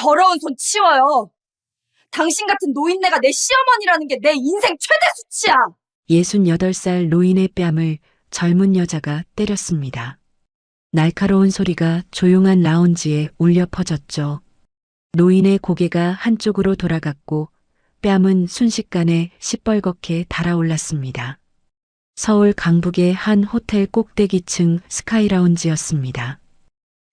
더러운 손 치워요. 당신 같은 노인네가 내 시어머니라는 게 내 인생 최대 수치야. 68살 노인의 뺨을 젊은 여자가 때렸습니다. 날카로운 소리가 조용한 라운지에 울려 퍼졌죠. 노인의 고개가 한쪽으로 돌아갔고 뺨은 순식간에 시뻘겋게 달아올랐습니다. 서울 강북의 한 호텔 꼭대기층 스카이라운지였습니다.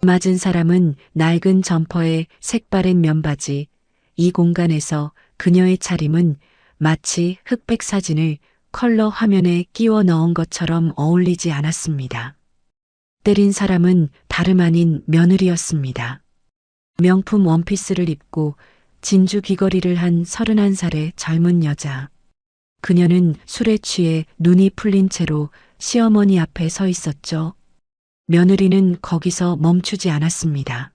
맞은 사람은 낡은 점퍼에 색바랜 면바지. 이 공간에서 그녀의 차림은 마치 흑백 사진을 컬러 화면에 끼워 넣은 것처럼 어울리지 않았습니다. 때린 사람은 다름 아닌 며느리였습니다. 명품 원피스를 입고 진주 귀걸이를 한 31살의 젊은 여자. 그녀는 술에 취해 눈이 풀린 채로 시어머니 앞에 서 있었죠. 며느리는 거기서 멈추지 않았습니다.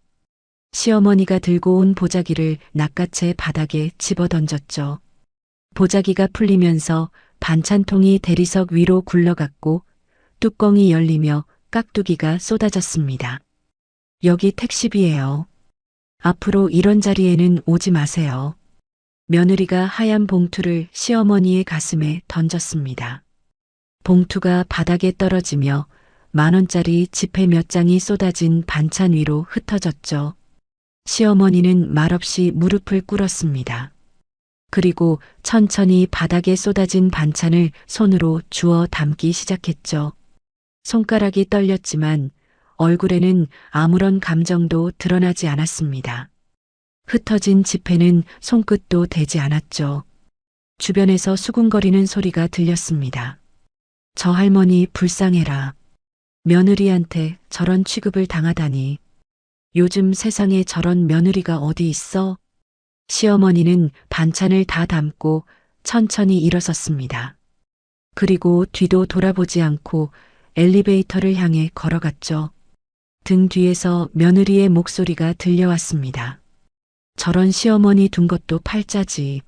시어머니가 들고 온 보자기를 낚아채 바닥에 집어던졌죠. 보자기가 풀리면서 반찬통이 대리석 위로 굴러갔고 뚜껑이 열리며 깍두기가 쏟아졌습니다. 여기 택시비예요. 앞으로 이런 자리에는 오지 마세요. 며느리가 하얀 봉투를 시어머니의 가슴에 던졌습니다. 봉투가 바닥에 떨어지며 10,000원짜리 지폐 몇 장이 쏟아진 반찬 위로 흩어졌죠. 시어머니는 말없이 무릎을 꿇었습니다. 그리고 천천히 바닥에 쏟아진 반찬을 손으로 주워 담기 시작했죠. 손가락이 떨렸지만 얼굴에는 아무런 감정도 드러나지 않았습니다. 흩어진 지폐는 손끝도 대지 않았죠. 주변에서 수군거리는 소리가 들렸습니다. 저 할머니 불쌍해라. 며느리한테 저런 취급을 당하다니. 요즘 세상에 저런 며느리가 어디 있어? 시어머니는 반찬을 다 담고 천천히 일어섰습니다. 그리고 뒤도 돌아보지 않고 엘리베이터를 향해 걸어갔죠. 등 뒤에서 며느리의 목소리가 들려왔습니다. 저런 시어머니 둔 것도 팔자지.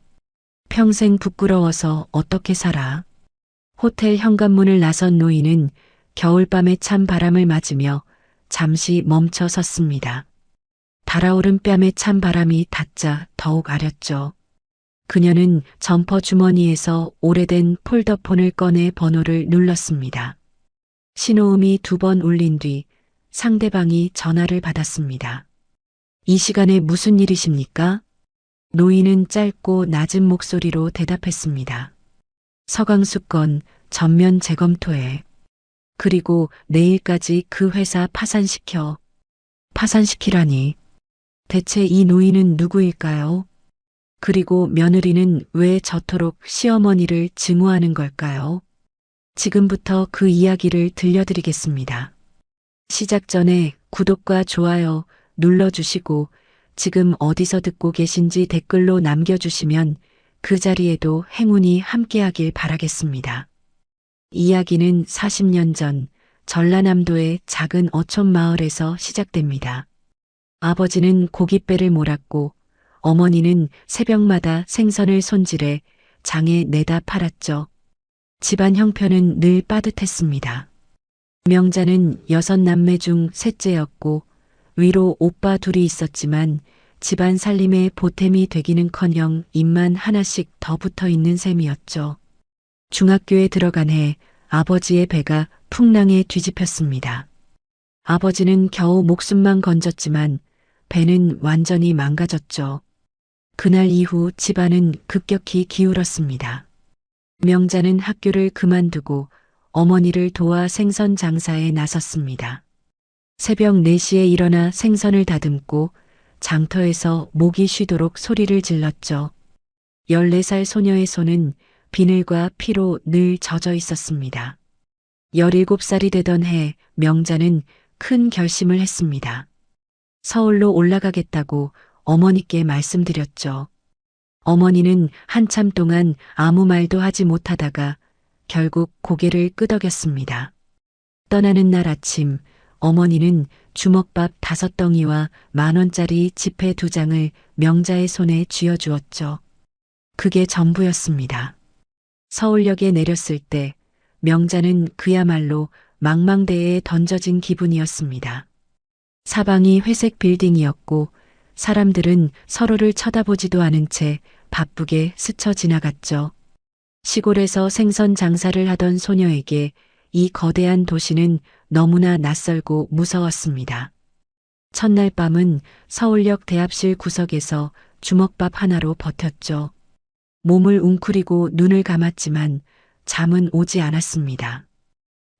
평생 부끄러워서 어떻게 살아. 호텔 현관문을 나선 노인은 겨울밤의 찬 바람을 맞으며 잠시 멈춰 섰습니다. 달아오른 뺨에 찬 바람이 닿자 더욱 아렸죠. 그녀는 점퍼 주머니에서 오래된 폴더폰을 꺼내 번호를 눌렀습니다. 신호음이 2번 울린 뒤 상대방이 전화를 받았습니다. 이 시간에 무슨 일이십니까? 노인은 짧고 낮은 목소리로 대답했습니다. 서강수 건 전면 재검토해. 그리고 내일까지 그 회사 파산시켜. 파산시키라니. 대체 이 노인은 누구일까요? 그리고 며느리는 왜 저토록 시어머니를 증오하는 걸까요? 지금부터 그 이야기를 들려드리겠습니다. 시작 전에 구독과 좋아요 눌러주시고 지금 어디서 듣고 계신지 댓글로 남겨주시면 그 자리에도 행운이 함께하길 바라겠습니다. 이야기는 40년 전 전라남도의 작은 어촌 마을에서 시작됩니다. 아버지는 고깃배를 몰았고 어머니는 새벽마다 생선을 손질해 장에 내다 팔았죠. 집안 형편은 늘 빠듯했습니다. 명자는 6남매 중 셋째였고 위로 오빠 둘이 있었지만 집안 살림에 보탬이 되기는커녕 입만 하나씩 더 붙어 있는 셈이었죠. 중학교에 들어간 해 아버지의 배가 풍랑에 뒤집혔습니다. 아버지는 겨우 목숨만 건졌지만 배는 완전히 망가졌죠. 그날 이후 집안은 급격히 기울었습니다. 명자는 학교를 그만두고 어머니를 도와 생선 장사에 나섰습니다. 새벽 4시에 일어나 생선을 다듬고 장터에서 목이 쉬도록 소리를 질렀죠. 14살 소녀의 손은 비늘과 피로 늘 젖어 있었습니다. 17살이 되던 해 명자는 큰 결심을 했습니다. 서울로 올라가겠다고 어머니께 말씀드렸죠. 어머니는 한참 동안 아무 말도 하지 못하다가 결국 고개를 끄덕였습니다. 떠나는 날 아침 어머니는 주먹밥 5덩이와 10,000원짜리 지폐 2장을 명자의 손에 쥐어주었죠. 그게 전부였습니다. 서울역에 내렸을 때 명자는 그야말로 망망대해에 던져진 기분이었습니다. 사방이 회색 빌딩이었고 사람들은 서로를 쳐다보지도 않은 채 바쁘게 스쳐 지나갔죠. 시골에서 생선 장사를 하던 소녀에게 이 거대한 도시는 너무나 낯설고 무서웠습니다. 첫날 밤은 서울역 대합실 구석에서 주먹밥 하나로 버텼죠. 몸을 웅크리고 눈을 감았지만 잠은 오지 않았습니다.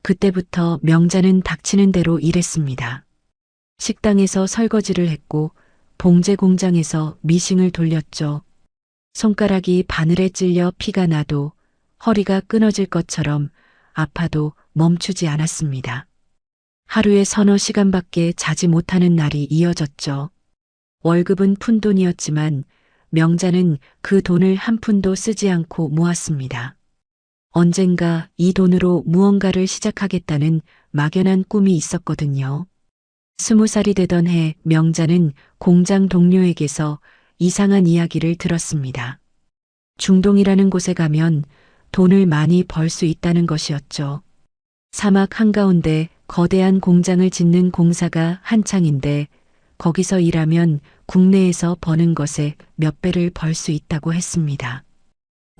그때부터 명자는 닥치는 대로 일했습니다. 식당에서 설거지를 했고 봉제 공장에서 미싱을 돌렸죠. 손가락이 바늘에 찔려 피가 나도 허리가 끊어질 것처럼 아파도 멈추지 않았습니다. 하루에 서너 시간밖에 자지 못하는 날이 이어졌죠. 월급은 푼돈이었지만 명자는 그 돈을 한 푼도 쓰지 않고 모았습니다. 언젠가 이 돈으로 무언가를 시작하겠다는 막연한 꿈이 있었거든요. 20살이 되던 해 명자는 공장 동료에게서 이상한 이야기를 들었습니다. 중동이라는 곳에 가면 돈을 많이 벌 수 있다는 것이었죠. 사막 한가운데 거대한 공장을 짓는 공사가 한창인데 거기서 일하면 국내에서 버는 것에 몇 배를 벌 수 있다고 했습니다.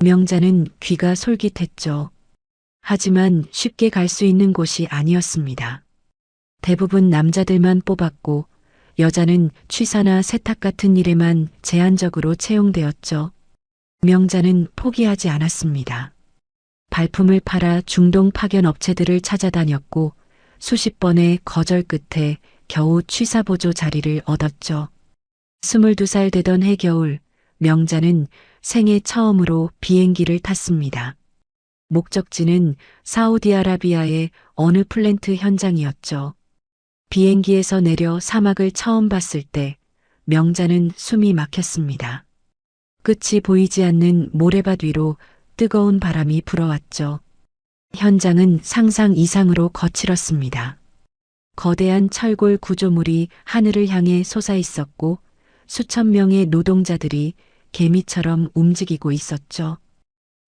명자는 귀가 솔깃했죠. 하지만 쉽게 갈 수 있는 곳이 아니었습니다. 대부분 남자들만 뽑았고 여자는 취사나 세탁 같은 일에만 제한적으로 채용되었죠. 명자는 포기하지 않았습니다. 발품을 팔아 중동 파견 업체들을 찾아다녔고 수십 번의 거절 끝에 겨우 취사보조 자리를 얻었죠. 22살 되던 해 겨울, 명자는 생애 처음으로 비행기를 탔습니다. 목적지는 사우디아라비아의 어느 플랜트 현장이었죠. 비행기에서 내려 사막을 처음 봤을 때 명자는 숨이 막혔습니다. 끝이 보이지 않는 모래밭 위로 뜨거운 바람이 불어왔죠. 현장은 상상 이상으로 거칠었습니다. 거대한 철골 구조물이 하늘을 향해 솟아 있었고 수천 명의 노동자들이 개미처럼 움직이고 있었죠.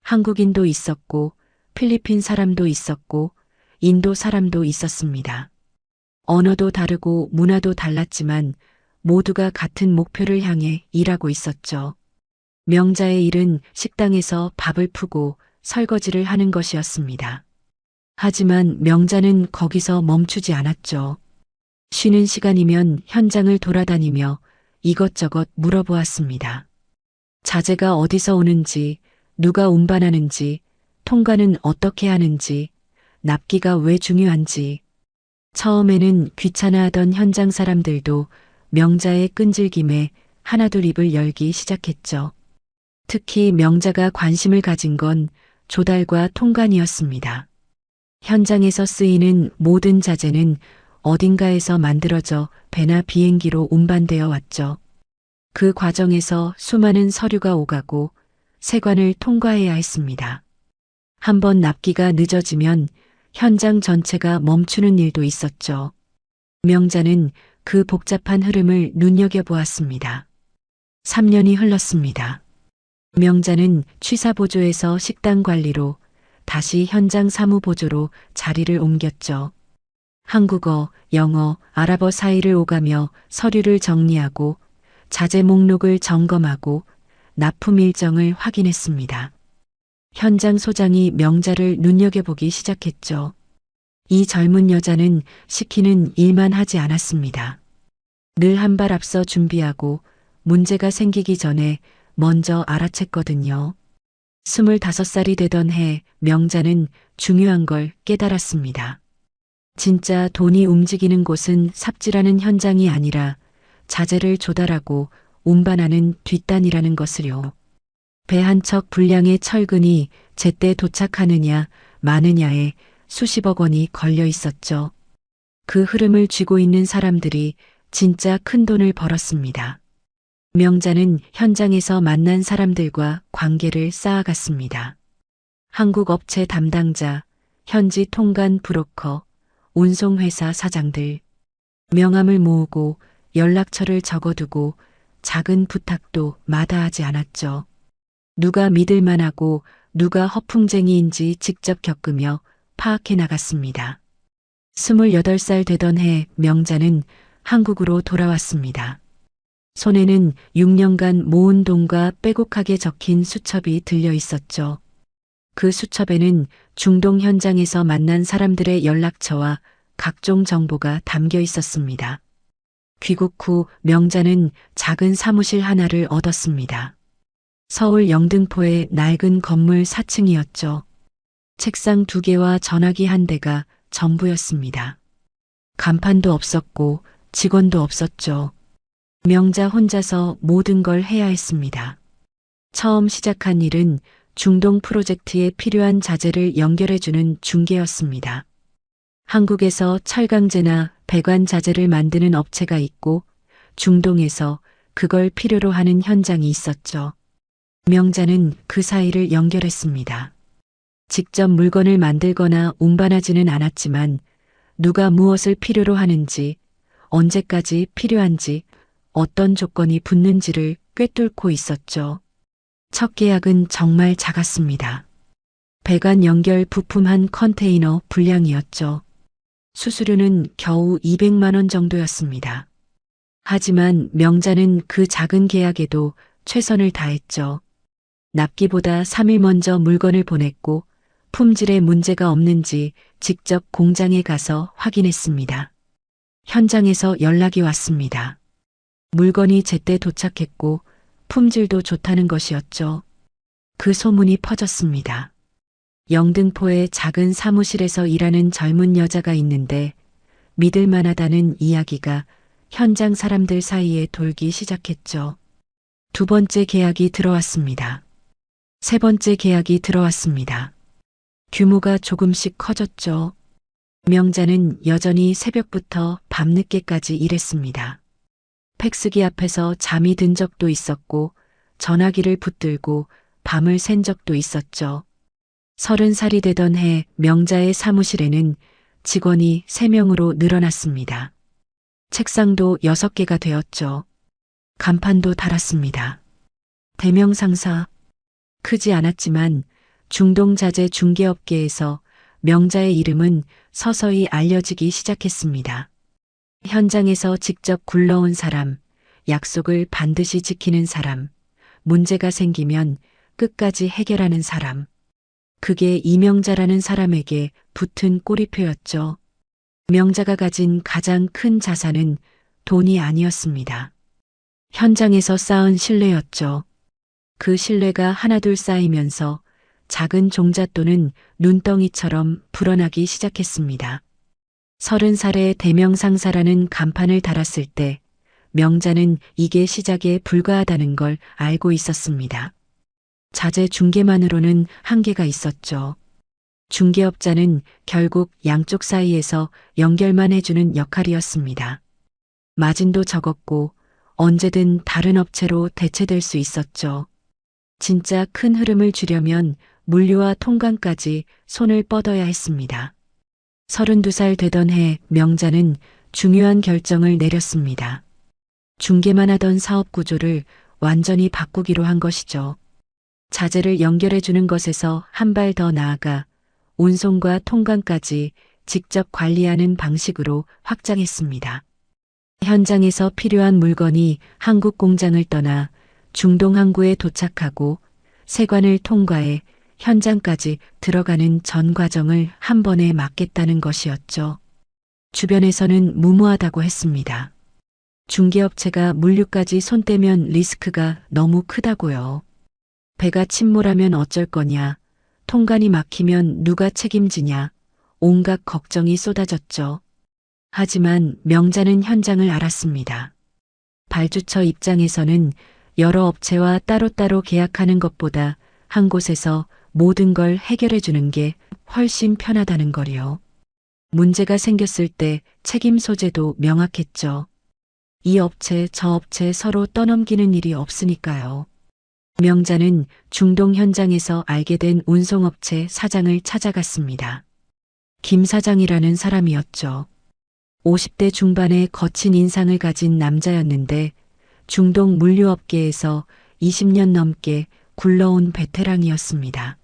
한국인도 있었고 필리핀 사람도 있었고 인도 사람도 있었습니다. 언어도 다르고 문화도 달랐지만 모두가 같은 목표를 향해 일하고 있었죠. 명자의 일은 식당에서 밥을 푸고 설거지를 하는 것이었습니다. 하지만 명자는 거기서 멈추지 않았죠. 쉬는 시간이면 현장을 돌아다니며 이것저것 물어보았습니다. 자재가 어디서 오는지, 누가 운반하는지, 통관은 어떻게 하는지, 납기가 왜 중요한지. 처음에는 귀찮아하던 현장 사람들도 명자의 끈질김에 하나둘 입을 열기 시작했죠. 특히 명자가 관심을 가진 건 조달과 통관이었습니다. 현장에서 쓰이는 모든 자재는 어딘가에서 만들어져 배나 비행기로 운반되어 왔죠. 그 과정에서 수많은 서류가 오가고 세관을 통과해야 했습니다. 한번 납기가 늦어지면 현장 전체가 멈추는 일도 있었죠. 명자는 그 복잡한 흐름을 눈여겨보았습니다. 3년이 흘렀습니다. 명자는 취사보조에서 식당 관리로 다시 현장 사무보조로 자리를 옮겼죠. 한국어, 영어, 아랍어 사이를 오가며 서류를 정리하고 자재 목록을 점검하고 납품 일정을 확인했습니다. 현장 소장이 명자를 눈여겨보기 시작했죠. 이 젊은 여자는 시키는 일만 하지 않았습니다. 늘 한 발 앞서 준비하고 문제가 생기기 전에 먼저 알아챘거든요. 25살이 되던 해 명자는 중요한 걸 깨달았습니다. 진짜 돈이 움직이는 곳은 삽질하는 현장이 아니라 자재를 조달하고 운반하는 뒷단이라는 것을요. 배 한 척 분량의 철근이 제때 도착하느냐 마느냐에 수십억 원이 걸려 있었죠. 그 흐름을 쥐고 있는 사람들이 진짜 큰 돈을 벌었습니다. 명자는 현장에서 만난 사람들과 관계를 쌓아갔습니다. 한국 업체 담당자, 현지 통관 브로커, 운송회사 사장들, 명함을 모으고 연락처를 적어두고 작은 부탁도 마다하지 않았죠. 누가 믿을만하고 누가 허풍쟁이인지 직접 겪으며 파악해 나갔습니다. 28살 되던 해 명자는 한국으로 돌아왔습니다. 손에는 6년간 모은 돈과 빼곡하게 적힌 수첩이 들려 있었죠. 그 수첩에는 중동 현장에서 만난 사람들의 연락처와 각종 정보가 담겨 있었습니다. 귀국 후 명자는 작은 사무실 하나를 얻었습니다. 서울 영등포의 낡은 건물 4층이었죠. 책상 2개와 전화기 1대가 전부였습니다. 간판도 없었고 직원도 없었죠. 명자 혼자서 모든 걸 해야 했습니다. 처음 시작한 일은 중동 프로젝트에 필요한 자재를 연결해주는 중개였습니다. 한국에서 철강제나 배관 자재를 만드는 업체가 있고 중동에서 그걸 필요로 하는 현장이 있었죠. 명자는 그 사이를 연결했습니다. 직접 물건을 만들거나 운반하지는 않았지만 누가 무엇을 필요로 하는지, 언제까지 필요한지, 어떤 조건이 붙는지를 꿰뚫고 있었죠. 첫 계약은 정말 작았습니다. 배관 연결 부품 한 컨테이너 분량이었죠. 수수료는 겨우 200만 원 정도였습니다. 하지만 명자는 그 작은 계약에도 최선을 다했죠. 납기보다 3일 먼저 물건을 보냈고 품질에 문제가 없는지 직접 공장에 가서 확인했습니다. 현장에서 연락이 왔습니다. 물건이 제때 도착했고 품질도 좋다는 것이었죠. 그 소문이 퍼졌습니다. 영등포의 작은 사무실에서 일하는 젊은 여자가 있는데 믿을 만하다는 이야기가 현장 사람들 사이에 돌기 시작했죠. 2번째 계약이 들어왔습니다. 3번째 계약이 들어왔습니다. 규모가 조금씩 커졌죠. 명자는 여전히 새벽부터 밤늦게까지 일했습니다. 팩스기 앞에서 잠이 든 적도 있었고 전화기를 붙들고 밤을 샌 적도 있었죠. 30살이 되던 해 명자의 사무실에는 직원이 3명으로 늘어났습니다. 책상도 6개가 되었죠. 간판도 달았습니다. 대명 상사. 크지 않았지만 중동자재 중개업계에서 명자의 이름은 서서히 알려지기 시작했습니다. 현장에서 직접 굴러온 사람, 약속을 반드시 지키는 사람, 문제가 생기면 끝까지 해결하는 사람. 그게 이명자라는 사람에게 붙은 꼬리표였죠. 명자가 가진 가장 큰 자산은 돈이 아니었습니다. 현장에서 쌓은 신뢰였죠. 그 신뢰가 하나둘 쌓이면서 작은 종잣돈은 눈덩이처럼 불어나기 시작했습니다. 30살의 대명상사라는 간판을 달았을 때 명자는 이게 시작에 불과하다는 걸 알고 있었습니다. 자재 중개만으로는 한계가 있었죠. 중개업자는 결국 양쪽 사이에서 연결만 해주는 역할이었습니다. 마진도 적었고 언제든 다른 업체로 대체될 수 있었죠. 진짜 큰 흐름을 주려면 물류와 통관까지 손을 뻗어야 했습니다. 32살 되던 해 명자는 중요한 결정을 내렸습니다. 중개만 하던 사업 구조를 완전히 바꾸기로 한 것이죠. 자재를 연결해 주는 것에서 한 발 더 나아가 운송과 통관까지 직접 관리하는 방식으로 확장했습니다. 현장에서 필요한 물건이 한국 공장을 떠나 중동 항구에 도착하고 세관을 통과해 현장까지 들어가는 전 과정을 한 번에 맡겠다는 것이었죠. 주변에서는 무모하다고 했습니다. 중개업체가 물류까지 손대면 리스크가 너무 크다고요. 배가 침몰하면 어쩔 거냐, 통관이 막히면 누가 책임지냐, 온갖 걱정이 쏟아졌죠. 하지만 명자는 현장을 알았습니다. 발주처 입장에서는 여러 업체와 따로따로 계약하는 것보다 한 곳에서 모든 걸 해결해 주는 게 훨씬 편하다는 거리요. 문제가 생겼을 때 책임 소재도 명확했죠. 이 업체 저 업체 서로 떠넘기는 일이 없으니까요. 명자는 중동 현장에서 알게 된 운송업체 사장을 찾아갔습니다. 김 사장이라는 사람이었죠. 50대 중반의 거친 인상을 가진 남자였는데 중동 물류업계에서 20년 넘게 굴러온 베테랑이었습니다.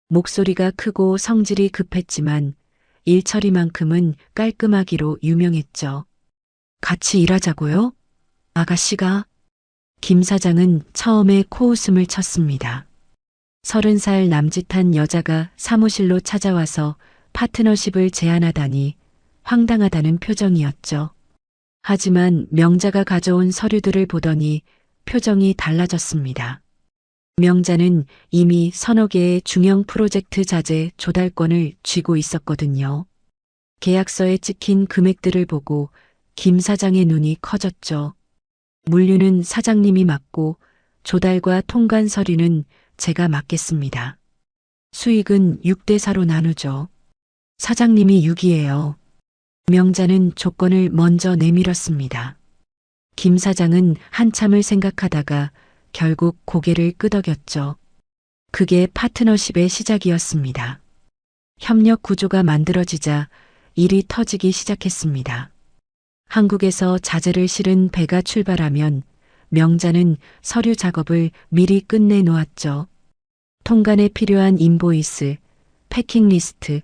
목소리가 크고 성질이 급했지만 일처리만큼은 깔끔하기로 유명했죠. 같이 일하자고요? 아가씨가 김 사장은 처음에 코웃음을 쳤습니다. 30살 남짓한 여자가 사무실로 찾아와서 파트너십을 제안하다니 황당하다는 표정이었죠. 하지만 명자가 가져온 서류들을 보더니 표정이 달라졌습니다. 명자는 이미 서너 개의 중형 프로젝트 자재 조달권을 쥐고 있었거든요. 계약서에 찍힌 금액들을 보고 김 사장의 눈이 커졌죠. 물류는 사장님이 맡고 조달과 통관 서류는 제가 맡겠습니다. 수익은 6대 4로 나누죠. 사장님이 6이에요. 명자는 조건을 먼저 내밀었습니다. 김 사장은 한참을 생각하다가 결국 고개를 끄덕였죠. 그게 파트너십의 시작이었습니다. 협력 구조가 만들어지자 일이 터지기 시작했습니다. 한국에서 자재를 실은 배가 출발하면 명자는 서류 작업을 미리 끝내 놓았죠. 통관에 필요한 인보이스, 패킹 리스트,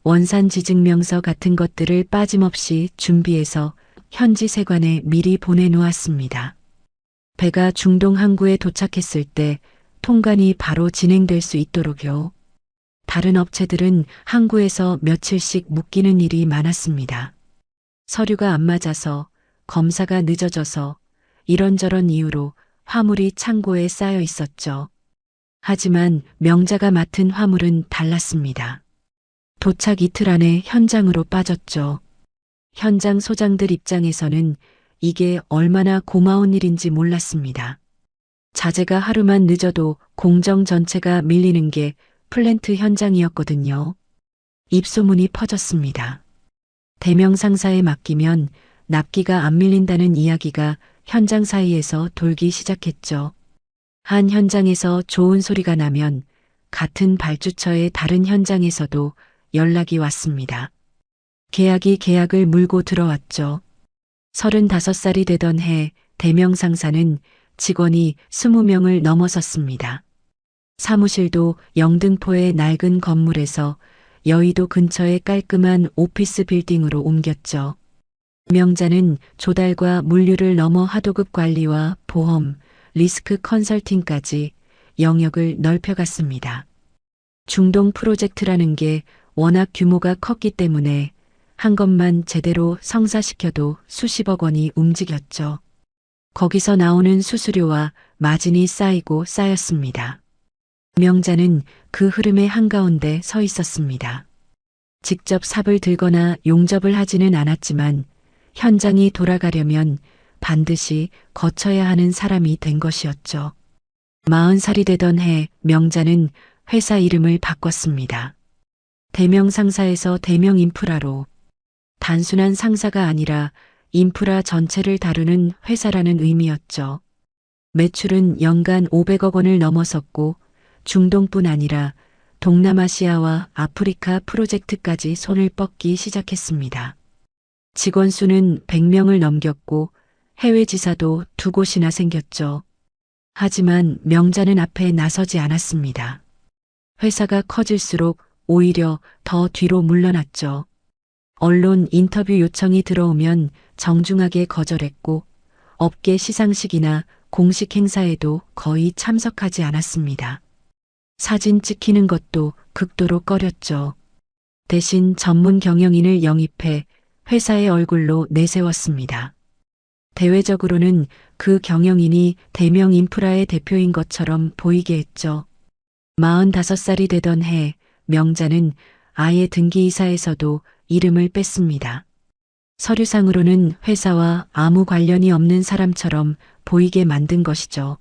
원산 지증명서 같은 것들을 빠짐없이 준비해서 현지 세관에 미리 보내놓았습니다. 배가 중동 항구에 도착했을 때 통관이 바로 진행될 수 있도록요. 다른 업체들은 항구에서 며칠씩 묵기는 일이 많았습니다. 서류가 안 맞아서, 검사가 늦어져서 이런저런 이유로 화물이 창고에 쌓여 있었죠. 하지만 명자가 맡은 화물은 달랐습니다. 도착 이틀 안에 현장으로 빠졌죠. 현장 소장들 입장에서는 이게 얼마나 고마운 일인지 몰랐습니다. 자재가 하루만 늦어도 공정 전체가 밀리는 게 플랜트 현장이었거든요. 입소문이 퍼졌습니다. 대명 상사에 맡기면 납기가 안 밀린다는 이야기가 현장 사이에서 돌기 시작했죠. 한 현장에서 좋은 소리가 나면 같은 발주처의 다른 현장에서도 연락이 왔습니다. 계약이 계약을 물고 들어왔죠. 35살이 되던 해 대명 상사는 직원이 20명을 넘어섰습니다. 사무실도 영등포의 낡은 건물에서 여의도 근처의 깔끔한 오피스 빌딩으로 옮겼죠. 명자는 조달과 물류를 넘어 하도급 관리와 보험, 리스크 컨설팅까지 영역을 넓혀갔습니다. 중동 프로젝트라는 게 워낙 규모가 컸기 때문에 한 것만 제대로 성사시켜도 수십억 원이 움직였죠. 거기서 나오는 수수료와 마진이 쌓이고 쌓였습니다. 명자는 그 흐름의 한가운데 서 있었습니다. 직접 삽을 들거나 용접을 하지는 않았지만 현장이 돌아가려면 반드시 거쳐야 하는 사람이 된 것이었죠. 40살이 되던 해 명자는 회사 이름을 바꿨습니다. 대명 상사에서 대명 인프라로, 단순한 상사가 아니라 인프라 전체를 다루는 회사라는 의미였죠. 매출은 연간 500억 원을 넘어섰고 중동뿐 아니라 동남아시아와 아프리카 프로젝트까지 손을 뻗기 시작했습니다. 직원 수는 100명을 넘겼고 해외 지사도 2곳이나 생겼죠. 하지만 명자는 앞에 나서지 않았습니다. 회사가 커질수록 오히려 더 뒤로 물러났죠. 언론 인터뷰 요청이 들어오면 정중하게 거절했고 업계 시상식이나 공식 행사에도 거의 참석하지 않았습니다. 사진 찍히는 것도 극도로 꺼렸죠. 대신 전문 경영인을 영입해 회사의 얼굴로 내세웠습니다. 대외적으로는 그 경영인이 대명 인프라의 대표인 것처럼 보이게 했죠. 45살이 되던 해 명자는 아예 등기이사에서도 이름을 뺐습니다. 서류상으로는 회사와 아무 관련이 없는 사람처럼 보이게 만든 것이죠.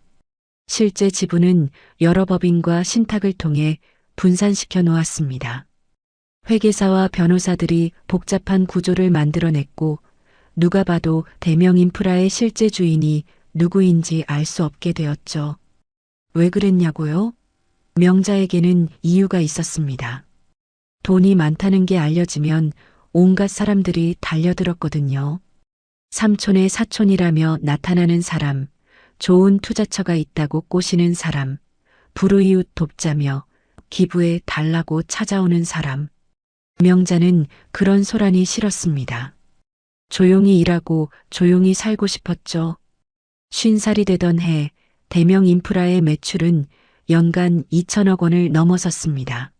실제 지분은 여러 법인과 신탁을 통해 분산시켜 놓았습니다. 회계사와 변호사들이 복잡한 구조를 만들어냈고 누가 봐도 대명 인프라의 실제 주인이 누구인지 알 수 없게 되었죠. 왜 그랬냐고요? 명자에게는 이유가 있었습니다. 돈이 많다는 게 알려지면 온갖 사람들이 달려들었거든요. 삼촌의 사촌이라며 나타나는 사람, 좋은 투자처가 있다고 꼬시는 사람, 불우이웃 돕자며 기부해 달라고 찾아오는 사람. 명자는 그런 소란이 싫었습니다. 조용히 일하고 조용히 살고 싶었죠. 50살이 되던 해 대명 인프라의 매출은 연간 2천억 원을 넘어섰습니다.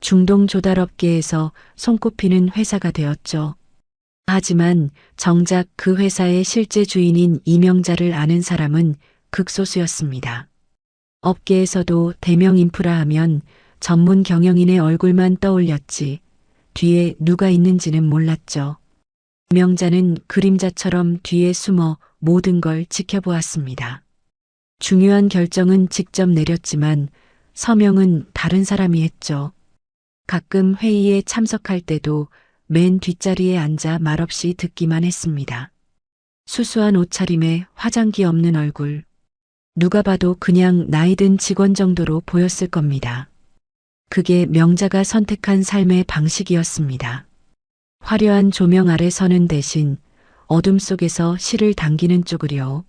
중동 조달업계에서 손꼽히는 회사가 되었죠. 하지만 정작 그 회사의 실제 주인인 이명자를 아는 사람은 극소수였습니다. 업계에서도 대명 인프라 하면 전문 경영인의 얼굴만 떠올렸지 뒤에 누가 있는지는 몰랐죠. 이명자는 그림자처럼 뒤에 숨어 모든 걸 지켜보았습니다. 중요한 결정은 직접 내렸지만 서명은 다른 사람이 했죠. 가끔 회의에 참석할 때도 맨 뒷자리에 앉아 말없이 듣기만 했습니다. 수수한 옷차림에 화장기 없는 얼굴. 누가 봐도 그냥 나이든 직원 정도로 보였을 겁니다. 그게 명자가 선택한 삶의 방식이었습니다. 화려한 조명 아래 서는 대신 어둠 속에서 실을 당기는 쪽으려.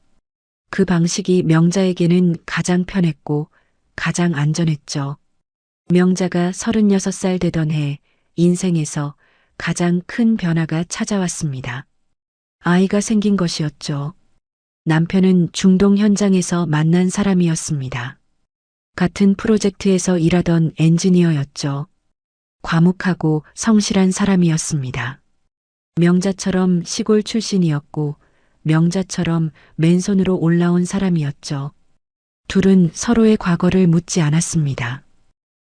그 방식이 명자에게는 가장 편했고 가장 안전했죠. 명자가 36살 되던 해 인생에서 가장 큰 변화가 찾아왔습니다. 아이가 생긴 것이었죠. 남편은 중동 현장에서 만난 사람이었습니다. 같은 프로젝트에서 일하던 엔지니어였죠. 과묵하고 성실한 사람이었습니다. 명자처럼 시골 출신이었고 명자처럼 맨손으로 올라온 사람이었죠. 둘은 서로의 과거를 묻지 않았습니다.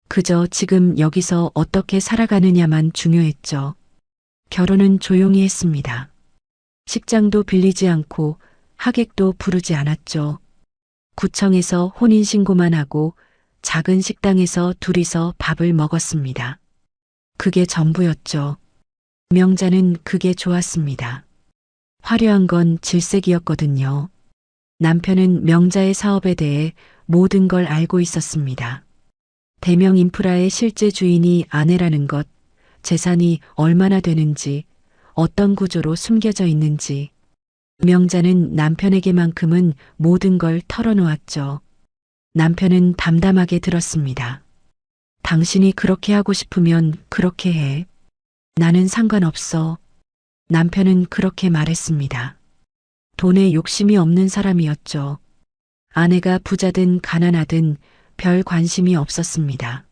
그저 지금 여기서 어떻게 살아가느냐만 중요했죠. 결혼은 조용히 했습니다. 식장도 빌리지 않고 하객도 부르지 않았죠. 구청에서 혼인신고만 하고 작은 식당에서 둘이서 밥을 먹었습니다. 그게 전부였죠. 명자는 그게 좋았습니다. 화려한 건 질색이었거든요. 남편은 명자의 사업에 대해 모든 걸 알고 있었습니다. 대명 인프라의 실제 주인이 아내라는 것, 재산이 얼마나 되는지, 어떤 구조로 숨겨져 있는지. 명자는 남편에게만큼은 모든 걸 털어놓았죠. 남편은 담담하게 들었습니다. 당신이 그렇게 하고 싶으면 그렇게 해. 나는 상관없어. 남편은 그렇게 말했습니다. 돈에 욕심이 없는 사람이었죠. 아내가 부자든 가난하든 별 관심이 없었습니다.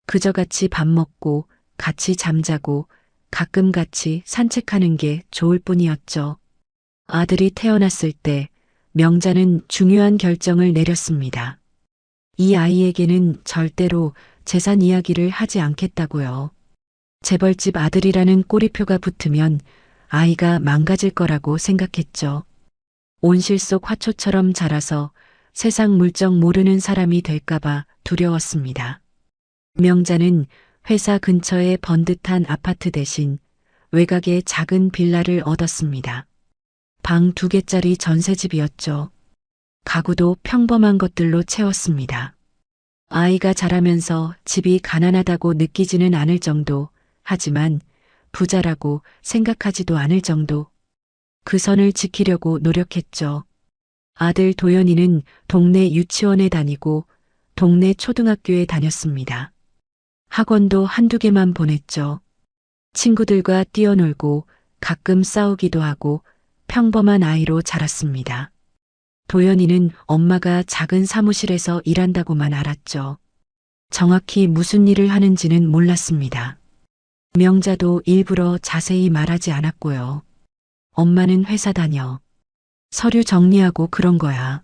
그저 같이 밥 먹고 같이 잠자고 가끔 같이 산책하는 게 좋을 뿐이었죠. 아들이 태어났을 때 명자는 중요한 결정을 내렸습니다. 이 아이에게는 절대로 재산 이야기를 하지 않겠다고요. 재벌집 아들이라는 꼬리표가 붙으면 아이가 망가질 거라고 생각했죠. 온실 속 화초처럼 자라서 세상 물정 모르는 사람이 될까봐 두려웠습니다. 명자는 회사 근처의 번듯한 아파트 대신 외곽에 작은 빌라를 얻었습니다. 방 2개짜리 전세집이었죠. 가구도 평범한 것들로 채웠습니다. 아이가 자라면서 집이 가난하다고 느끼지는 않을 정도, 하지만 부자라고 생각하지도 않을 정도. 그 선을 지키려고 노력했죠. 아들 도연이는 동네 유치원에 다니고 동네 초등학교에 다녔습니다. 학원도 한두 개만 보냈죠. 친구들과 뛰어놀고 가끔 싸우기도 하고 평범한 아이로 자랐습니다. 도연이는 엄마가 작은 사무실에서 일한다고만 알았죠. 정확히 무슨 일을 하는지는 몰랐습니다. 명자도 일부러 자세히 말하지 않았고요. 엄마는 회사 다녀. 서류 정리하고 그런 거야.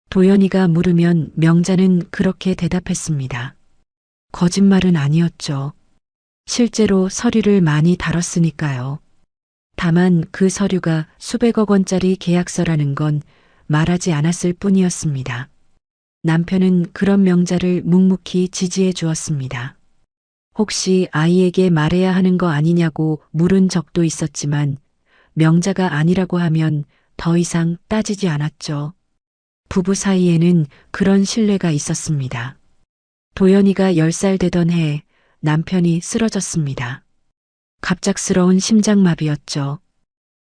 도연이가 물으면 명자는 그렇게 대답했습니다. 거짓말은 아니었죠. 실제로 서류를 많이 다뤘으니까요. 다만 그 서류가 수백억 원짜리 계약서라는 건 말하지 않았을 뿐이었습니다. 남편은 그런 명자를 묵묵히 지지해 주었습니다. 혹시 아이에게 말해야 하는 거 아니냐고 물은 적도 있었지만 명자가 아니라고 하면 더 이상 따지지 않았죠. 부부 사이에는 그런 신뢰가 있었습니다. 도연이가 10살 되던 해 남편이 쓰러졌습니다. 갑작스러운 심장마비였죠.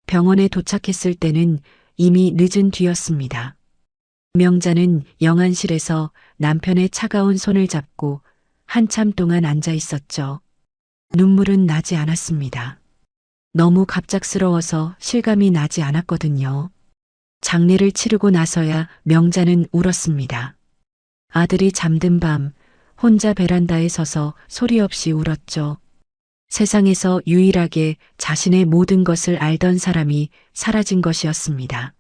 병원에 도착했을 때는 이미 늦은 뒤였습니다. 명자는 영안실에서 남편의 차가운 손을 잡고 한참 동안 앉아 있었죠. 눈물은 나지 않았습니다. 너무 갑작스러워서 실감이 나지 않았거든요. 장례를 치르고 나서야 명자는 울었습니다. 아들이 잠든 밤 혼자 베란다에 서서 소리 없이 울었죠. 세상에서 유일하게 자신의 모든 것을 알던 사람이 사라진 것이었습니다.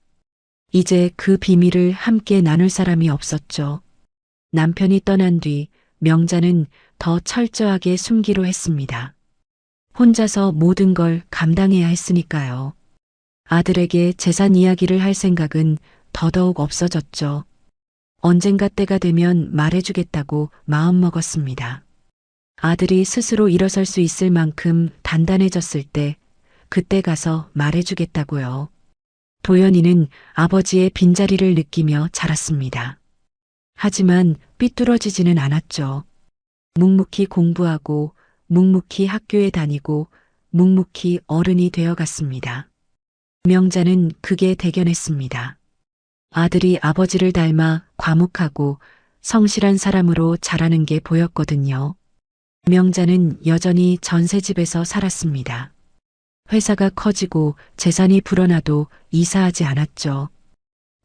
이제 그 비밀을 함께 나눌 사람이 없었죠. 남편이 떠난 뒤 명자는 더 철저하게 숨기로 했습니다. 혼자서 모든 걸 감당해야 했으니까요. 아들에게 재산 이야기를 할 생각은 더더욱 없어졌죠. 언젠가 때가 되면 말해주겠다고 마음먹었습니다. 아들이 스스로 일어설 수 있을 만큼 단단해졌을 때 그때 가서 말해주겠다고요. 도연이는 아버지의 빈자리를 느끼며 자랐습니다. 하지만 삐뚤어지지는 않았죠. 묵묵히 공부하고 묵묵히 학교에 다니고 묵묵히 어른이 되어갔습니다. 명자는 그게 대견했습니다. 아들이 아버지를 닮아 과묵하고 성실한 사람으로 자라는 게 보였거든요. 명자는 여전히 전셋집에서 살았습니다. 회사가 커지고 재산이 불어나도 이사하지 않았죠.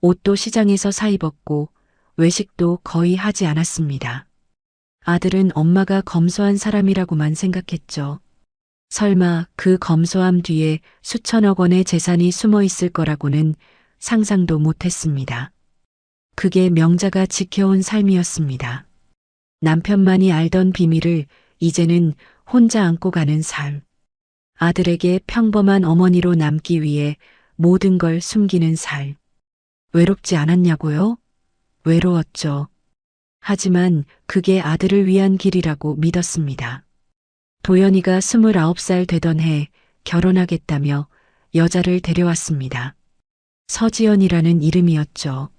옷도 시장에서 사 입었고 외식도 거의 하지 않았습니다. 아들은 엄마가 검소한 사람이라고만 생각했죠. 설마 그 검소함 뒤에 수천억 원의 재산이 숨어 있을 거라고는 상상도 못했습니다. 그게 명자가 지켜온 삶이었습니다. 남편만이 알던 비밀을 이제는 혼자 안고 가는 삶. 아들에게 평범한 어머니로 남기 위해 모든 걸 숨기는 삶. 외롭지 않았냐고요? 외로웠죠. 하지만 그게 아들을 위한 길이라고 믿었습니다. 도연이가 29살 되던 해 결혼하겠다며 여자를 데려왔습니다. 서지연이라는 이름이었죠.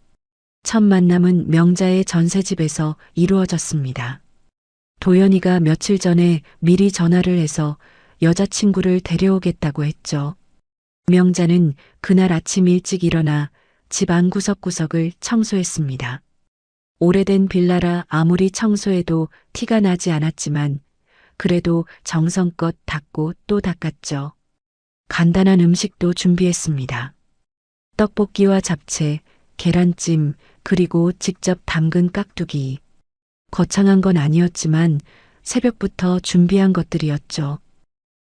첫 만남은 명자의 전세집에서 이루어졌습니다. 도연이가 며칠 전에 미리 전화를 해서 여자친구를 데려오겠다고 했죠. 명자는 그날 아침 일찍 일어나 집 안 구석구석을 청소했습니다. 오래된 빌라라 아무리 청소해도 티가 나지 않았지만 그래도 정성껏 닦고 또 닦았죠. 간단한 음식도 준비했습니다. 떡볶이와 잡채, 계란찜, 그리고 직접 담근 깍두기. 거창한 건 아니었지만 새벽부터 준비한 것들이었죠.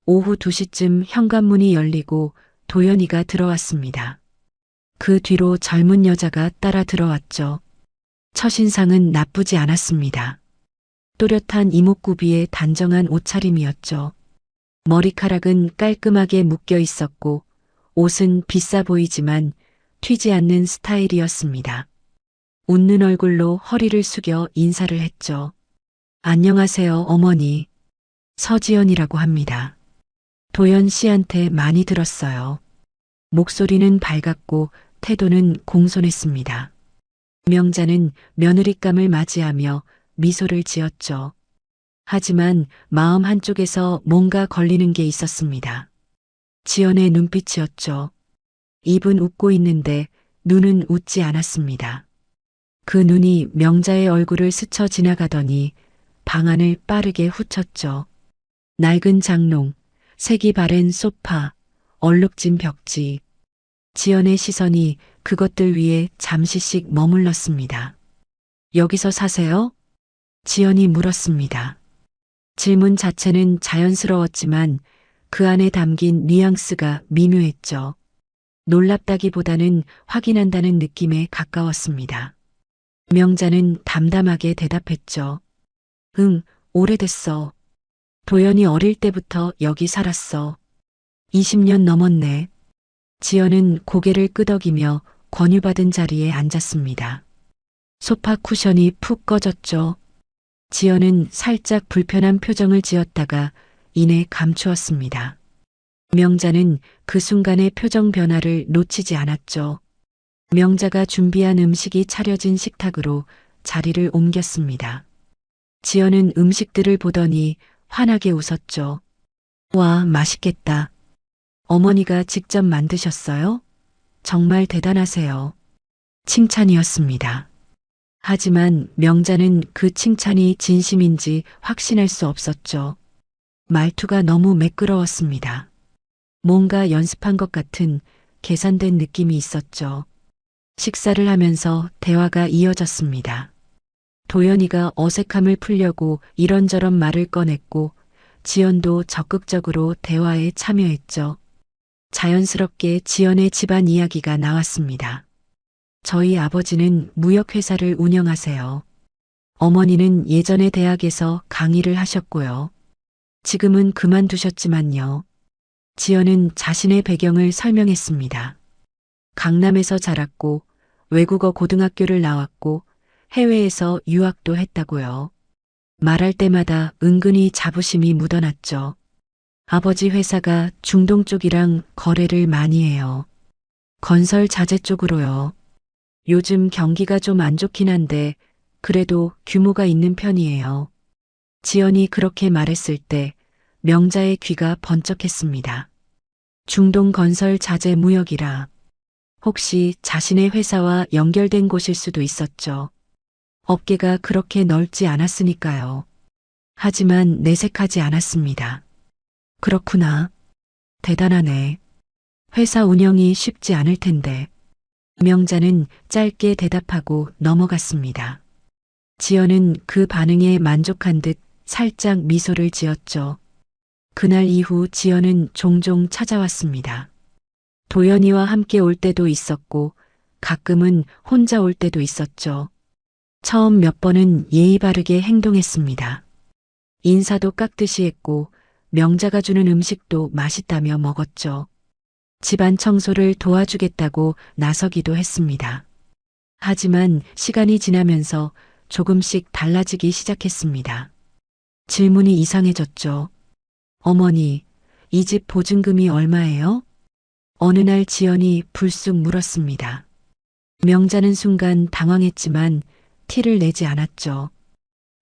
오후 2시쯤 현관문이 열리고 도연이가 들어왔습니다. 그 뒤로 젊은 여자가 따라 들어왔죠. 첫인상은 나쁘지 않았습니다. 또렷한 이목구비에 단정한 옷차림이었죠. 머리카락은 깔끔하게 묶여 있었고 옷은 비싸 보이지만 튀지 않는 스타일이었습니다. 웃는 얼굴로 허리를 숙여 인사를 했죠. 안녕하세요, 어머니. 서지연이라고 합니다. 도연 씨한테 많이 들었어요. 목소리는 밝았고 태도는 공손했습니다. 명자는 며느리감을 맞이하며 미소를 지었죠. 하지만 마음 한쪽에서 뭔가 걸리는 게 있었습니다. 지연의 눈빛이었죠. 입은 웃고 있는데 눈은 웃지 않았습니다. 그 눈이 명자의 얼굴을 스쳐 지나가더니 방 안을 빠르게 훑었죠. 낡은 장롱, 색이 바랜 소파, 얼룩진 벽지. 지연의 시선이 그것들 위에 잠시씩 머물렀습니다. 여기서 사세요? 지연이 물었습니다. 질문 자체는 자연스러웠지만 그 안에 담긴 뉘앙스가 미묘했죠. 놀랍다기보다는 확인한다는 느낌에 가까웠습니다. 명자는 담담하게 대답했죠. 응, 오래됐어. 도연이 어릴 때부터 여기 살았어. 20년 넘었네. 지연은 고개를 끄덕이며 권유받은 자리에 앉았습니다. 소파 쿠션이 푹 꺼졌죠. 지연은 살짝 불편한 표정을 지었다가 이내 감추었습니다. 명자는 그 순간의 표정 변화를 놓치지 않았죠. 명자가 준비한 음식이 차려진 식탁으로 자리를 옮겼습니다. 지연은 음식들을 보더니 환하게 웃었죠. 와, 맛있겠다. 어머니가 직접 만드셨어요? 정말 대단하세요. 칭찬이었습니다. 하지만 명자는 그 칭찬이 진심인지 확신할 수 없었죠. 말투가 너무 매끄러웠습니다. 뭔가 연습한 것 같은 계산된 느낌이 있었죠. 식사를 하면서 대화가 이어졌습니다. 도연이가 어색함을 풀려고 이런저런 말을 꺼냈고 지연도 적극적으로 대화에 참여했죠. 자연스럽게 지연의 집안 이야기가 나왔습니다. 저희 아버지는 무역회사를 운영하세요. 어머니는 예전에 대학에서 강의를 하셨고요. 지금은 그만두셨지만요. 지연은 자신의 배경을 설명했습니다. 강남에서 자랐고 외국어 고등학교를 나왔고 해외에서 유학도 했다고요. 말할 때마다 은근히 자부심이 묻어났죠. 아버지 회사가 중동 쪽이랑 거래를 많이 해요. 건설 자재 쪽으로요. 요즘 경기가 좀 안 좋긴 한데 그래도 규모가 있는 편이에요. 지연이 그렇게 말했을 때 명자의 귀가 번쩍했습니다. 중동 건설 자재 무역이라 혹시 자신의 회사와 연결된 곳일 수도 있었죠. 업계가 그렇게 넓지 않았으니까요. 하지만 내색하지 않았습니다. 그렇구나. 대단하네. 회사 운영이 쉽지 않을 텐데. 명자는 짧게 대답하고 넘어갔습니다. 지연은 그 반응에 만족한 듯 살짝 미소를 지었죠. 그날 이후 지연은 종종 찾아왔습니다. 도연이와 함께 올 때도 있었고 가끔은 혼자 올 때도 있었죠. 처음 몇 번은 예의 바르게 행동했습니다. 인사도 깍듯이 했고 명자가 주는 음식도 맛있다며 먹었죠. 집안 청소를 도와주겠다고 나서기도 했습니다. 하지만 시간이 지나면서 조금씩 달라지기 시작했습니다. 질문이 이상해졌죠. 어머니, 이 집 보증금이 얼마예요? 어느 날 지연이 불쑥 물었습니다. 명자는 순간 당황했지만 티를 내지 않았죠.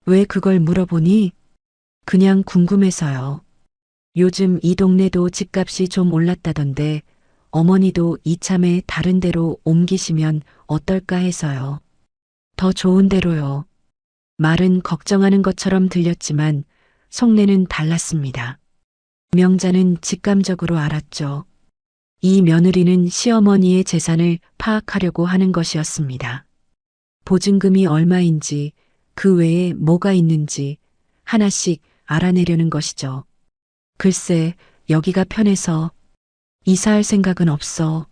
왜 그걸 물어보니? 그냥 궁금해서요. 요즘 이 동네도 집값이 좀 올랐다던데 어머니도 이참에 다른 데로 옮기시면 어떨까 해서요. 더 좋은 데로요. 말은 걱정하는 것처럼 들렸지만 속내는 달랐습니다. 명자는 직감적으로 알았죠. 이 며느리는 시어머니의 재산을 파악하려고 하는 것이었습니다. 보증금이 얼마인지 그 외에 뭐가 있는지 하나씩 알아내려는 것이죠. 글쎄, 여기가 편해서 이사할 생각은 없어.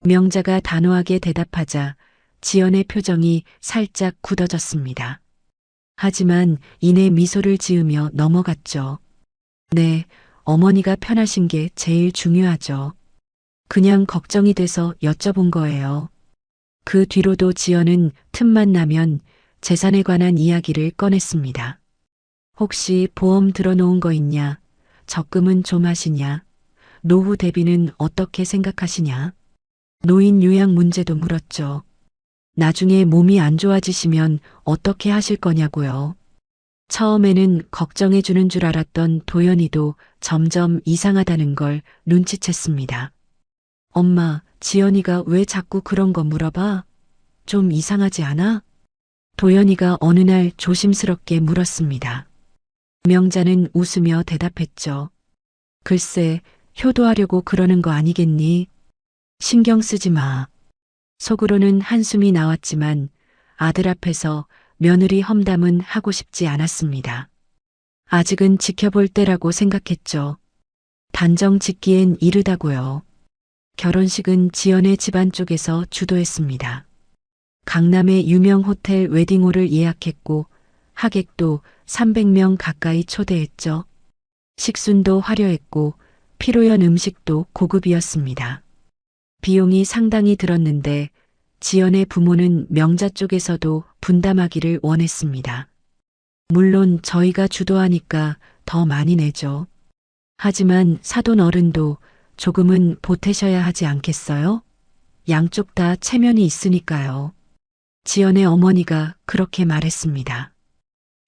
명자가 단호하게 대답하자 지연의 표정이 살짝 굳어졌습니다. 하지만 이내 미소를 지으며 넘어갔죠. 네, 어머니가 편하신 게 제일 중요하죠. 그냥 걱정이 돼서 여쭤본 거예요. 그 뒤로도 지연은 틈만 나면 재산에 관한 이야기를 꺼냈습니다. 혹시 보험 들어놓은 거 있냐? 적금은 좀 하시냐? 노후 대비는 어떻게 생각하시냐? 노인 요양 문제도 물었죠. 나중에 몸이 안 좋아지시면 어떻게 하실 거냐고요. 처음에는 걱정해 주는 줄 알았던 도연이도 점점 이상하다는 걸 눈치챘습니다. 엄마, 지연이가 왜 자꾸 그런 거 물어봐? 좀 이상하지 않아? 도연이가 어느 날 조심스럽게 물었습니다. 명자는 웃으며 대답했죠. 글쎄, 효도하려고 그러는 거 아니겠니? 신경 쓰지 마. 속으로는 한숨이 나왔지만 아들 앞에서 며느리 험담은 하고 싶지 않았습니다. 아직은 지켜볼 때라고 생각했죠. 단정 짓기엔 이르다고요. 결혼식은 지연의 집안 쪽에서 주도했습니다. 강남의 유명 호텔 웨딩홀을 예약했고 하객도 300명 가까이 초대했죠. 식순도 화려했고 피로연 음식도 고급이었습니다. 비용이 상당히 들었는데 지연의 부모는 명자 쪽에서도 분담하기를 원했습니다. 물론 저희가 주도하니까 더 많이 내죠. 하지만 사돈 어른도 조금은 보태셔야 하지 않겠어요? 양쪽 다 체면이 있으니까요. 지연의 어머니가 그렇게 말했습니다.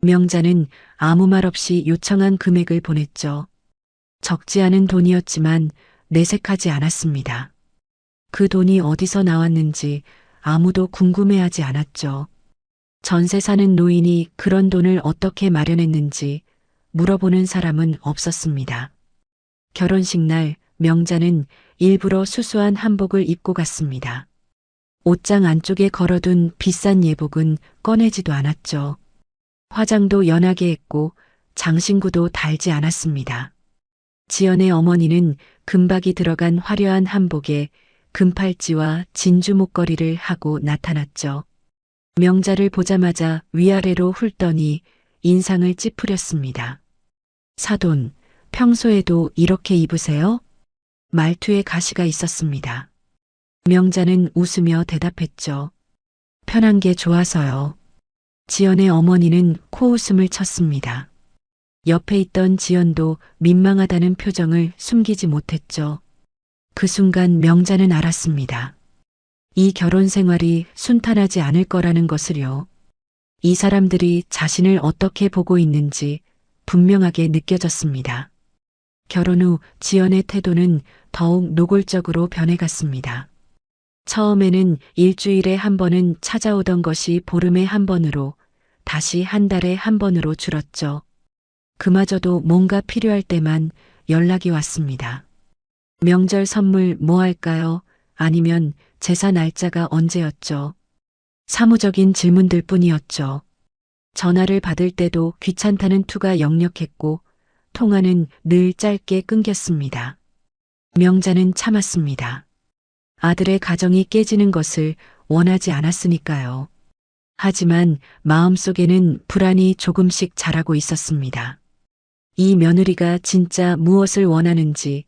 명자는 아무 말 없이 요청한 금액을 보냈죠. 적지 않은 돈이었지만 내색하지 않았습니다. 그 돈이 어디서 나왔는지 아무도 궁금해하지 않았죠. 전세 사는 노인이 그런 돈을 어떻게 마련했는지 물어보는 사람은 없었습니다. 결혼식 날 명자는 일부러 수수한 한복을 입고 갔습니다. 옷장 안쪽에 걸어둔 비싼 예복은 꺼내지도 않았죠. 화장도 연하게 했고 장신구도 달지 않았습니다. 지연의 어머니는 금박이 들어간 화려한 한복에 금팔찌와 진주 목걸이를 하고 나타났죠. 명자를 보자마자 위아래로 훑더니 인상을 찌푸렸습니다. 사돈, 평소에도 이렇게 입으세요? 말투에 가시가 있었습니다. 명자는 웃으며 대답했죠. 편한 게 좋아서요. 지연의 어머니는 코웃음을 쳤습니다. 옆에 있던 지연도 민망하다는 표정을 숨기지 못했죠. 그 순간 명자는 알았습니다. 이 결혼 생활이 순탄하지 않을 거라는 것을요. 이 사람들이 자신을 어떻게 보고 있는지 분명하게 느껴졌습니다. 결혼 후 지연의 태도는 더욱 노골적으로 변해갔습니다. 처음에는 일주일에 한 번은 찾아오던 것이 보름에 한 번으로, 다시 한 달에 한 번으로 줄었죠. 그마저도 뭔가 필요할 때만 연락이 왔습니다. 명절 선물 뭐 할까요? 아니면 제사 날짜가 언제였죠? 사무적인 질문들 뿐이었죠. 전화를 받을 때도 귀찮다는 투가 역력했고 통화는 늘 짧게 끊겼습니다. 명자는 참았습니다. 아들의 가정이 깨지는 것을 원하지 않았으니까요. 하지만 마음속에는 불안이 조금씩 자라고 있었습니다. 이 며느리가 진짜 무엇을 원하는지,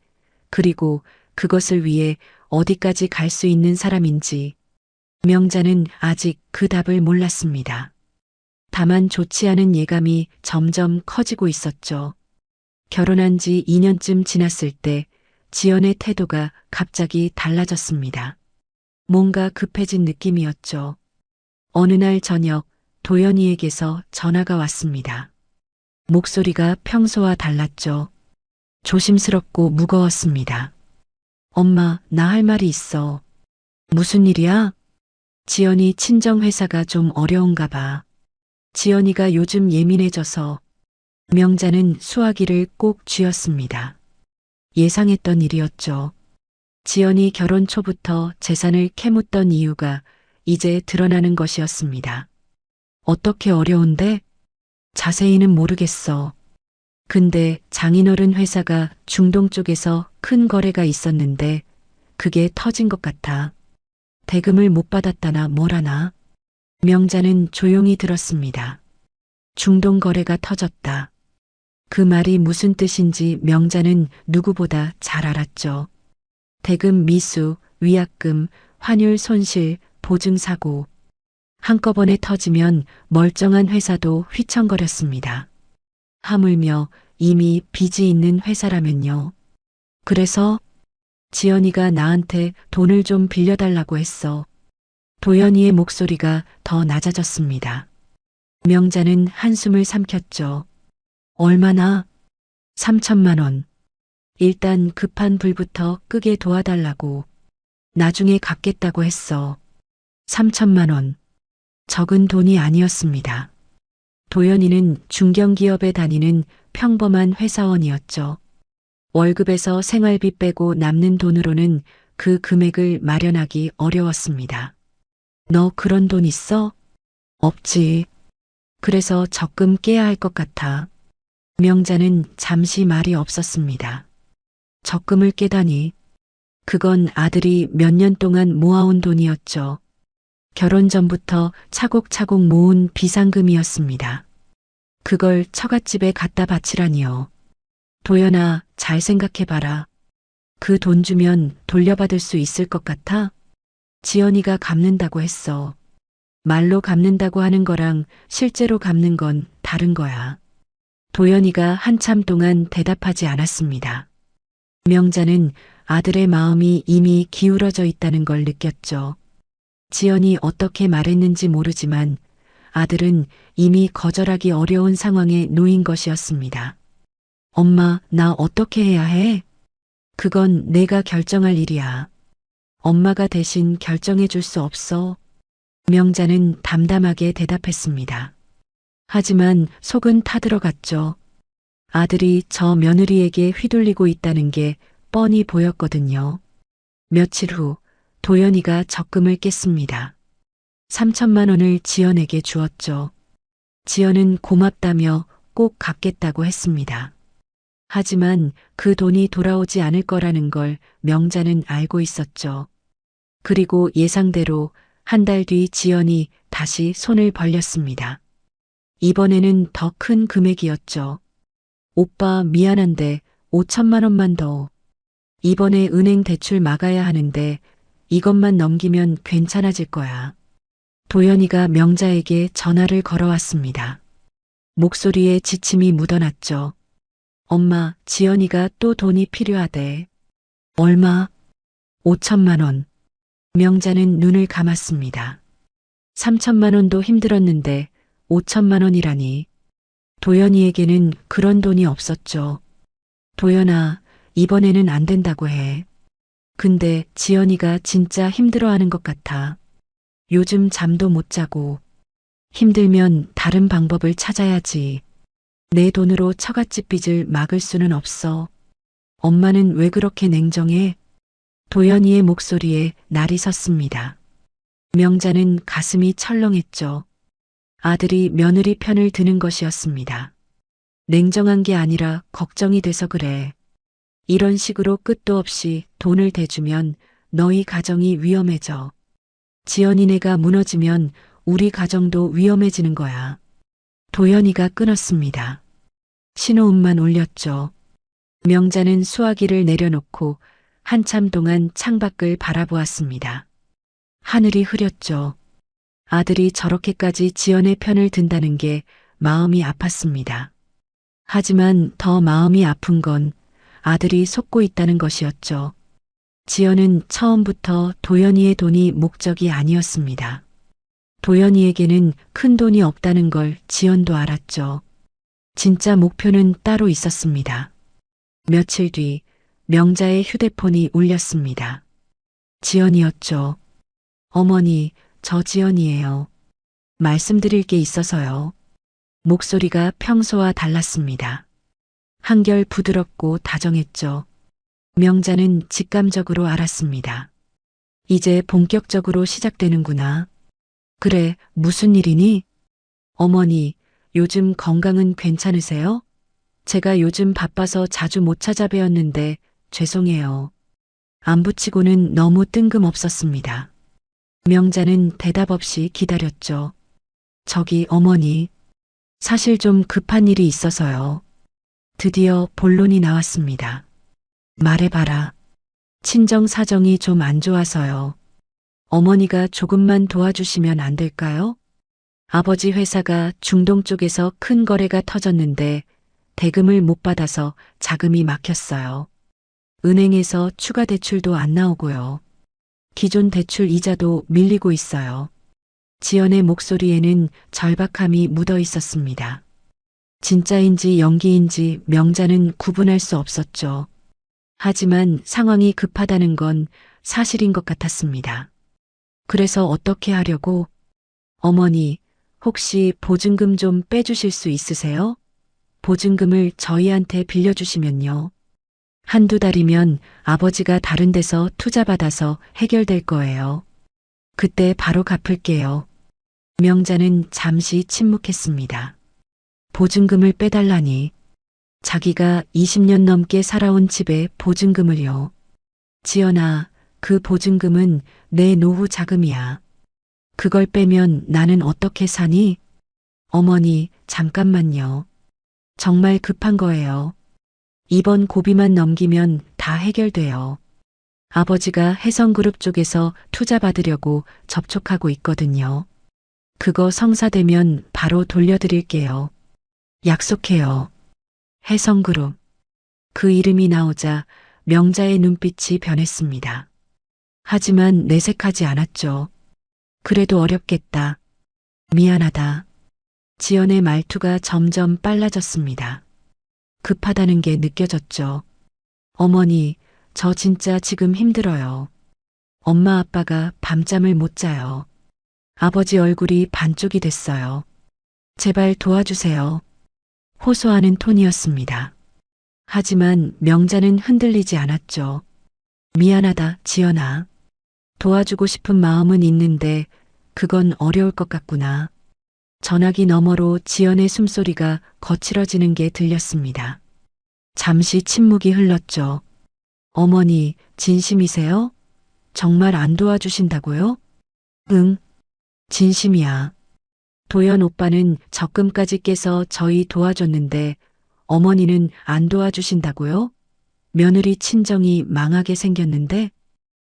그리고 그것을 위해 어디까지 갈 수 있는 사람인지 명자는 아직 그 답을 몰랐습니다. 다만 좋지 않은 예감이 점점 커지고 있었죠. 결혼한 지 2년쯤 지났을 때 지연의 태도가 갑자기 달라졌습니다. 뭔가 급해진 느낌이었죠. 어느 날 저녁 도연이에게서 전화가 왔습니다. 목소리가 평소와 달랐죠. 조심스럽고 무거웠습니다. 엄마, 나 할 말이 있어. 무슨 일이야? 지연이 친정 회사가 좀 어려운가 봐. 지연이가 요즘 예민해져서. 명자는 수화기를 꼭 쥐었습니다. 예상했던 일이었죠. 지연이 결혼 초부터 재산을 캐묻던 이유가 이제 드러나는 것이었습니다. 어떻게 어려운데? 자세히는 모르겠어. 근데 장인어른 회사가 중동 쪽에서 큰 거래가 있었는데 그게 터진 것 같아. 대금을 못 받았다나 뭐라나. 명자는 조용히 들었습니다. 중동 거래가 터졌다. 그 말이 무슨 뜻인지 명자는 누구보다 잘 알았죠. 대금 미수, 위약금, 환율 손실, 보증사고. 한꺼번에 터지면 멀쩡한 회사도 휘청거렸습니다. 하물며 이미 빚이 있는 회사라면요. 그래서 지연이가 나한테 돈을 좀 빌려달라고 했어. 도연이의 목소리가 더 낮아졌습니다. 명자는 한숨을 삼켰죠. 얼마나? 3천만 원. 일단 급한 불부터 끄게 도와달라고. 나중에 갚겠다고 했어. 3천만 원. 적은 돈이 아니었습니다. 도연이는 중견기업에 다니는 평범한 회사원이었죠. 월급에서 생활비 빼고 남는 돈으로는 그 금액을 마련하기 어려웠습니다. 너 그런 돈 있어? 없지. 그래서 적금 깨야 할 것 같아. 명자는 잠시 말이 없었습니다. 적금을 깨다니. 그건 아들이 몇 년 동안 모아온 돈이었죠. 결혼 전부터 차곡차곡 모은 비상금이었습니다. 그걸 처갓집에 갖다 바치라니요. 도연아, 잘 생각해봐라. 그 돈 주면 돌려받을 수 있을 것 같아? 지연이가 갚는다고 했어. 말로 갚는다고 하는 거랑 실제로 갚는 건 다른 거야. 도연이가 한참 동안 대답하지 않았습니다. 명자는 아들의 마음이 이미 기울어져 있다는 걸 느꼈죠. 지연이 어떻게 말했는지 모르지만 아들은 이미 거절하기 어려운 상황에 놓인 것이었습니다. 엄마, 나 어떻게 해야 해? 그건 내가 결정할 일이야. 엄마가 대신 결정해 줄 수 없어. 명자는 담담하게 대답했습니다. 하지만 속은 타들어갔죠. 아들이 저 며느리에게 휘둘리고 있다는 게 뻔히 보였거든요. 며칠 후 도연이가 적금을 깼습니다. 3천만 원을 지연에게 주었죠. 지연은 고맙다며 꼭 갚겠다고 했습니다. 하지만 그 돈이 돌아오지 않을 거라는 걸 명자는 알고 있었죠. 그리고 예상대로 한 달 뒤 지연이 다시 손을 벌렸습니다. 이번에는 더 큰 금액이었죠. 오빠 미안한데 5천만 원만 더. 이번에 은행 대출 막아야 하는데 이것만 넘기면 괜찮아질 거야. 도연이가 명자에게 전화를 걸어왔습니다. 목소리에 지침이 묻어났죠. 엄마, 지연이가 또 돈이 필요하대. 얼마? 5천만 원. 명자는 눈을 감았습니다. 3천만 원도 힘들었는데 5천만 원이라니. 도연이에게는 그런 돈이 없었죠. 도연아, 이번에는 안 된다고 해. 근데 지연이가 진짜 힘들어하는 것 같아. 요즘 잠도 못 자고. 힘들면 다른 방법을 찾아야지. 내 돈으로 처갓집 빚을 막을 수는 없어. 엄마는 왜 그렇게 냉정해? 도연이의 목소리에 날이 섰습니다. 명자는 가슴이 철렁했죠. 아들이 며느리 편을 드는 것이었습니다. 냉정한 게 아니라 걱정이 돼서 그래. 이런 식으로 끝도 없이 돈을 대주면 너희 가정이 위험해져. 지연이네가 무너지면 우리 가정도 위험해지는 거야. 도연이가 끊었습니다. 신호음만 울렸죠. 명자는 수화기를 내려놓고 한참 동안 창밖을 바라보았습니다. 하늘이 흐렸죠. 아들이 저렇게까지 지연의 편을 든다는 게 마음이 아팠습니다. 하지만 더 마음이 아픈 건 아들이 속고 있다는 것이었죠. 지연은 처음부터 도연이의 돈이 목적이 아니었습니다. 도연이에게는 큰 돈이 없다는 걸 지연도 알았죠. 진짜 목표는 따로 있었습니다. 며칠 뒤 명자의 휴대폰이 울렸습니다. 지연이었죠. 어머니, 저 지연이에요. 말씀드릴 게 있어서요. 목소리가 평소와 달랐습니다. 한결 부드럽고 다정했죠. 명자는 직감적으로 알았습니다. 이제 본격적으로 시작되는구나. 그래, 무슨 일이니? 어머니, 요즘 건강은 괜찮으세요? 제가 요즘 바빠서 자주 못 찾아뵈었는데 죄송해요. 안부치고는 너무 뜬금없었습니다. 명자는 대답 없이 기다렸죠. 저기 어머니, 사실 좀 급한 일이 있어서요. 드디어 본론이 나왔습니다. 말해봐라. 친정 사정이 좀 안 좋아서요. 어머니가 조금만 도와주시면 안 될까요? 아버지 회사가 중동 쪽에서 큰 거래가 터졌는데 대금을 못 받아서 자금이 막혔어요. 은행에서 추가 대출도 안 나오고요. 기존 대출 이자도 밀리고 있어요. 지연의 목소리에는 절박함이 묻어 있었습니다. 진짜인지 연기인지 명자는 구분할 수 없었죠. 하지만 상황이 급하다는 건 사실인 것 같았습니다. 그래서 어떻게 하려고? 어머니, 혹시 보증금 좀 빼주실 수 있으세요? 보증금을 저희한테 빌려주시면요. 한두 달이면 아버지가 다른 데서 투자받아서 해결될 거예요. 그때 바로 갚을게요. 명자는 잠시 침묵했습니다. 보증금을 빼달라니. 자기가 20년 넘게 살아온 집에 보증금을요. 지연아, 그 보증금은 내 노후 자금이야. 그걸 빼면 나는 어떻게 사니? 어머니, 잠깐만요. 정말 급한 거예요. 이번 고비만 넘기면 다 해결돼요. 아버지가 혜성그룹 쪽에서 투자 받으려고 접촉하고 있거든요. 그거 성사되면 바로 돌려드릴게요. 약속해요. 혜성그룹. 그 이름이 나오자 명자의 눈빛이 변했습니다. 하지만 내색하지 않았죠. 그래도 어렵겠다. 미안하다. 지연의 말투가 점점 빨라졌습니다. 급하다는 게 느껴졌죠. 어머니, 저 진짜 지금 힘들어요. 엄마 아빠가 밤잠을 못 자요. 아버지 얼굴이 반쪽이 됐어요. 제발 도와주세요. 호소하는 톤이었습니다. 하지만 명자는 흔들리지 않았죠. 미안하다, 지연아. 도와주고 싶은 마음은 있는데 그건 어려울 것 같구나. 전화기 너머로 지연의 숨소리가 거칠어지는 게 들렸습니다. 잠시 침묵이 흘렀죠. 어머니, 진심이세요? 정말 안 도와주신다고요? 응, 진심이야. 도연 오빠는 적금까지 깨서 저희 도와줬는데 어머니는 안 도와주신다고요? 며느리 친정이 망하게 생겼는데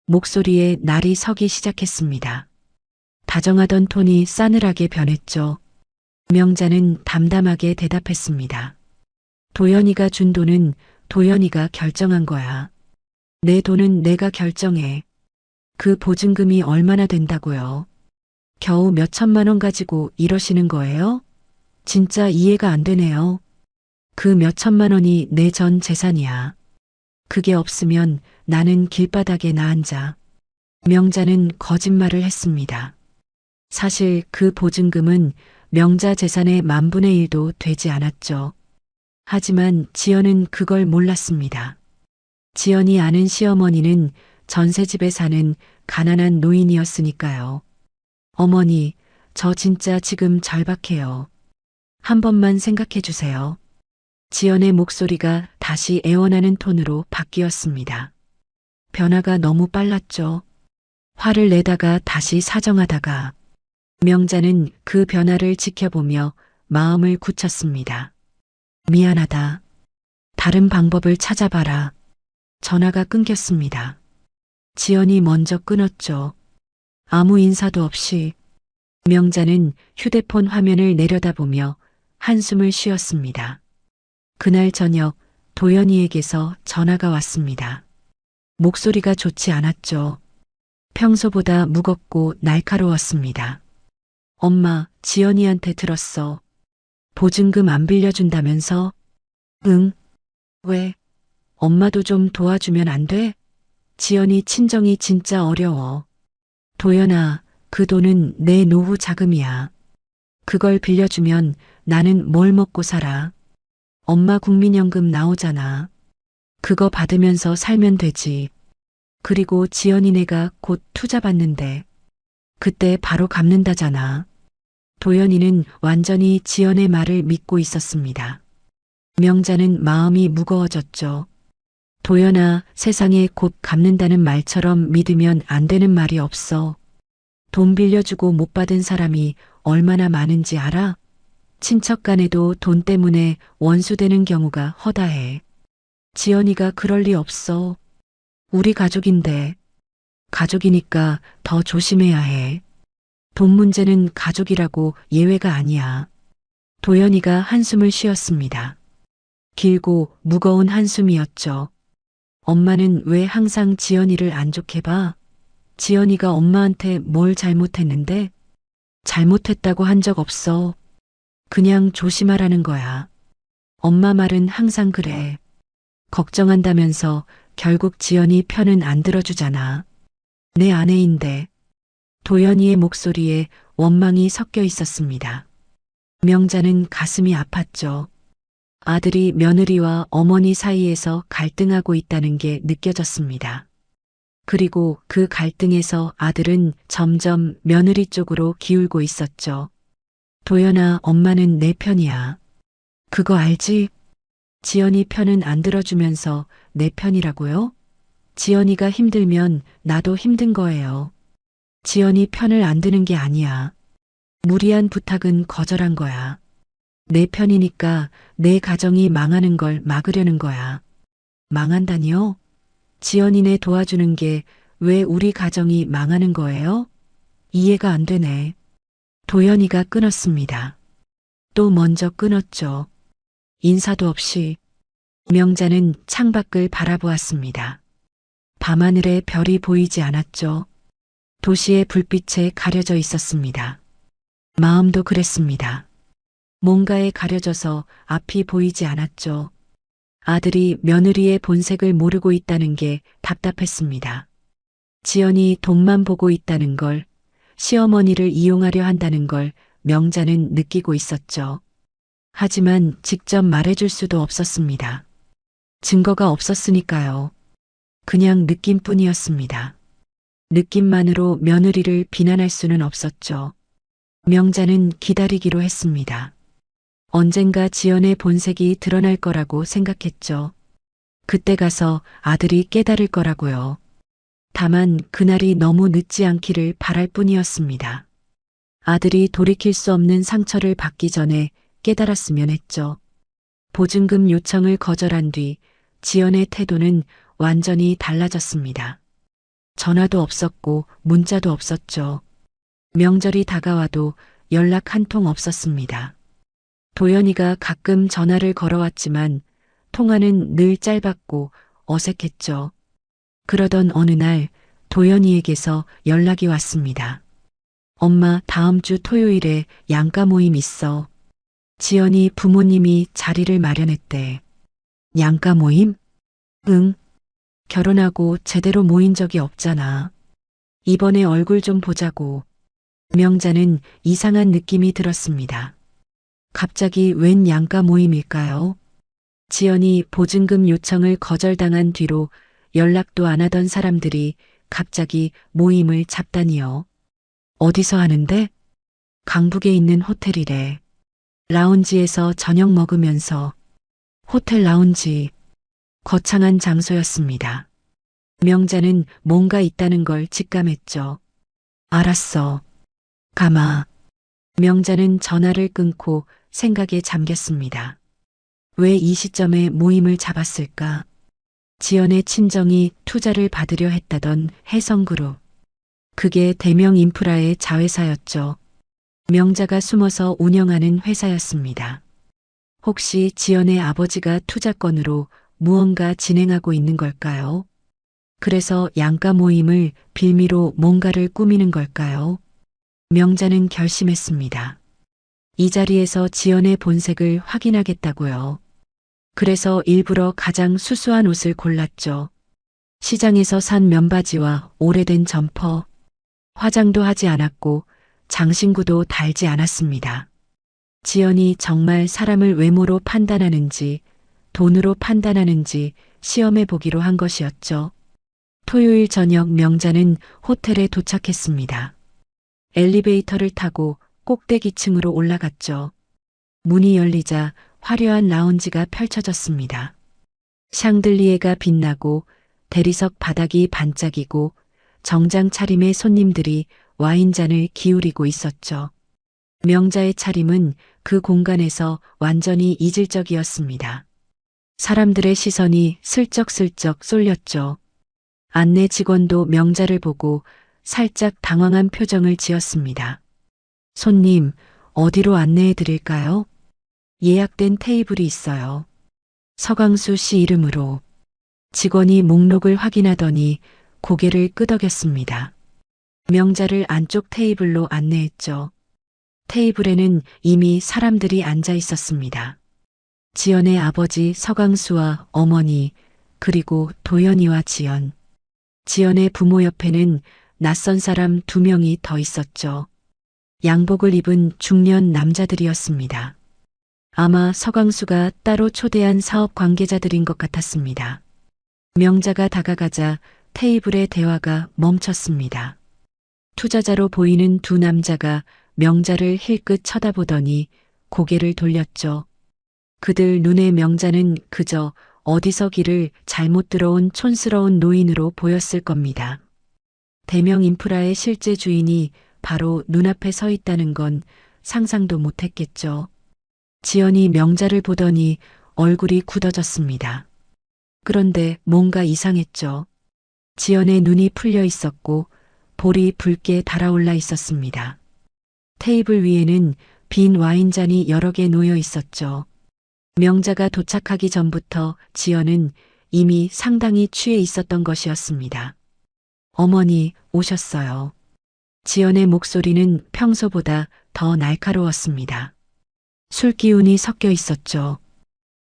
목소리에 날이 서기 시작했습니다. 다정하던 톤이 싸늘하게 변했죠. 명자는 담담하게 대답했습니다. 도연이가 준 돈은 도연이가 결정한 거야. 내 돈은 내가 결정해. 그 보증금이 얼마나 된다고요? 겨우 몇 천만 원 가지고 이러시는 거예요? 진짜 이해가 안 되네요. 그 몇 천만 원이 내 전 재산이야. 그게 없으면 나는 길바닥에 나앉아. 명자는 거짓말을 했습니다. 사실 그 보증금은 명자 재산의 1/1000도 되지 않았죠. 하지만 지연은 그걸 몰랐습니다. 지연이 아는 시어머니는 전세집에 사는 가난한 노인이었으니까요. 어머니, 저 진짜 지금 절박해요. 한 번만 생각해 주세요. 지연의 목소리가 다시 애원하는 톤으로 바뀌었습니다. 변화가 너무 빨랐죠. 화를 내다가 다시 사정하다가 명자는 그 변화를 지켜보며 마음을 굳혔습니다. 미안하다. 다른 방법을 찾아봐라. 전화가 끊겼습니다. 지연이 먼저 끊었죠. 아무 인사도 없이 명자는 휴대폰 화면을 내려다보며 한숨을 쉬었습니다. 그날 저녁 도연이에게서 전화가 왔습니다. 목소리가 좋지 않았죠. 평소보다 무겁고 날카로웠습니다. 엄마, 지연이한테 들었어. 보증금 안 빌려준다면서? 응. 왜? 엄마도 좀 도와주면 안 돼? 지연이 친정이 진짜 어려워. 도연아, 그 돈은 내 노후 자금이야. 그걸 빌려주면 나는 뭘 먹고 살아? 엄마 국민연금 나오잖아. 그거 받으면서 살면 되지. 그리고 지연이네가 곧 투자 받는데 그때 바로 갚는다잖아. 도연이는 완전히 지연의 말을 믿고 있었습니다. 명자는 마음이 무거워졌죠. 도연아, 세상에 곧 갚는다는 말처럼 믿으면 안 되는 말이 없어. 돈 빌려주고 못 받은 사람이 얼마나 많은지 알아? 친척 간에도 돈 때문에 원수되는 경우가 허다해. 지연이가 그럴 리 없어. 우리 가족인데. 가족이니까 더 조심해야 해. 돈 문제는 가족이라고 예외가 아니야. 도연이가 한숨을 쉬었습니다. 길고 무거운 한숨이었죠. 엄마는 왜 항상 지연이를 안 좋게 봐? 지연이가 엄마한테 뭘 잘못했는데? 잘못했다고 한 적 없어. 그냥 조심하라는 거야. 엄마 말은 항상 그래. 걱정한다면서 결국 지연이 편은 안 들어주잖아. 내 아내인데. 도연이의 목소리에 원망이 섞여 있었습니다. 명자는 가슴이 아팠죠. 아들이 며느리와 어머니 사이에서 갈등하고 있다는 게 느껴졌습니다. 그리고 그 갈등에서 아들은 점점 며느리 쪽으로 기울고 있었죠. 도연아, 엄마는 내 편이야. 그거 알지? 지연이 편은 안 들어주면서 내 편이라고요? 지연이가 힘들면 나도 힘든 거예요. 지연이 편을 안 드는 게 아니야. 무리한 부탁은 거절한 거야. 내 편이니까 내 가정이 망하는 걸 막으려는 거야. 망한다니요? 지연이네 도와주는 게 왜 우리 가정이 망하는 거예요? 이해가 안 되네. 도연이가 끊었습니다. 또 먼저 끊었죠. 인사도 없이. 명자는 창밖을 바라보았습니다. 밤하늘에 별이 보이지 않았죠. 도시의 불빛에 가려져 있었습니다. 마음도 그랬습니다. 뭔가에 가려져서 앞이 보이지 않았죠. 아들이 며느리의 본색을 모르고 있다는 게 답답했습니다. 지연이 돈만 보고 있다는 걸, 시어머니를 이용하려 한다는 걸 명자는 느끼고 있었죠. 하지만 직접 말해줄 수도 없었습니다. 증거가 없었으니까요. 그냥 느낌뿐이었습니다. 느낌만으로 며느리를 비난할 수는 없었죠. 명자는 기다리기로 했습니다. 언젠가 지연의 본색이 드러날 거라고 생각했죠. 그때 가서 아들이 깨달을 거라고요. 다만 그날이 너무 늦지 않기를 바랄 뿐이었습니다. 아들이 돌이킬 수 없는 상처를 받기 전에 깨달았으면 했죠. 보증금 요청을 거절한 뒤 지연의 태도는 완전히 달라졌습니다. 전화도 없었고 문자도 없었죠. 명절이 다가와도 연락 한 통 없었습니다. 도연이가 가끔 전화를 걸어왔지만 통화는 늘 짧았고 어색했죠. 그러던 어느 날 도연이에게서 연락이 왔습니다. 엄마, 다음 주 토요일에 양가 모임 있어. 지연이 부모님이 자리를 마련했대. 양가 모임? 응. 결혼하고 제대로 모인 적이 없잖아. 이번에 얼굴 좀 보자고. 명자는 이상한 느낌이 들었습니다. 갑자기 웬 양가 모임일까요? 지연이 보증금 요청을 거절당한 뒤로 연락도 안 하던 사람들이 갑자기 모임을 잡다니요. 어디서 하는데? 강북에 있는 호텔이래. 라운지에서 저녁 먹으면서. 호텔 라운지. 거창한 장소였습니다. 명자는 뭔가 있다는 걸 직감했죠. 알았어. 가마. 명자는 전화를 끊고 생각에 잠겼습니다. 왜 이 시점에 모임을 잡았을까? 지연의 친정이 투자를 받으려 했다던 혜성그룹. 그게 대명 인프라의 자회사였죠. 명자가 숨어서 운영하는 회사였습니다. 혹시 지연의 아버지가 투자건으로 무언가 진행하고 있는 걸까요? 그래서 양가 모임을 빌미로 뭔가를 꾸미는 걸까요? 명자는 결심했습니다. 이 자리에서 지연의 본색을 확인하겠다고요. 그래서 일부러 가장 수수한 옷을 골랐죠. 시장에서 산 면바지와 오래된 점퍼. 화장도 하지 않았고 장신구도 달지 않았습니다. 지연이 정말 사람을 외모로 판단하는지 돈으로 판단하는지 시험해 보기로 한 것이었죠. 토요일 저녁 명자는 호텔에 도착했습니다. 엘리베이터를 타고 꼭대기층으로 올라갔죠. 문이 열리자 화려한 라운지가 펼쳐졌습니다. 샹들리에가 빛나고 대리석 바닥이 반짝이고 정장 차림의 손님들이 와인잔을 기울이고 있었죠. 명자의 차림은 그 공간에서 완전히 이질적이었습니다. 사람들의 시선이 슬쩍슬쩍 쏠렸죠. 안내 직원도 명자를 보고 살짝 당황한 표정을 지었습니다. 손님, 어디로 안내해 드릴까요? 예약된 테이블이 있어요. 서강수 씨 이름으로. 직원이 목록을 확인하더니 고개를 끄덕였습니다. 명자를 안쪽 테이블로 안내했죠. 테이블에는 이미 사람들이 앉아 있었습니다. 지연의 아버지 서강수와 어머니, 그리고 도연이와 지연. 지연의 부모 옆에는 낯선 사람 2명이 더 있었죠. 양복을 입은 중년 남자들이었습니다. 아마 서강수가 따로 초대한 사업 관계자들인 것 같았습니다. 명자가 다가가자 테이블의 대화가 멈췄습니다. 투자자로 보이는 2 남자가 명자를 힐끗 쳐다보더니 고개를 돌렸죠. 그들 눈에 명자는 그저 어디서 길을 잘못 들어온 촌스러운 노인으로 보였을 겁니다. 대명 인프라의 실제 주인이 바로 눈앞에 서 있다는 건 상상도 못했겠죠. 지연이 명자를 보더니 얼굴이 굳어졌습니다. 그런데 뭔가 이상했죠. 지연의 눈이 풀려 있었고 볼이 붉게 달아올라 있었습니다. 테이블 위에는 빈 와인잔이 여러 개 놓여 있었죠. 명자가 도착하기 전부터 지연은 이미 상당히 취해 있었던 것이었습니다. 어머니, 오셨어요. 지연의 목소리는 평소보다 더 날카로웠습니다. 술 기운이 섞여 있었죠.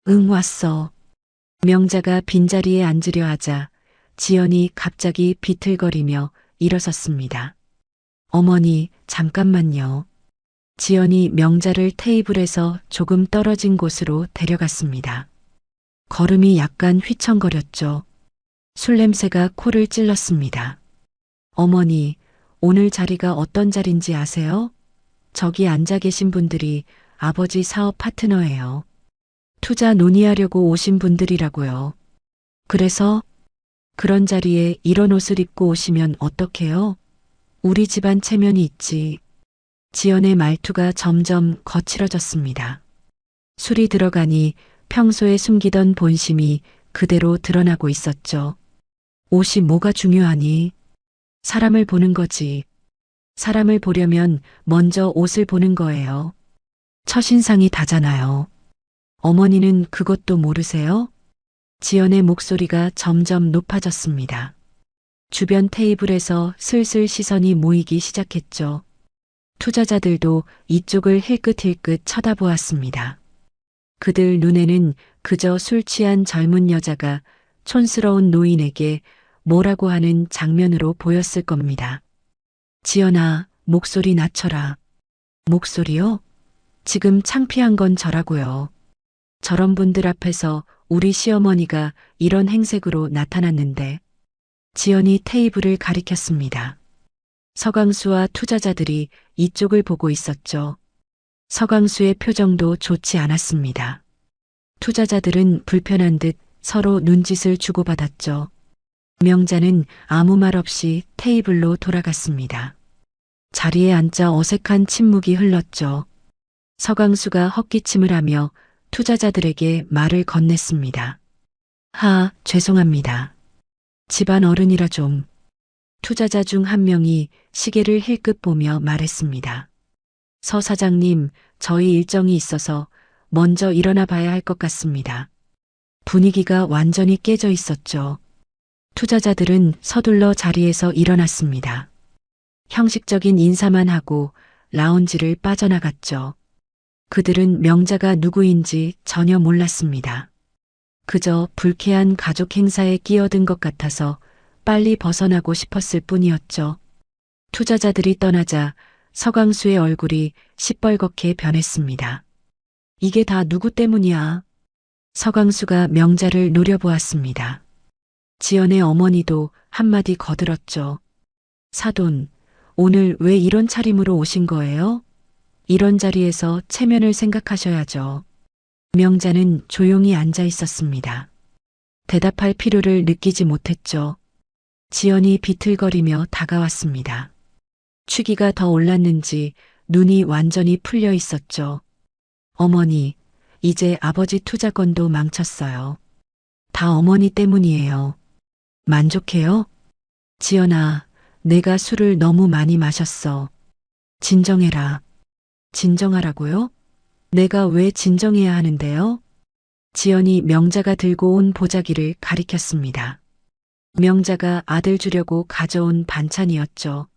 응, 왔어. 명자가 빈자리에 앉으려 하자 지연이 갑자기 비틀거리며 일어섰습니다. 어머니, 잠깐만요. 지연이 명자를 테이블에서 조금 떨어진 곳으로 데려갔습니다. 걸음이 약간 휘청거렸죠. 술 냄새가 코를 찔렀습니다. 어머니, 오늘 자리가 어떤 자리인지 아세요? 저기 앉아 계신 분들이 아버지 사업 파트너예요. 투자 논의하려고 오신 분들이라고요. 그래서 그런 자리에 이런 옷을 입고 오시면 어떡해요? 우리 집안 체면이 있지. 지연의 말투가 점점 거칠어졌습니다. 술이 들어가니 평소에 숨기던 본심이 그대로 드러나고 있었죠. 옷이 뭐가 중요하니? 사람을 보는 거지. 사람을 보려면 먼저 옷을 보는 거예요. 첫인상이 다잖아요. 어머니는 그것도 모르세요? 지연의 목소리가 점점 높아졌습니다. 주변 테이블에서 슬슬 시선이 모이기 시작했죠. 투자자들도 이쪽을 힐끗힐끗 쳐다보았습니다. 그들 눈에는 그저 술 취한 젊은 여자가 촌스러운 노인에게 뭐라고 하는 장면으로 보였을 겁니다. 지연아, 목소리 낮춰라. 목소리요? 지금 창피한 건 저라고요. 저런 분들 앞에서 우리 시어머니가 이런 행색으로 나타났는데. 지연이 테이블을 가리켰습니다. 서강수와 투자자들이 이쪽을 보고 있었죠. 서강수의 표정도 좋지 않았습니다. 투자자들은 불편한 듯 서로 눈짓을 주고받았죠. 명자는 아무 말 없이 테이블로 돌아갔습니다. 자리에 앉자 어색한 침묵이 흘렀죠. 서강수가 헛기침을 하며 투자자들에게 말을 건넸습니다. 죄송합니다. 집안 어른이라 좀. 투자자 중 한 명이 시계를 힐끗 보며 말했습니다. 서 사장님, 저희 일정이 있어서 먼저 일어나 봐야 할 것 같습니다. 분위기가 완전히 깨져 있었죠. 투자자들은 서둘러 자리에서 일어났습니다. 형식적인 인사만 하고 라운지를 빠져나갔죠. 그들은 명자가 누구인지 전혀 몰랐습니다. 그저 불쾌한 가족 행사에 끼어든 것 같아서 빨리 벗어나고 싶었을 뿐이었죠. 투자자들이 떠나자 서강수의 얼굴이 시뻘겋게 변했습니다. 이게 다 누구 때문이야? 서강수가 명자를 노려보았습니다. 지연의 어머니도 한마디 거들었죠. 사돈, 오늘 왜 이런 차림으로 오신 거예요? 이런 자리에서 체면을 생각하셔야죠. 명자는 조용히 앉아 있었습니다. 대답할 필요를 느끼지 못했죠. 지연이 비틀거리며 다가왔습니다. 취기가 더 올랐는지 눈이 완전히 풀려 있었죠. 어머니, 이제 아버지 투자건도 망쳤어요. 다 어머니 때문이에요. 만족해요? 지연아, 내가 술을 너무 많이 마셨어. 진정해라. 진정하라고요? 내가 왜 진정해야 하는데요? 지연이 명자가 들고 온 보자기를 가리켰습니다. 명자가 아들 주려고 가져온 반찬이었죠.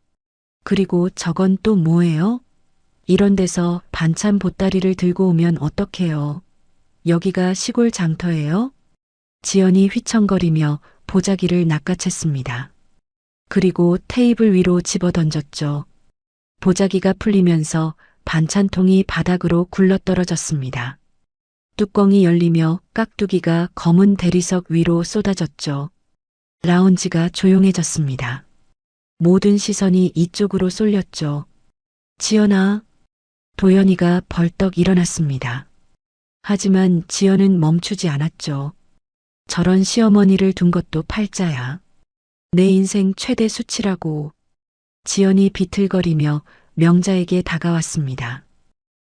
그리고 저건 또 뭐예요? 이런 데서 반찬 보따리를 들고 오면 어떡해요? 여기가 시골 장터예요? 지연이 휘청거리며 보자기를 낚아챘습니다. 그리고 테이블 위로 집어던졌죠. 보자기가 풀리면서 반찬통이 바닥으로 굴러떨어졌습니다. 뚜껑이 열리며 깍두기가 검은 대리석 위로 쏟아졌죠. 라운지가 조용해졌습니다. 모든 시선이 이쪽으로 쏠렸죠. 지연아. 도연이가 벌떡 일어났습니다. 하지만 지연은 멈추지 않았죠. 저런 시어머니를 둔 것도 팔자야. 내 인생 최대 수치라고. 지연이 비틀거리며 명자에게 다가왔습니다.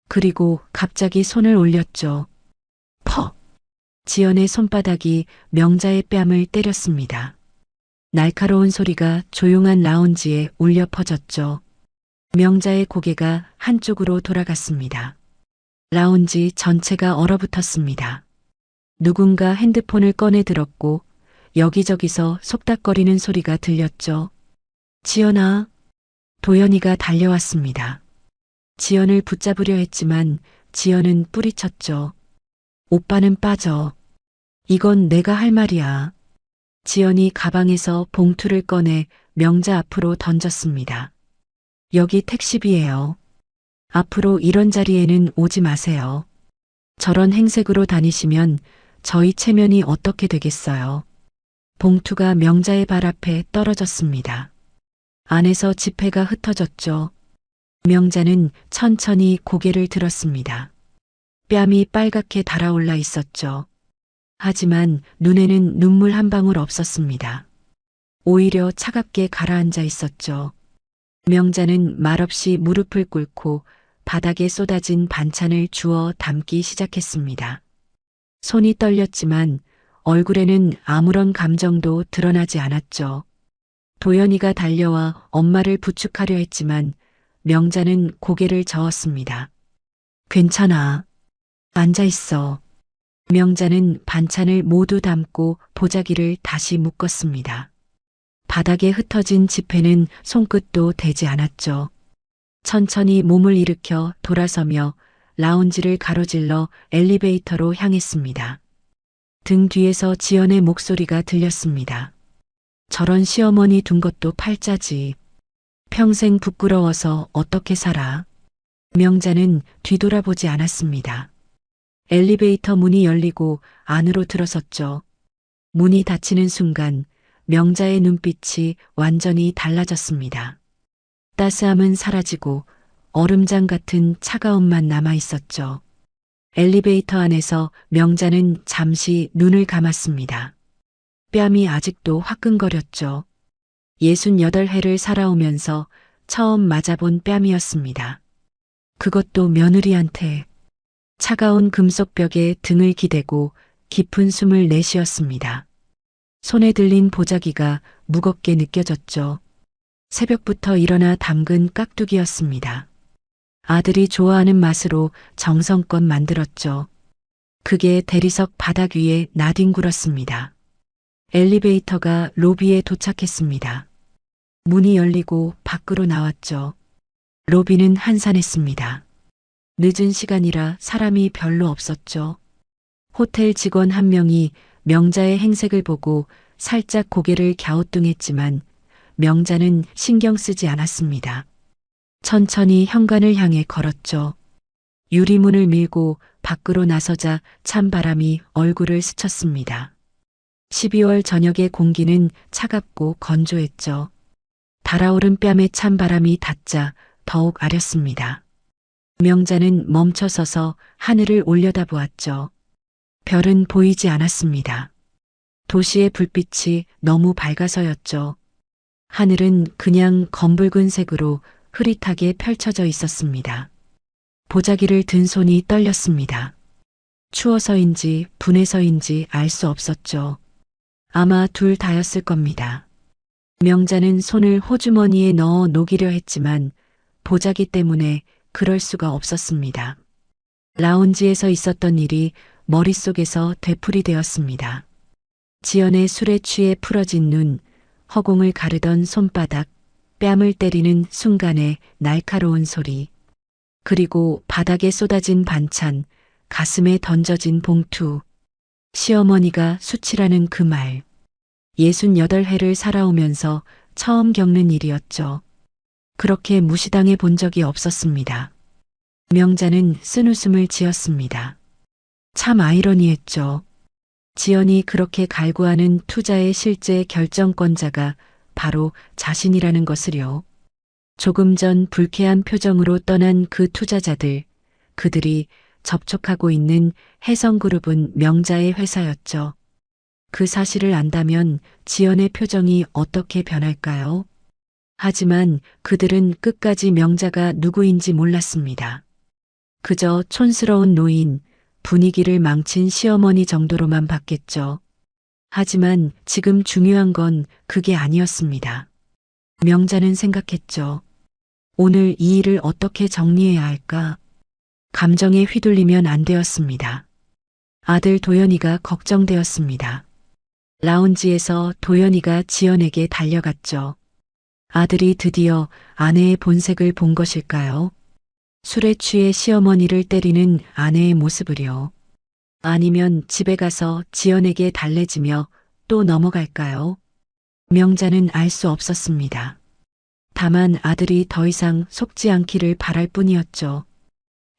그리고 갑자기 손을 올렸죠. 퍽! 지연의 손바닥이 명자의 뺨을 때렸습니다. 날카로운 소리가 조용한 라운지에 울려 퍼졌죠. 명자의 고개가 한쪽으로 돌아갔습니다. 라운지 전체가 얼어붙었습니다. 누군가 핸드폰을 꺼내 들었고 여기저기서 속닥거리는 소리가 들렸죠. 지연아. 도연이가 달려왔습니다. 지연을 붙잡으려 했지만 지연은 뿌리쳤죠. 오빠는 빠져. 이건 내가 할 말이야. 지연이 가방에서 봉투를 꺼내 명자 앞으로 던졌습니다. 여기 택시비예요. 앞으로 이런 자리에는 오지 마세요. 저런 행색으로 다니시면 저희 체면이 어떻게 되겠어요. 봉투가 명자의 발 앞에 떨어졌습니다. 안에서 지폐가 흩어졌죠. 명자는 천천히 고개를 들었습니다. 뺨이 빨갛게 달아올라 있었죠. 하지만 눈에는 눈물 한 방울 없었습니다. 오히려 차갑게 가라앉아 있었죠. 명자는 말없이 무릎을 꿇고 바닥에 쏟아진 반찬을 주워 담기 시작했습니다. 손이 떨렸지만 얼굴에는 아무런 감정도 드러나지 않았죠. 도연이가 달려와 엄마를 부축하려 했지만 명자는 고개를 저었습니다. 괜찮아. 앉아 있어. 명자는 반찬을 모두 담고 보자기를 다시 묶었습니다. 바닥에 흩어진 지폐는 손끝도 대지 않았죠. 천천히 몸을 일으켜 돌아서며 라운지를 가로질러 엘리베이터로 향했습니다. 등 뒤에서 지연의 목소리가 들렸습니다. 저런 시어머니 둔 것도 팔자지. 평생 부끄러워서 어떻게 살아. 명자는 뒤돌아보지 않았습니다. 엘리베이터 문이 열리고 안으로 들어섰죠. 문이 닫히는 순간 명자의 눈빛이 완전히 달라졌습니다. 따스함은 사라지고 얼음장 같은 차가움만 남아 있었죠. 엘리베이터 안에서 명자는 잠시 눈을 감았습니다. 뺨이 아직도 화끈거렸죠. 68해를 살아오면서 처음 맞아본 뺨이었습니다. 그것도 며느리한테. 차가운 금속벽에 등을 기대고 깊은 숨을 내쉬었습니다. 손에 들린 보자기가 무겁게 느껴졌죠. 새벽부터 일어나 담근 깍두기였습니다. 아들이 좋아하는 맛으로 정성껏 만들었죠. 그게 대리석 바닥 위에 나뒹굴었습니다. 엘리베이터가 로비에 도착했습니다. 문이 열리고 밖으로 나왔죠. 로비는 한산했습니다. 늦은 시간이라 사람이 별로 없었죠. 호텔 직원 한 명이 명자의 행색을 보고 살짝 고개를 갸우뚱했지만 명자는 신경 쓰지 않았습니다. 천천히 현관을 향해 걸었죠. 유리문을 밀고 밖으로 나서자 찬바람이 얼굴을 스쳤습니다. 12월 저녁의 공기는 차갑고 건조했죠. 달아오른 뺨에 찬바람이 닿자 더욱 아렸습니다. 명자는 멈춰서서 하늘을 올려다보았죠. 별은 보이지 않았습니다. 도시의 불빛이 너무 밝아서였죠. 하늘은 그냥 검붉은 색으로 흐릿하게 펼쳐져 있었습니다. 보자기를 든 손이 떨렸습니다. 추워서인지 분해서인지 알 수 없었죠. 아마 둘 다였을 겁니다. 명자는 손을 호주머니에 넣어 녹이려 했지만 보자기 때문에 그럴 수가 없었습니다. 라운지에서 있었던 일이 머릿속에서 되풀이 되었습니다. 지연의 술에 취해 풀어진 눈, 허공을 가르던 손바닥, 뺨을 때리는 순간의 날카로운 소리, 그리고 바닥에 쏟아진 반찬, 가슴에 던져진 봉투, 시어머니가 수치라는 그 말. 68해를 살아오면서 처음 겪는 일이었죠. 그렇게 무시당해 본 적이 없었습니다. 명자는 쓴웃음을 지었습니다. 참 아이러니했죠. 지연이 그렇게 갈구하는 투자의 실제 결정권자가 바로 자신이라는 것을요. 조금 전 불쾌한 표정으로 떠난 그 투자자들, 그들이 접촉하고 있는 혜성그룹은 명자의 회사였죠. 그 사실을 안다면 지연의 표정이 어떻게 변할까요? 하지만 그들은 끝까지 명자가 누구인지 몰랐습니다. 그저 촌스러운 노인, 분위기를 망친 시어머니 정도로만 봤겠죠. 하지만 지금 중요한 건 그게 아니었습니다. 명자는 생각했죠. 오늘 이 일을 어떻게 정리해야 할까? 감정에 휘둘리면 안 되었습니다. 아들 도연이가 걱정되었습니다. 라운지에서 도연이가 지연에게 달려갔죠. 아들이 드디어 아내의 본색을 본 것일까요? 술에 취해 시어머니를 때리는 아내의 모습을요. 아니면 집에 가서 지연에게 달래지며 또 넘어갈까요? 명자는 알 수 없었습니다. 다만 아들이 더 이상 속지 않기를 바랄 뿐이었죠.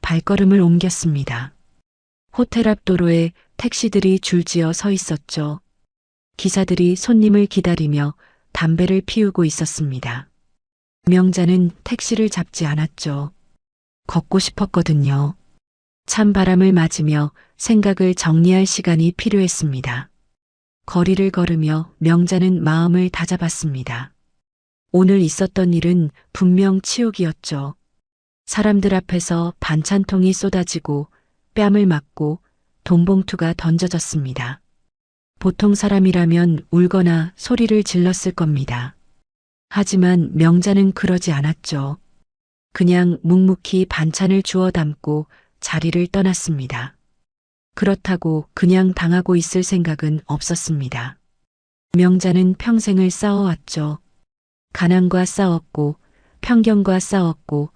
발걸음을 옮겼습니다. 호텔 앞 도로에 택시들이 줄지어 서 있었죠. 기사들이 손님을 기다리며 담배를 피우고 있었습니다. 명자는 택시를 잡지 않았죠. 걷고 싶었거든요. 찬바람을 맞으며 생각을 정리할 시간이 필요했습니다. 거리를 걸으며 명자는 마음을 다잡았습니다. 오늘 있었던 일은 분명 치욕이었죠. 사람들 앞에서 반찬통이 쏟아지고 뺨을 맞고 돈봉투가 던져졌습니다. 보통 사람이라면 울거나 소리를 질렀을 겁니다. 하지만 명자는 그러지 않았죠. 그냥 묵묵히 반찬을 주워 담고 자리를 떠났습니다. 그렇다고 그냥 당하고 있을 생각은 없었습니다. 명자는 평생을 싸워왔죠. 가난과 싸웠고 편견과 싸웠고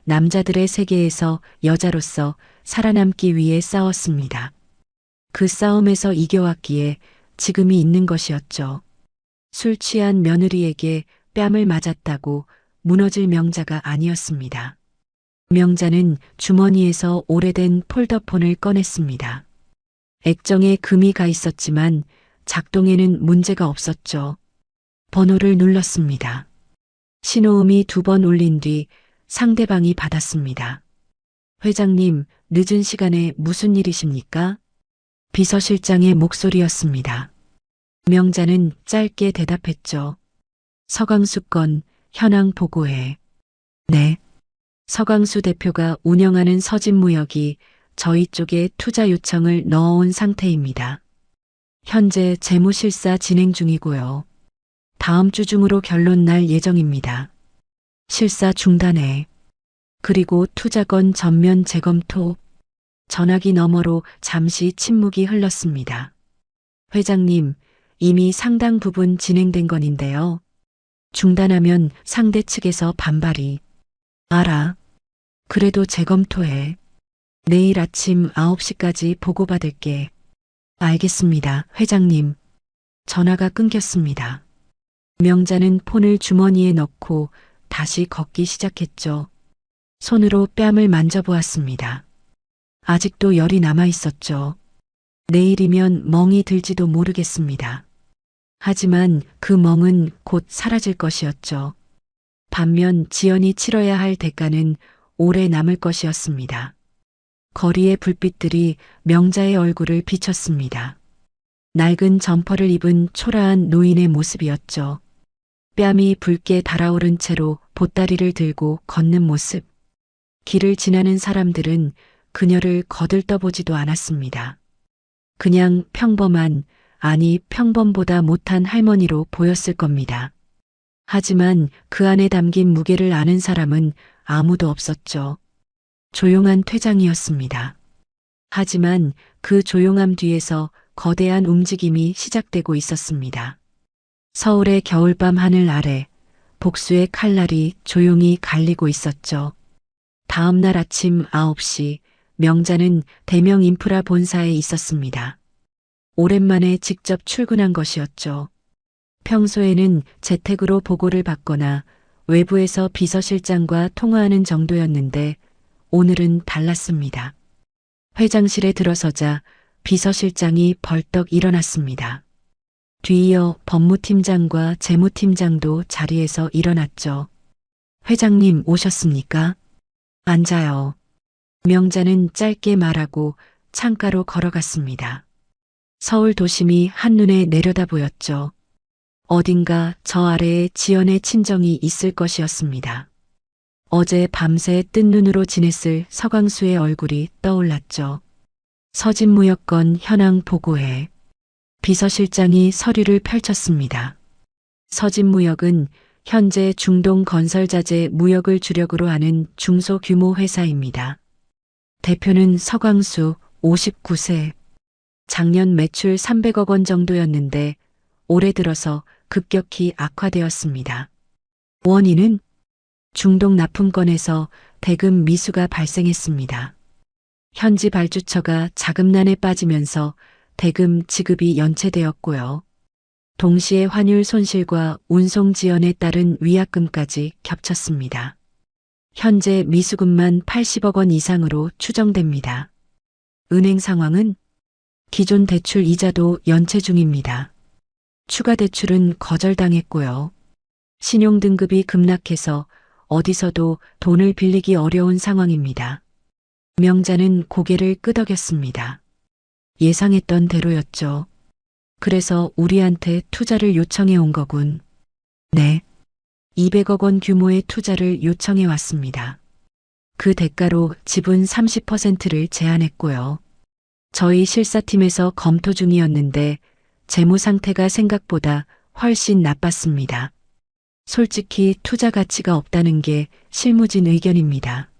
남자들의 세계에서 여자로서 살아남기 위해 싸웠습니다. 그 싸움에서 이겨왔기에 지금이 있는 것이었죠. 술 취한 며느리에게 뺨을 맞았다고 무너질 명자가 아니었습니다. 명자는 주머니에서 오래된 폴더폰을 꺼냈습니다. 액정에 금이 가 있었지만 작동에는 문제가 없었죠. 번호를 눌렀습니다. 신호음이 2번 울린 뒤 상대방이 받았습니다. 회장님, 늦은 시간에 무슨 일이십니까? 비서실장의 목소리였습니다. 명자는 짧게 대답했죠. 서강수 건 현황 보고해. 네. 서강수 대표가 운영하는 서진무역이 저희 쪽에 투자 요청을 넣어온 상태입니다. 현재 재무실사 진행 중이고요. 다음 주 중으로 결론 날 예정입니다. 실사 중단해. 그리고 투자건 전면 재검토. 전화기 너머로 잠시 침묵이 흘렀습니다. 회장님, 이미 상당 부분 진행된 건인데요. 중단하면 상대 측에서 반발이. 알아. 그래도 재검토해. 내일 아침 9시까지 보고받을게. 알겠습니다, 회장님. 전화가 끊겼습니다. 명자는 폰을 주머니에 넣고 다시 걷기 시작했죠. 손으로 뺨을 만져보았습니다. 아직도 열이 남아 있었죠. 내일이면 멍이 들지도 모르겠습니다. 하지만 그 멍은 곧 사라질 것이었죠. 반면 지연이 치러야 할 대가는 오래 남을 것이었습니다. 거리의 불빛들이 명자의 얼굴을 비췄습니다. 낡은 점퍼를 입은 초라한 노인의 모습이었죠. 뺨이 붉게 달아오른 채로 보따리를 들고 걷는 모습. 길을 지나는 사람들은 그녀를 거들떠보지도 않았습니다. 그냥 평범한, 아니 평범보다 못한 할머니로 보였을 겁니다. 하지만 그 안에 담긴 무게를 아는 사람은 아무도 없었죠. 조용한 퇴장이었습니다. 하지만 그 조용함 뒤에서 거대한 움직임이 시작되고 있었습니다. 서울의 겨울밤 하늘 아래 복수의 칼날이 조용히 갈리고 있었죠. 다음 날 아침 9시 명자는 대명 인프라 본사에 있었습니다. 오랜만에 직접 출근한 것이었죠. 평소에는 재택으로 보고를 받거나 외부에서 비서실장과 통화하는 정도였는데 오늘은 달랐습니다. 회장실에 들어서자 비서실장이 벌떡 일어났습니다. 뒤이어 법무팀장과 재무팀장도 자리에서 일어났죠. 회장님 오셨습니까? 앉아요. 명자는 짧게 말하고 창가로 걸어갔습니다. 서울 도심이 한눈에 내려다 보였죠. 어딘가 저 아래에 지연의 친정이 있을 것이었습니다. 어제 밤새 뜬 눈으로 지냈을 서광수의 얼굴이 떠올랐죠. 서진무역건 현황 보고해. 비서실장이 서류를 펼쳤습니다. 서진무역은 현재 중동 건설자재 무역을 주력으로 하는 중소규모 회사입니다. 대표는 서광수 59세. 작년 매출 300억 원 정도였는데 올해 들어서 급격히 악화되었습니다. 원인은 중동 납품건에서 대금 미수가 발생했습니다. 현지 발주처가 자금난에 빠지면서 대금 지급이 연체되었고요. 동시에 환율 손실과 운송 지연에 따른 위약금까지 겹쳤습니다. 현재 미수금만 80억 원 이상으로 추정됩니다. 은행 상황은 기존 대출 이자도 연체 중입니다. 추가 대출은 거절당했고요. 신용등급이 급락해서 어디서도 돈을 빌리기 어려운 상황입니다. 명자는 고개를 끄덕였습니다. 예상했던 대로였죠. 그래서 우리한테 투자를 요청해 온 거군. 네. 200억 원 규모의 투자를 요청해 왔습니다. 그 대가로 지분 30%를 제안했고요. 저희 실사팀에서 검토 중이었는데 재무 상태가 생각보다 훨씬 나빴습니다. 솔직히 투자 가치가 없다는 게 실무진 의견입니다.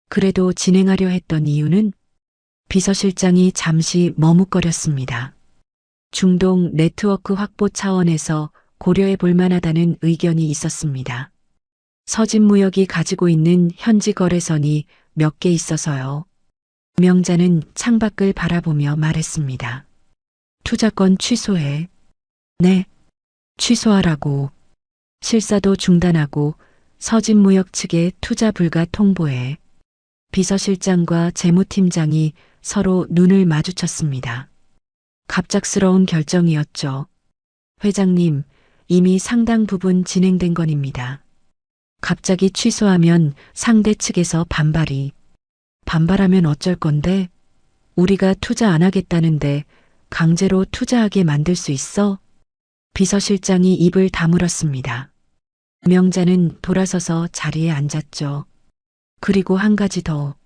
그래도 진행하려 했던 이유는 비서실장이 잠시 머뭇거렸습니다. 중동 네트워크 확보 차원에서 고려해 볼 만하다는 의견이 있었습니다. 서진무역이 가지고 있는 현지 거래선이 몇 개 있어서요. 명자는 창밖을 바라보며 말했습니다. 투자권 취소해. 네. 취소하라고. 실사도 중단하고 서진무역 측에 투자 불가 통보해. 비서실장과 재무팀장이 서로 눈을 마주쳤습니다. 갑작스러운 결정이었죠. 회장님, 이미 상당 부분 진행된 건입니다. 갑자기 취소하면 상대 측에서 반발하면 어쩔 건데? 우리가 투자 안 하겠다는데 강제로 투자하게 만들 수 있어? 비서실장이 입을 다물었습니다. 명자는 돌아서서 자리에 앉았죠. 그리고 한 가지 더.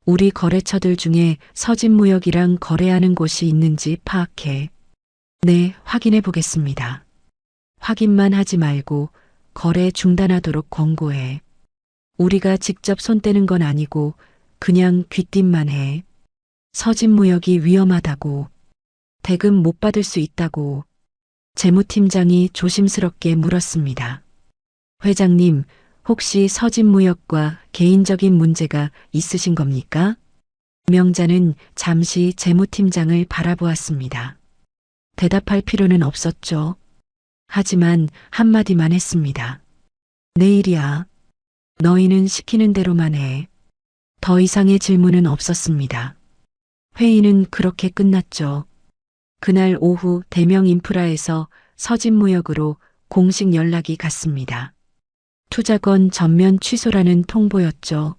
우리 거래처들 중에 서진무역이랑 거래하는 곳이 있는지 파악해. 네, 확인해 보겠습니다. 확인만 하지 말고 거래 중단하도록 권고해. 우리가 직접 손 떼는 건 아니고 그냥 귀띔만 해. 서진무역이 위험하다고. 대금 못 받을 수 있다고. 재무팀장이 조심스럽게 물었습니다. 회장님, 혹시 서진무역과 개인적인 문제가 있으신 겁니까? 명자는 잠시 재무팀장을 바라보았습니다. 대답할 필요는 없었죠. 하지만 한마디만 했습니다. 내일이야. 너희는 시키는 대로만 해. 더 이상의 질문은 없었습니다. 회의는 그렇게 끝났죠. 그날 오후 대명인프라에서 서진무역으로 공식 연락이 갔습니다. 투자권 전면 취소라는 통보였죠.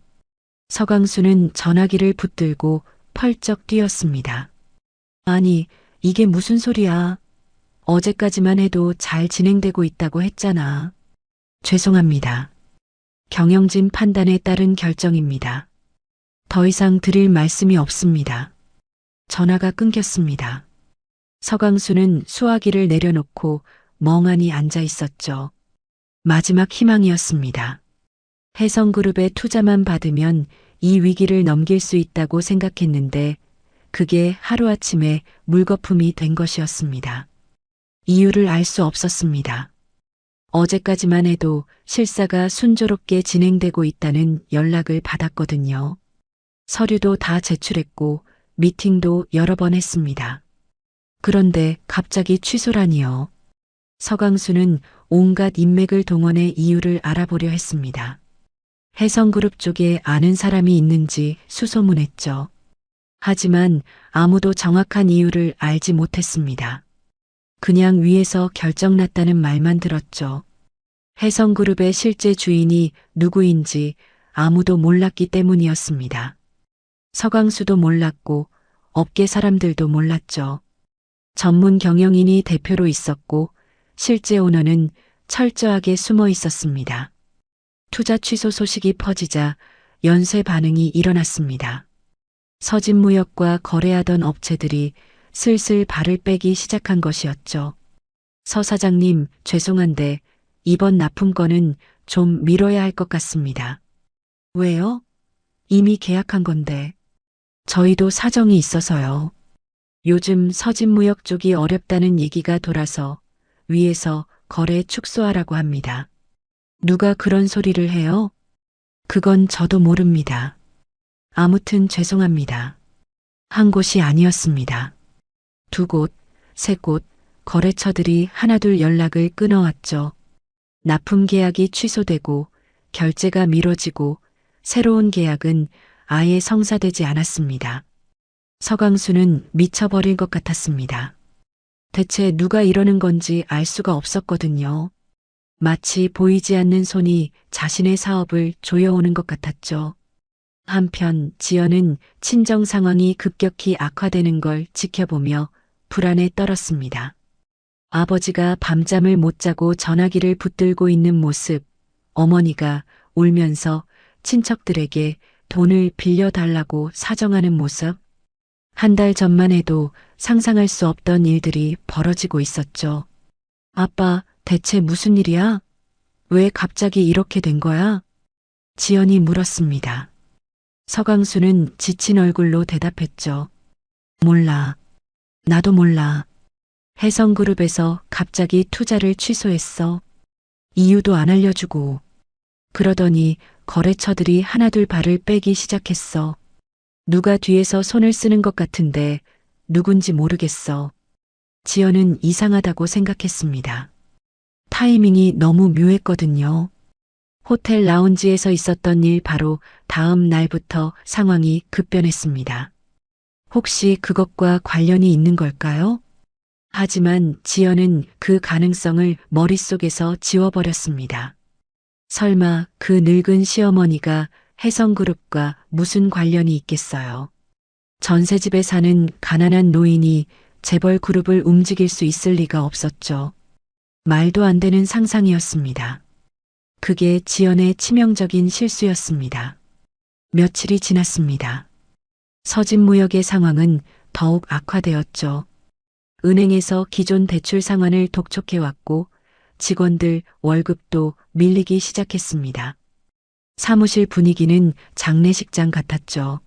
서강수는 전화기를 붙들고 펄쩍 뛰었습니다. 아니, 이게 무슨 소리야. 어제까지만 해도 잘 진행되고 있다고 했잖아. 죄송합니다. 경영진 판단에 따른 결정입니다. 더 이상 드릴 말씀이 없습니다. 전화가 끊겼습니다. 서강수는 수화기를 내려놓고 멍하니 앉아 있었죠. 마지막 희망이었습니다. 혜성그룹의 투자만 받으면 이 위기를 넘길 수 있다고 생각했는데 그게 하루아침에 물거품이 된 것이었습니다. 이유를 알 수 없었습니다. 어제까지만 해도 실사가 순조롭게 진행되고 있다는 연락을 받았거든요. 서류도 다 제출했고 미팅도 여러 번 했습니다. 그런데 갑자기 취소라니요. 서강수는 온갖 인맥을 동원해 이유를 알아보려 했습니다. 혜성그룹 쪽에 아는 사람이 있는지 수소문했죠. 하지만 아무도 정확한 이유를 알지 못했습니다. 그냥 위에서 결정났다는 말만 들었죠. 혜성그룹의 실제 주인이 누구인지 아무도 몰랐기 때문이었습니다. 서강수도 몰랐고 업계 사람들도 몰랐죠. 전문 경영인이 대표로 있었고 실제 오너는 철저하게 숨어 있었습니다. 투자 취소 소식이 퍼지자 연쇄 반응이 일어났습니다. 서진무역과 거래하던 업체들이 슬슬 발을 빼기 시작한 것이었죠. 서 사장님, 죄송한데 이번 납품건은 좀 미뤄야 할 것 같습니다. 왜요? 이미 계약한 건데. 저희도 사정이 있어서요. 요즘 서진무역 쪽이 어렵다는 얘기가 돌아서 위에서 거래 축소하라고 합니다. 누가 그런 소리를 해요? 그건 저도 모릅니다. 아무튼 죄송합니다. 한 곳이 아니었습니다. 두 곳, 세 곳 거래처들이 하나둘 연락을 끊어왔죠. 납품 계약이 취소되고 결제가 미뤄지고 새로운 계약은 아예 성사되지 않았습니다. 서강수는 미쳐버릴 것 같았습니다. 대체 누가 이러는 건지 알 수가 없었거든요. 마치 보이지 않는 손이 자신의 사업을 조여오는 것 같았죠. 한편 지연은 친정 상황이 급격히 악화되는 걸 지켜보며 불안에 떨었습니다. 아버지가 밤잠을 못 자고 전화기를 붙들고 있는 모습, 어머니가 울면서 친척들에게 돈을 빌려달라고 사정하는 모습, 한 달 전만 해도 상상할 수 없던 일들이 벌어지고 있었죠. 아빠, 대체 무슨 일이야? 왜 갑자기 이렇게 된 거야? 지연이 물었습니다. 서강수는 지친 얼굴로 대답했죠. 몰라. 나도 몰라. 혜성그룹에서 갑자기 투자를 취소했어. 이유도 안 알려주고. 그러더니 거래처들이 하나둘 발을 빼기 시작했어. 누가 뒤에서 손을 쓰는 것 같은데 누군지 모르겠어. 지연은 이상하다고 생각했습니다. 타이밍이 너무 묘했거든요. 호텔 라운지에서 있었던 일 바로 다음 날부터 상황이 급변했습니다. 혹시 그것과 관련이 있는 걸까요? 하지만 지연은 그 가능성을 머릿속에서 지워버렸습니다. 설마 그 늙은 시어머니가 혜성그룹과 무슨 관련이 있겠어요? 전세집에 사는 가난한 노인이 재벌 그룹을 움직일 수 있을 리가 없었죠. 말도 안 되는 상상이었습니다. 그게 지연의 치명적인 실수였습니다. 며칠이 지났습니다. 서진무역의 상황은 더욱 악화되었죠. 은행에서 기존 대출 상환을 독촉해왔고 직원들 월급도 밀리기 시작했습니다. 사무실 분위기는 장례식장 같았죠.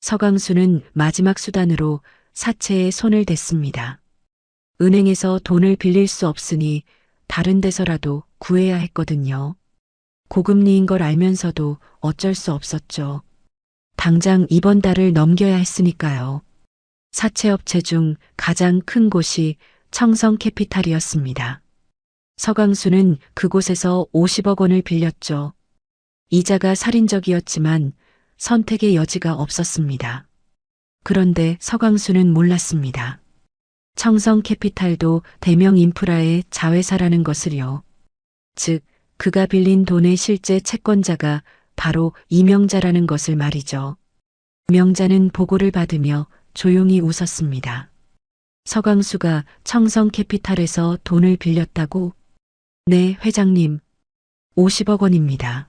서강수는 마지막 수단으로 사채에 손을 댔습니다. 은행에서 돈을 빌릴 수 없으니 다른 데서라도 구해야 했거든요. 고금리인 걸 알면서도 어쩔 수 없었죠. 당장 이번 달을 넘겨야 했으니까요. 사채업체 중 가장 큰 곳이 청성캐피탈이었습니다. 서강수는 그곳에서 50억 원을 빌렸죠. 이자가 살인적이었지만 선택의 여지가 없었습니다. 그런데 서강수는 몰랐습니다. 청성캐피탈도 대명 인프라의 자회사라는 것을요. 즉, 그가 빌린 돈의 실제 채권자가 바로 이명자라는 것을 말이죠. 명자는 보고를 받으며 조용히 웃었습니다. 서강수가 청성캐피탈에서 돈을 빌렸다고? 네, 회장님. 50억 원입니다.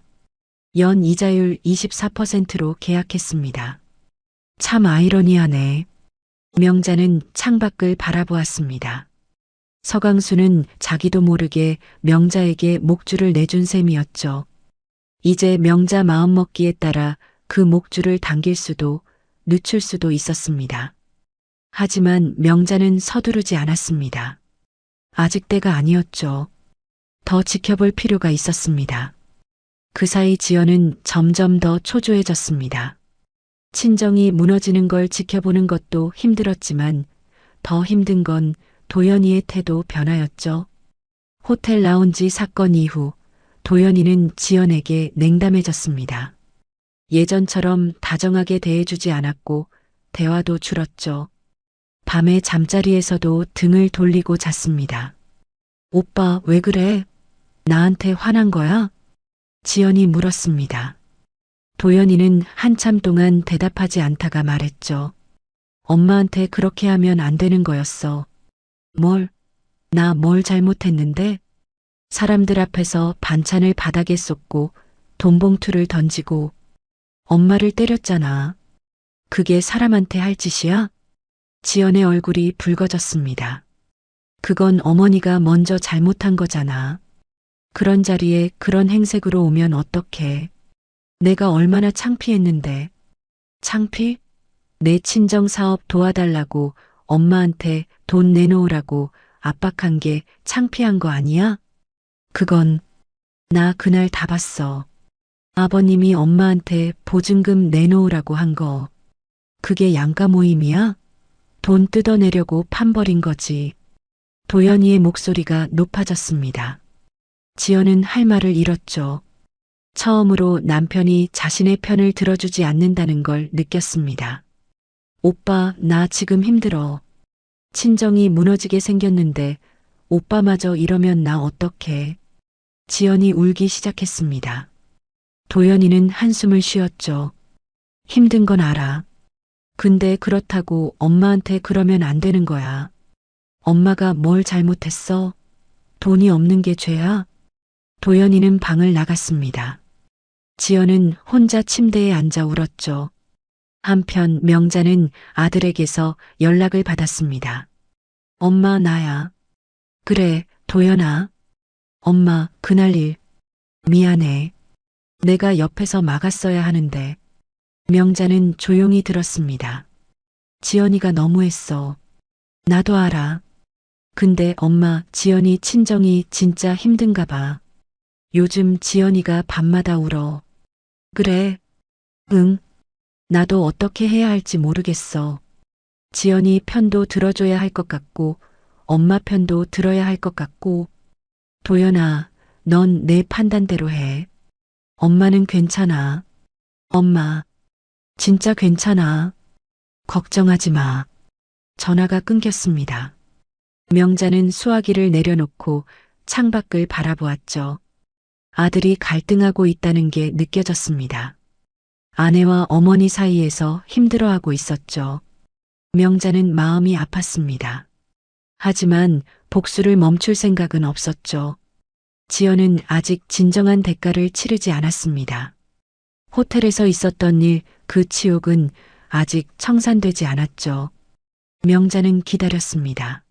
연 이자율 24%로 계약했습니다. 참 아이러니하네. 명자는 창밖을 바라보았습니다. 서강수는 자기도 모르게 명자에게 목줄을 내준 셈이었죠. 이제 명자 마음먹기에 따라 그 목줄을 당길 수도 늦출 수도 있었습니다. 하지만 명자는 서두르지 않았습니다. 아직 때가 아니었죠. 더 지켜볼 필요가 있었습니다. 그 사이 지연은 점점 더 초조해졌습니다. 친정이 무너지는 걸 지켜보는 것도 힘들었지만 더 힘든 건 도연이의 태도 변화였죠. 호텔 라운지 사건 이후 도연이는 지연에게 냉담해졌습니다. 예전처럼 다정하게 대해주지 않았고 대화도 줄었죠. 밤에 잠자리에서도 등을 돌리고 잤습니다. 오빠 왜 그래? 나한테 화난 거야? 지연이 물었습니다. 도연이는 한참 동안 대답하지 않다가 말했죠. 엄마한테 그렇게 하면 안 되는 거였어. 뭘? 나 뭘 잘못했는데? 사람들 앞에서 반찬을 바닥에 쏟고 돈봉투를 던지고 엄마를 때렸잖아. 그게 사람한테 할 짓이야? 지연의 얼굴이 붉어졌습니다. 그건 어머니가 먼저 잘못한 거잖아. 그런 자리에 그런 행색으로 오면 어떡해. 내가 얼마나 창피했는데. 창피? 내 친정 사업 도와달라고 엄마한테 돈 내놓으라고 압박한 게 창피한 거 아니야? 그건 나 그날 다 봤어. 아버님이 엄마한테 보증금 내놓으라고 한 거. 그게 양가 모임이야? 돈 뜯어내려고 판버린 거지. 도연이의 목소리가 높아졌습니다. 지연은 할 말을 잃었죠. 처음으로 남편이 자신의 편을 들어주지 않는다는 걸 느꼈습니다. 오빠, 나 지금 힘들어. 친정이 무너지게 생겼는데 오빠마저 이러면 나 어떡해. 지연이 울기 시작했습니다. 도연이는 한숨을 쉬었죠. 힘든 건 알아. 근데 그렇다고 엄마한테 그러면 안 되는 거야. 엄마가 뭘 잘못했어? 돈이 없는 게 죄야? 도연이는 방을 나갔습니다. 지연은 혼자 침대에 앉아 울었죠. 한편 명자는 아들에게서 연락을 받았습니다. 엄마, 나야. 그래, 도연아. 엄마, 그날 일. 미안해. 내가 옆에서 막았어야 하는데. 명자는 조용히 들었습니다. 지연이가 너무했어. 나도 알아. 근데 엄마, 지연이 친정이 진짜 힘든가 봐. 요즘 지연이가 밤마다 울어. 그래. 응. 나도 어떻게 해야 할지 모르겠어. 지연이 편도 들어줘야 할 것 같고, 엄마 편도 들어야 할 것 같고. 도연아, 넌 내 판단대로 해. 엄마는 괜찮아. 엄마, 진짜 괜찮아. 걱정하지 마. 전화가 끊겼습니다. 명자는 수화기를 내려놓고 창밖을 바라보았죠. 아들이 갈등하고 있다는 게 느껴졌습니다. 아내와 어머니 사이에서 힘들어하고 있었죠. 명자는 마음이 아팠습니다. 하지만 복수를 멈출 생각은 없었죠. 지연은 아직 진정한 대가를 치르지 않았습니다. 호텔에서 있었던 일, 그 치욕은 아직 청산되지 않았죠. 명자는 기다렸습니다.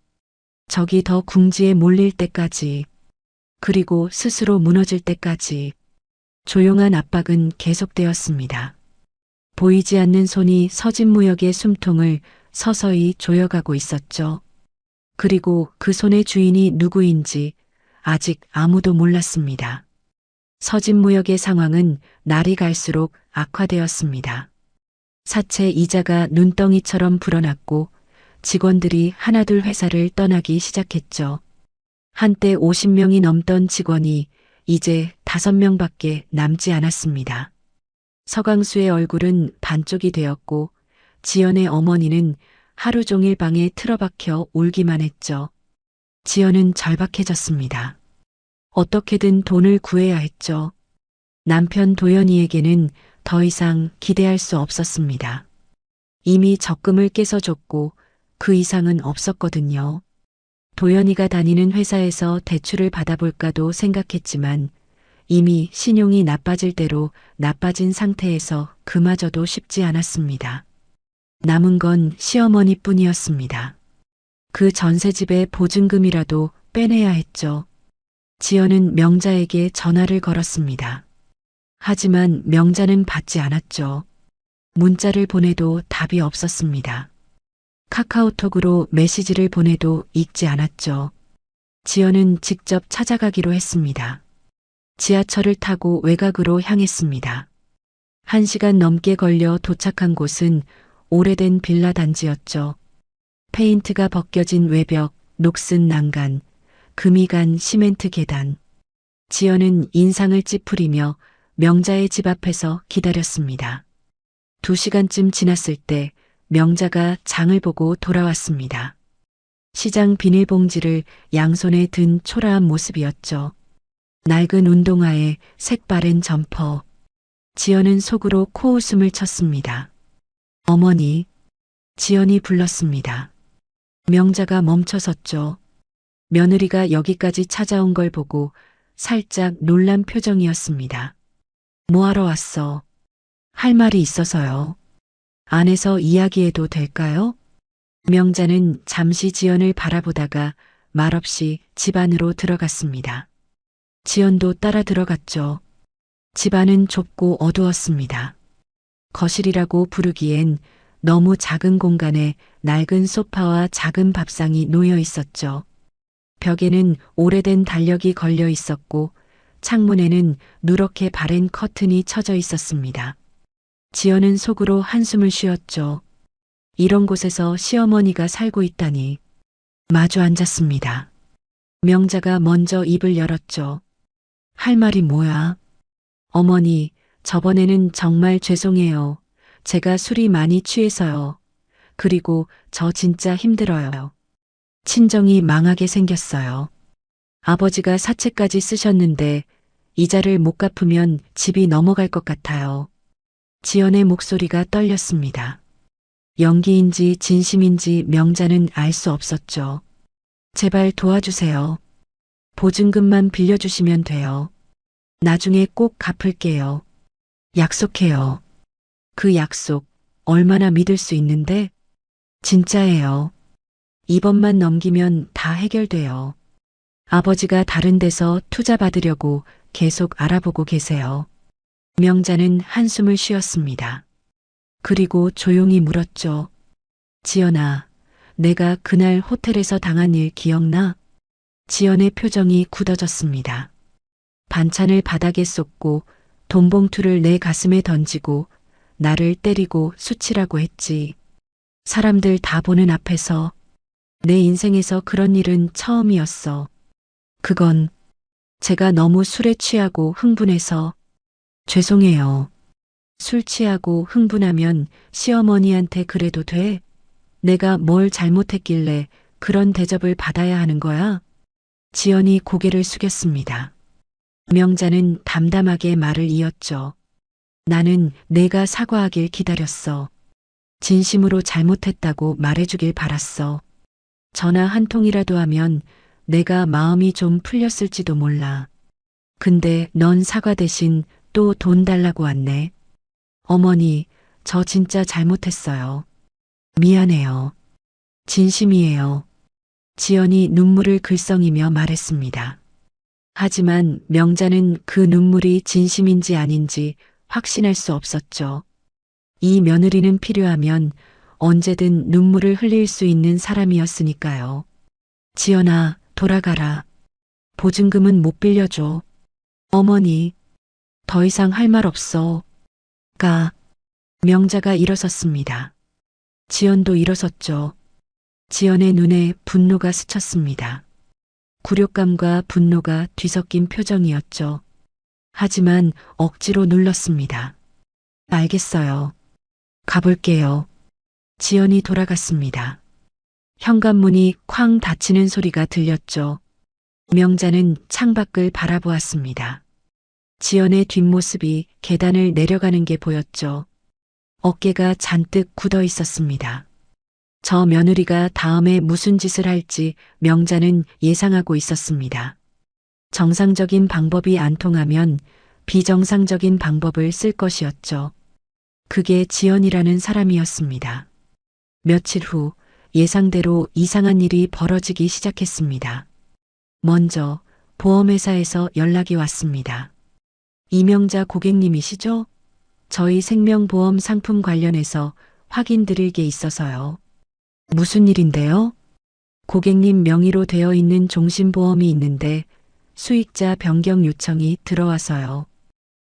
적이 더 궁지에 몰릴 때까지, 그리고 스스로 무너질 때까지 조용한 압박은 계속되었습니다. 보이지 않는 손이 서진무역의 숨통을 서서히 조여가고 있었죠. 그리고 그 손의 주인이 누구인지 아직 아무도 몰랐습니다. 서진무역의 상황은 날이 갈수록 악화되었습니다. 사채 이자가 눈덩이처럼 불어났고 직원들이 하나둘 회사를 떠나기 시작했죠. 한때 50명이 넘던 직원이 이제 5명밖에 남지 않았습니다. 서강수의 얼굴은 반쪽이 되었고 지연의 어머니는 하루 종일 방에 틀어박혀 울기만 했죠. 지연은 절박해졌습니다. 어떻게든 돈을 구해야 했죠. 남편 도연이에게는 더 이상 기대할 수 없었습니다. 이미 적금을 깨서줬고 그 이상은 없었거든요. 도연이가 다니는 회사에서 대출을 받아볼까도 생각했지만 이미 신용이 나빠질 대로 나빠진 상태에서 그마저도 쉽지 않았습니다. 남은 건 시어머니뿐이었습니다. 그 전세집의 보증금이라도 빼내야 했죠. 지연은 명자에게 전화를 걸었습니다. 하지만 명자는 받지 않았죠. 문자를 보내도 답이 없었습니다. 카카오톡으로 메시지를 보내도 읽지 않았죠. 지연은 직접 찾아가기로 했습니다. 지하철을 타고 외곽으로 향했습니다. 1시간 넘게 걸려 도착한 곳은 오래된 빌라 단지였죠. 페인트가 벗겨진 외벽, 녹슨 난간, 금이 간 시멘트 계단. 지연은 인상을 찌푸리며 명자의 집 앞에서 기다렸습니다. 2시간쯤 지났을 때 명자가 장을 보고 돌아왔습니다. 시장 비닐봉지를 양손에 든 초라한 모습이었죠. 낡은 운동화에 색바랜 점퍼. 지연은 속으로 코웃음을 쳤습니다. 어머니, 지연이 불렀습니다. 명자가 멈춰섰죠. 며느리가 여기까지 찾아온 걸 보고 살짝 놀란 표정이었습니다. 뭐하러 왔어? 할 말이 있어서요. 안에서 이야기해도 될까요? 명자는 잠시 지연을 바라보다가 말없이 집 안으로 들어갔습니다. 지연도 따라 들어갔죠. 집 안은 좁고 어두웠습니다. 거실이라고 부르기엔 너무 작은 공간에 낡은 소파와 작은 밥상이 놓여 있었죠. 벽에는 오래된 달력이 걸려 있었고 창문에는 누렇게 바랜 커튼이 쳐져 있었습니다. 지연은 속으로 한숨을 쉬었죠. 이런 곳에서 시어머니가 살고 있다니. 마주 앉았습니다. 명자가 먼저 입을 열었죠. 할 말이 뭐야? 어머니, 저번에는 정말 죄송해요. 제가 술이 많이 취해서요. 그리고 저 진짜 힘들어요. 친정이 망하게 생겼어요. 아버지가 사채까지 쓰셨는데 이자를 못 갚으면 집이 넘어갈 것 같아요. 지연의 목소리가 떨렸습니다. 연기인지 진심인지 명자는 알 수 없었죠. 제발 도와주세요. 보증금만 빌려주시면 돼요. 나중에 꼭 갚을게요. 약속해요. 그 약속 얼마나 믿을 수 있는데? 진짜예요. 이번만 넘기면 다 해결돼요. 아버지가 다른 데서 투자 받으려고 계속 알아보고 계세요. 명자는 한숨을 쉬었습니다. 그리고 조용히 물었죠. 지연아, 내가 그날 호텔에서 당한 일 기억나? 지연의 표정이 굳어졌습니다. 반찬을 바닥에 쏟고 돈봉투를 내 가슴에 던지고 나를 때리고 수치라고 했지. 사람들 다 보는 앞에서 내 인생에서 그런 일은 처음이었어. 그건 제가 너무 술에 취하고 흥분해서 죄송해요. 술 취하고 흥분하면 시어머니한테 그래도 돼? 내가 뭘 잘못했길래 그런 대접을 받아야 하는 거야? 지연이 고개를 숙였습니다. 명자는 담담하게 말을 이었죠. 나는 내가 사과하길 기다렸어. 진심으로 잘못했다고 말해주길 바랐어. 전화 한 통이라도 하면 내가 마음이 좀 풀렸을지도 몰라. 근데 넌 사과 대신 또 돈 달라고 왔네. 어머니, 저 진짜 잘못했어요. 미안해요. 진심이에요. 지연이 눈물을 글썽이며 말했습니다. 하지만 명자는 그 눈물이 진심인지 아닌지 확신할 수 없었죠. 이 며느리는 필요하면 언제든 눈물을 흘릴 수 있는 사람이었으니까요. 지연아, 돌아가라. 보증금은 못 빌려줘. 어머니, 더 이상 할 말 없어. 가. 명자가 일어섰습니다. 지연도 일어섰죠. 지연의 눈에 분노가 스쳤습니다. 굴욕감과 분노가 뒤섞인 표정이었죠. 하지만 억지로 눌렀습니다. 알겠어요. 가볼게요. 지연이 돌아갔습니다. 현관문이 쾅 닫히는 소리가 들렸죠. 명자는 창밖을 바라보았습니다. 지연의 뒷모습이 계단을 내려가는 게 보였죠. 어깨가 잔뜩 굳어 있었습니다. 저 며느리가 다음에 무슨 짓을 할지 명자는 예상하고 있었습니다. 정상적인 방법이 안 통하면 비정상적인 방법을 쓸 것이었죠. 그게 지연이라는 사람이었습니다. 며칠 후 예상대로 이상한 일이 벌어지기 시작했습니다. 먼저 보험회사에서 연락이 왔습니다. 이명자 고객님이시죠? 저희 생명보험 상품 관련해서 확인드릴 게 있어서요. 무슨 일인데요? 고객님 명의로 되어 있는 종신보험이 있는데 수익자 변경 요청이 들어와서요.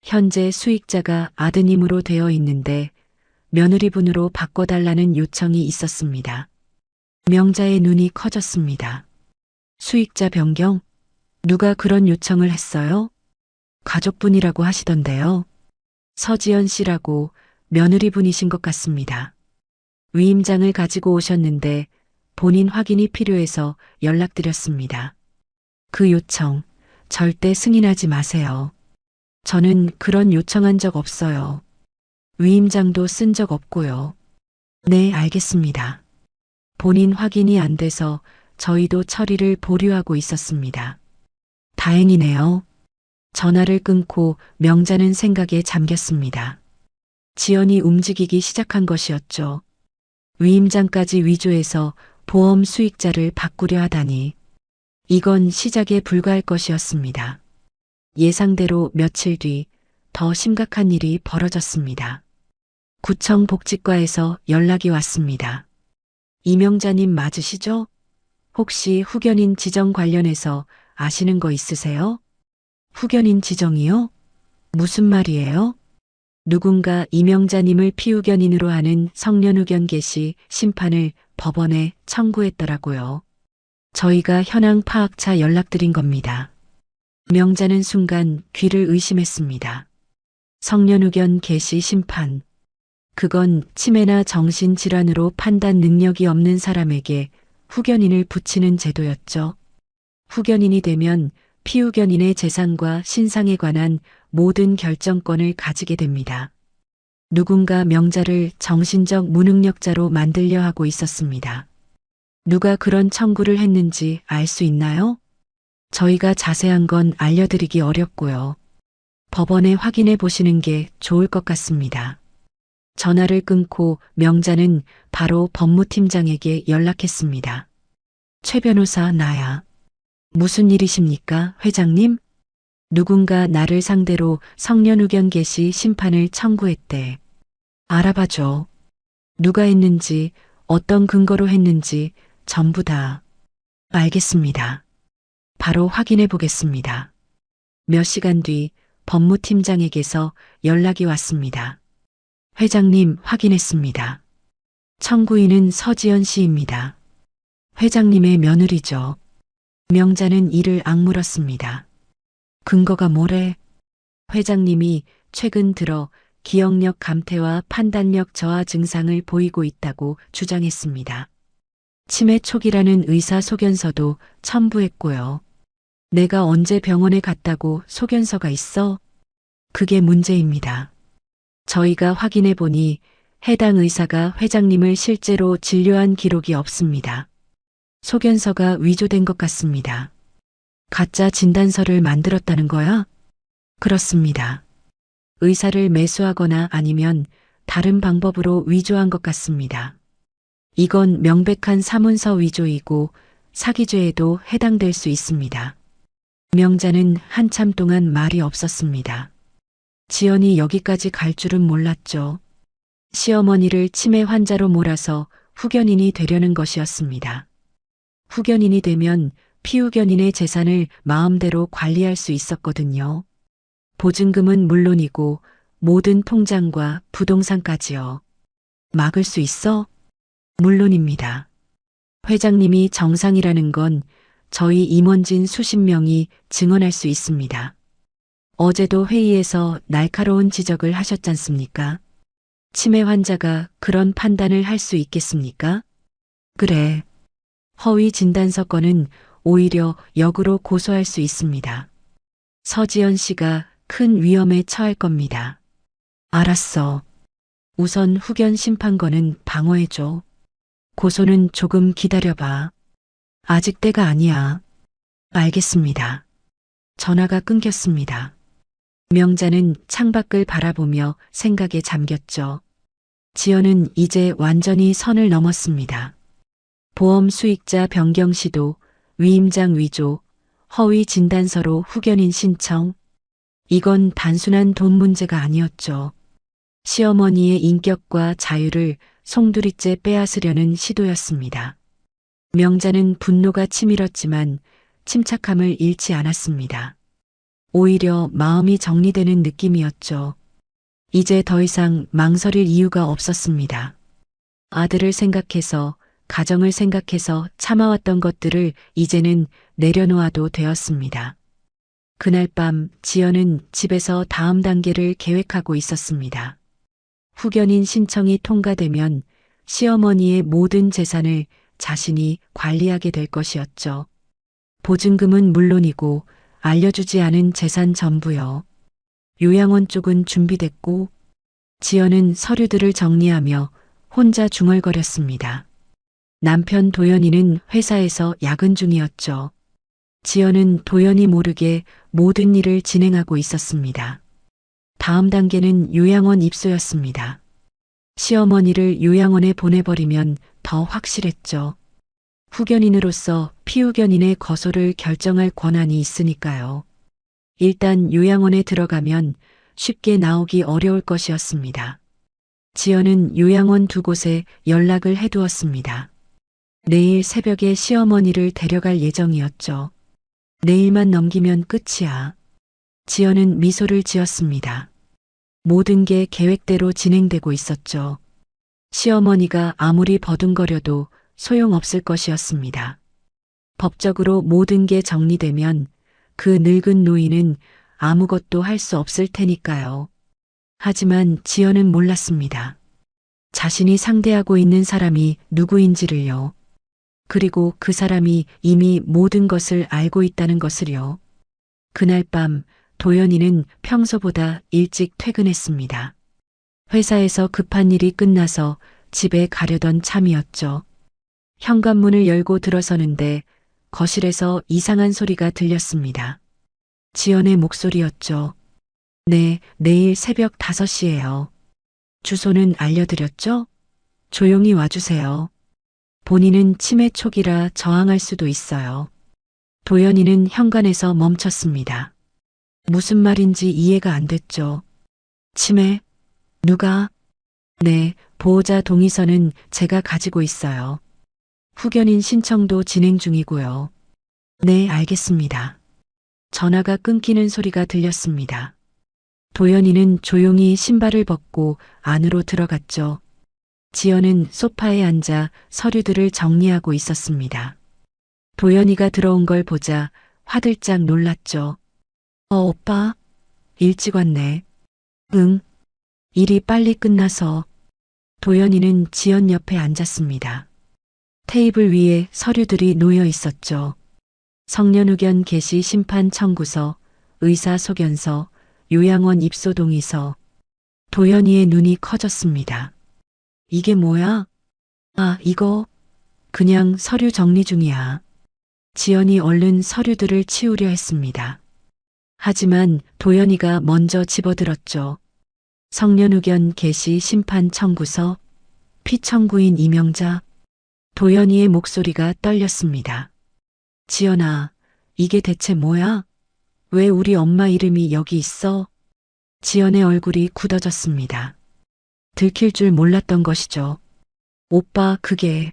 현재 수익자가 아드님으로 되어 있는데 며느리분으로 바꿔달라는 요청이 있었습니다. 명자의 눈이 커졌습니다. 수익자 변경? 누가 그런 요청을 했어요? 가족분이라고 하시던데요. 서지연 씨라고 며느리분이신 것 같습니다. 위임장을 가지고 오셨는데 본인 확인이 필요해서 연락드렸습니다. 그 요청 절대 승인하지 마세요. 저는 그런 요청한 적 없어요. 위임장도 쓴 적 없고요. 네, 알겠습니다. 본인 확인이 안 돼서 저희도 처리를 보류하고 있었습니다. 다행이네요. 전화를 끊고 명자는 생각에 잠겼습니다. 지연이 움직이기 시작한 것이었죠. 위임장까지 위조해서 보험 수익자를 바꾸려 하다니. 이건 시작에 불과할 것이었습니다. 예상대로 며칠 뒤 더 심각한 일이 벌어졌습니다. 구청 복지과에서 연락이 왔습니다. 이명자님 맞으시죠? 혹시 후견인 지정 관련해서 아시는 거 있으세요? 후견인 지정이요? 무슨 말이에요? 누군가 이명자님을 피후견인으로 하는 성년후견 개시 심판을 법원에 청구했더라고요. 저희가 현황 파악차 연락드린 겁니다. 명자는 순간 귀를 의심했습니다. 성년후견 개시 심판. 그건 치매나 정신질환으로 판단 능력이 없는 사람에게 후견인을 붙이는 제도였죠. 후견인이 되면 피후견인의 재산과 신상에 관한 모든 결정권을 가지게 됩니다. 누군가 명자를 정신적 무능력자로 만들려 하고 있었습니다. 누가 그런 청구를 했는지 알 수 있나요? 저희가 자세한 건 알려드리기 어렵고요. 법원에 확인해 보시는 게 좋을 것 같습니다. 전화를 끊고 명자는 바로 법무팀장에게 연락했습니다. 최 변호사 나야. 무슨 일이십니까, 회장님? 누군가 나를 상대로 성년후견 개시 심판을 청구했대. 알아봐줘. 누가 했는지, 어떤 근거로 했는지 전부 다. 알겠습니다. 바로 확인해 보겠습니다. 몇 시간 뒤 법무팀장에게서 연락이 왔습니다. 회장님 확인했습니다. 청구인은 서지연 씨입니다. 회장님의 며느리죠. 명자는 이를 악물었습니다. 근거가 뭐래? 회장님이 최근 들어 기억력 감퇴와 판단력 저하 증상을 보이고 있다고 주장했습니다. 치매 초기라는 의사 소견서도 첨부했고요. 내가 언제 병원에 갔다고 소견서가 있어? 그게 문제입니다. 저희가 확인해 보니 해당 의사가 회장님을 실제로 진료한 기록이 없습니다. 소견서가 위조된 것 같습니다. 가짜 진단서를 만들었다는 거야? 그렇습니다. 의사를 매수하거나 아니면 다른 방법으로 위조한 것 같습니다. 이건 명백한 사문서 위조이고 사기죄에도 해당될 수 있습니다. 명자는 한참 동안 말이 없었습니다. 지연이 여기까지 갈 줄은 몰랐죠. 시어머니를 치매 환자로 몰아서 후견인이 되려는 것이었습니다. 후견인이 되면 피후견인의 재산을 마음대로 관리할 수 있었거든요. 보증금은 물론이고 모든 통장과 부동산까지요. 막을 수 있어? 물론입니다. 회장님이 정상이라는 건 저희 임원진 수십 명이 증언할 수 있습니다. 어제도 회의에서 날카로운 지적을 하셨잖습니까? 치매 환자가 그런 판단을 할 수 있겠습니까? 그래. 허위 진단서 건은 오히려 역으로 고소할 수 있습니다. 서지연 씨가 큰 위험에 처할 겁니다. 알았어. 우선 후견 심판건은 방어해줘. 고소는 조금 기다려봐. 아직 때가 아니야. 알겠습니다. 전화가 끊겼습니다. 명자는 창밖을 바라보며 생각에 잠겼죠. 지연은 이제 완전히 선을 넘었습니다. 보험 수익자 변경 시도, 위임장 위조, 허위 진단서로 후견인 신청. 이건 단순한 돈 문제가 아니었죠. 시어머니의 인격과 자유를 송두리째 빼앗으려는 시도였습니다. 명자는 분노가 치밀었지만 침착함을 잃지 않았습니다. 오히려 마음이 정리되는 느낌이었죠. 이제 더 이상 망설일 이유가 없었습니다. 아들을 생각해서, 가정을 생각해서 참아왔던 것들을 이제는 내려놓아도 되었습니다. 그날 밤 지연은 집에서 다음 단계를 계획하고 있었습니다. 후견인 신청이 통과되면 시어머니의 모든 재산을 자신이 관리하게 될 것이었죠. 보증금은 물론이고 알려주지 않은 재산 전부요. 요양원 쪽은 준비됐고 지연은 서류들을 정리하며 혼자 중얼거렸습니다. 남편 도연이는 회사에서 야근 중이었죠. 지연은 도연이 모르게 모든 일을 진행하고 있었습니다. 다음 단계는 요양원 입소였습니다. 시어머니를 요양원에 보내버리면 더 확실했죠. 후견인으로서 피후견인의 거소를 결정할 권한이 있으니까요. 일단 요양원에 들어가면 쉽게 나오기 어려울 것이었습니다. 지연은 요양원 두 곳에 연락을 해두었습니다. 내일 새벽에 시어머니를 데려갈 예정이었죠. 내일만 넘기면 끝이야. 지연은 미소를 지었습니다. 모든 게 계획대로 진행되고 있었죠. 시어머니가 아무리 버둥거려도 소용없을 것이었습니다. 법적으로 모든 게 정리되면 그 늙은 노인은 아무것도 할 수 없을 테니까요. 하지만 지연은 몰랐습니다. 자신이 상대하고 있는 사람이 누구인지를요. 그리고 그 사람이 이미 모든 것을 알고 있다는 것을요. 그날 밤 도연이는 평소보다 일찍 퇴근했습니다. 회사에서 급한 일이 끝나서 집에 가려던 참이었죠. 현관문을 열고 들어서는데 거실에서 이상한 소리가 들렸습니다. 지연의 목소리였죠. 네, 내일 새벽 5시예요. 주소는 알려드렸죠? 조용히 와주세요. 본인은 치매 초기라 저항할 수도 있어요. 도연이는 현관에서 멈췄습니다. 무슨 말인지 이해가 안 됐죠. 치매? 누가? 네, 보호자 동의서는 제가 가지고 있어요. 후견인 신청도 진행 중이고요. 네, 알겠습니다. 전화가 끊기는 소리가 들렸습니다. 도연이는 조용히 신발을 벗고 안으로 들어갔죠. 지연은 소파에 앉아 서류들을 정리하고 있었습니다. 도연이가 들어온 걸 보자 화들짝 놀랐죠. 오빠? 일찍 왔네. 응. 일이 빨리 끝나서. 도연이는 지연 옆에 앉았습니다. 테이블 위에 서류들이 놓여 있었죠. 성년후견 개시 심판 청구서, 의사 소견서, 요양원 입소 동의서. 도연이의 눈이 커졌습니다. 이게 뭐야? 아, 이거 그냥 서류 정리 중이야. 지연이 얼른 서류들을 치우려 했습니다. 하지만 도연이가 먼저 집어들었죠. 성년후견 개시 심판 청구서, 피청구인 이명자. 도연이의 목소리가 떨렸습니다. 지연아, 이게 대체 뭐야? 왜 우리 엄마 이름이 여기 있어? 지연의 얼굴이 굳어졌습니다. 들킬 줄 몰랐던 것이죠. 오빠, 그게.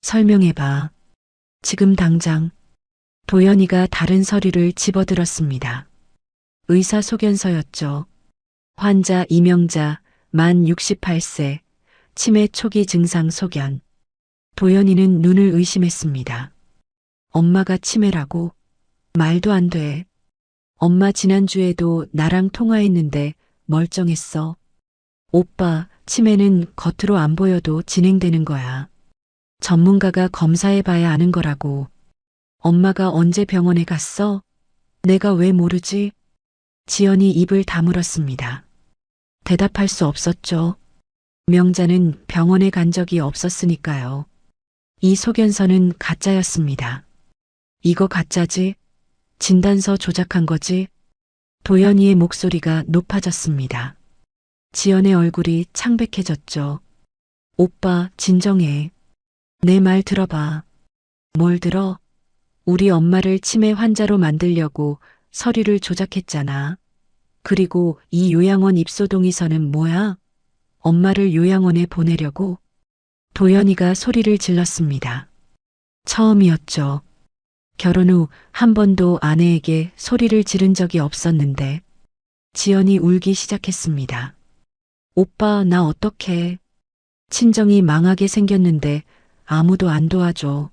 설명해봐. 지금 당장. 도연이가 다른 서류를 집어들었습니다. 의사 소견서였죠. 환자 이명자, 만 68세, 치매 초기 증상 소견. 도연이는 눈을 의심했습니다. 엄마가 치매라고? 말도 안 돼. 엄마 지난주에도 나랑 통화했는데 멀쩡했어. 오빠, 치매는 겉으로 안 보여도 진행되는 거야. 전문가가 검사해봐야 아는 거라고. 엄마가 언제 병원에 갔어? 내가 왜 모르지? 지연이 입을 다물었습니다. 대답할 수 없었죠. 명자는 병원에 간 적이 없었으니까요. 이 소견서는 가짜였습니다. 이거 가짜지? 진단서 조작한 거지? 도연이의 목소리가 높아졌습니다. 지연의 얼굴이 창백해졌죠. 오빠, 진정해. 내 말 들어봐. 뭘 들어? 우리 엄마를 치매 환자로 만들려고 서류를 조작했잖아. 그리고 이 요양원 입소 동의서는 뭐야? 엄마를 요양원에 보내려고? 도연이가 소리를 질렀습니다. 처음이었죠. 결혼 후 한 번도 아내에게 소리를 지른 적이 없었는데 지연이 울기 시작했습니다. 오빠, 나 어떡해. 친정이 망하게 생겼는데 아무도 안 도와줘.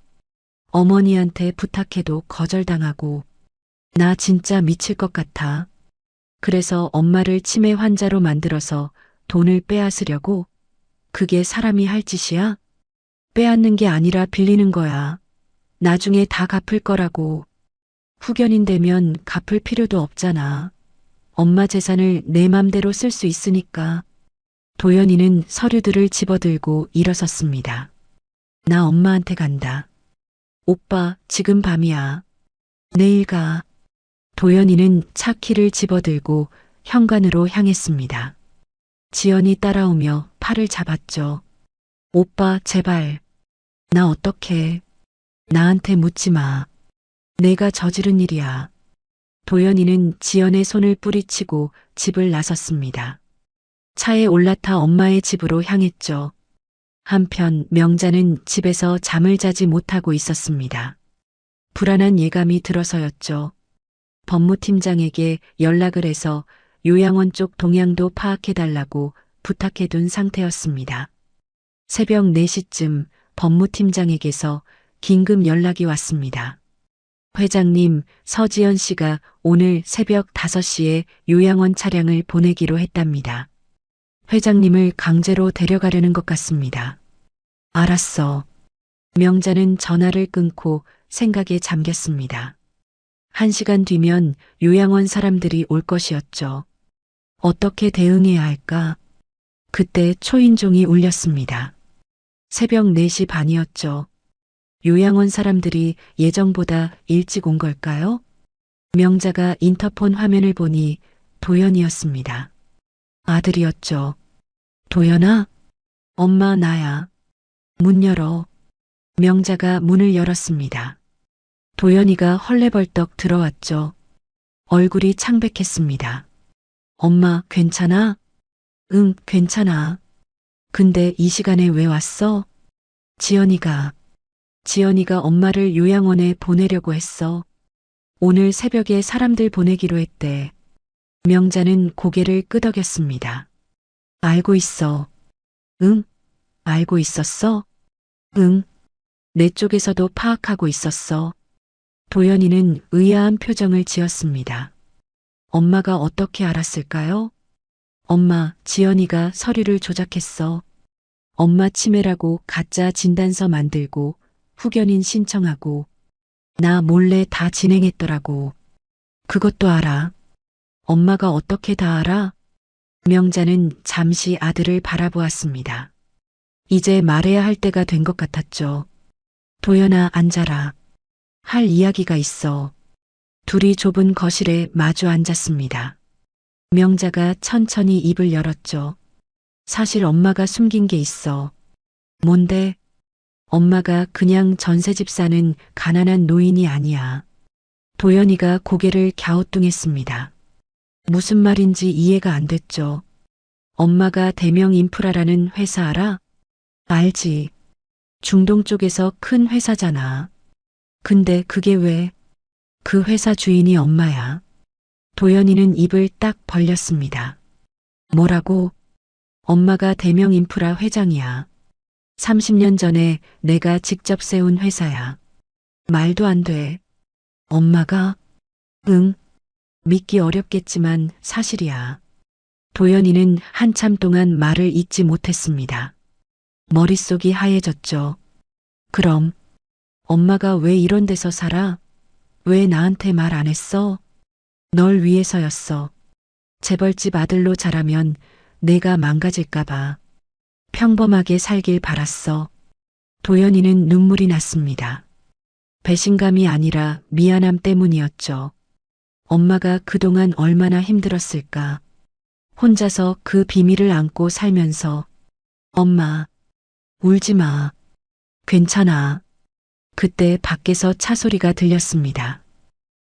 어머니한테 부탁해도 거절당하고. 나 진짜 미칠 것 같아. 그래서 엄마를 치매 환자로 만들어서 돈을 빼앗으려고? 그게 사람이 할 짓이야? 빼앗는 게 아니라 빌리는 거야. 나중에 다 갚을 거라고. 후견인 되면 갚을 필요도 없잖아. 엄마 재산을 내 맘대로 쓸 수 있으니까. 도연이는 서류들을 집어들고 일어섰습니다. 나 엄마한테 간다. 오빠, 지금 밤이야. 내일 가. 도연이는 차 키를 집어들고 현관으로 향했습니다. 지연이 따라오며 팔을 잡았죠. 오빠, 제발. 나 어떡해. 나한테 묻지 마. 내가 저지른 일이야. 도연이는 지연의 손을 뿌리치고 집을 나섰습니다. 차에 올라타 엄마의 집으로 향했죠. 한편 명자는 집에서 잠을 자지 못하고 있었습니다. 불안한 예감이 들어서였죠. 법무팀장에게 연락을 해서 요양원 쪽 동향도 파악해달라고 부탁해둔 상태였습니다. 새벽 4시쯤 법무팀장에게서 긴급 연락이 왔습니다. 회장님, 서지연 씨가 오늘 새벽 5시에 요양원 차량을 보내기로 했답니다. 회장님을 강제로 데려가려는 것 같습니다. 알았어. 명자는 전화를 끊고 생각에 잠겼습니다. 1시간 뒤면 요양원 사람들이 올 것이었죠. 어떻게 대응해야 할까? 그때 초인종이 울렸습니다. 새벽 4시 반이었죠. 요양원 사람들이 예정보다 일찍 온 걸까요? 명자가 인터폰 화면을 보니 도연이었습니다. 아들이었죠. 도연아? 엄마 나야. 문 열어. 명자가 문을 열었습니다. 도연이가 헐레벌떡 들어왔죠. 얼굴이 창백했습니다. 엄마 괜찮아? 응, 괜찮아. 근데 이 시간에 왜 왔어? 지연이가 엄마를 요양원에 보내려고 했어. 오늘 새벽에 사람들 보내기로 했대. 명자는 고개를 끄덕였습니다. 알고 있어. 응? 알고 있었어? 응. 내 쪽에서도 파악하고 있었어. 도연이는 의아한 표정을 지었습니다. 엄마가 어떻게 알았을까요? 엄마, 지연이가 서류를 조작했어. 엄마 치매라고 가짜 진단서 만들고 후견인 신청하고 나 몰래 다 진행했더라고. 그것도 알아. 엄마가 어떻게 다 알아? 명자는 잠시 아들을 바라보았습니다. 이제 말해야 할 때가 된 것 같았죠. 도연아, 앉아라. 할 이야기가 있어. 둘이 좁은 거실에 마주 앉았습니다. 명자가 천천히 입을 열었죠. 사실 엄마가 숨긴 게 있어. 뭔데? 엄마가 그냥 전셋집 사는 가난한 노인이 아니야. 도연이가 고개를 갸우뚱했습니다. 무슨 말인지 이해가 안 됐죠. 엄마가 대명 인프라라는 회사 알아? 알지. 중동 쪽에서 큰 회사잖아. 근데 그게 왜? 그 회사 주인이 엄마야. 도연이는 입을 딱 벌렸습니다. 뭐라고? 엄마가 대명 인프라 회장이야. 30년 전에 내가 직접 세운 회사야. 말도 안 돼. 엄마가? 응. 믿기 어렵겠지만 사실이야. 도연이는 한참 동안 말을 잇지 못했습니다. 머릿속이 하얘졌죠. 그럼 엄마가 왜 이런 데서 살아? 왜 나한테 말 안 했어? 널 위해서였어. 재벌집 아들로 자라면 내가 망가질까봐. 평범하게 살길 바랐어. 도연이는 눈물이 났습니다. 배신감이 아니라 미안함 때문이었죠. 엄마가 그동안 얼마나 힘들었을까. 혼자서 그 비밀을 안고 살면서 엄마, 울지 마. 괜찮아. 그때 밖에서 차 소리가 들렸습니다.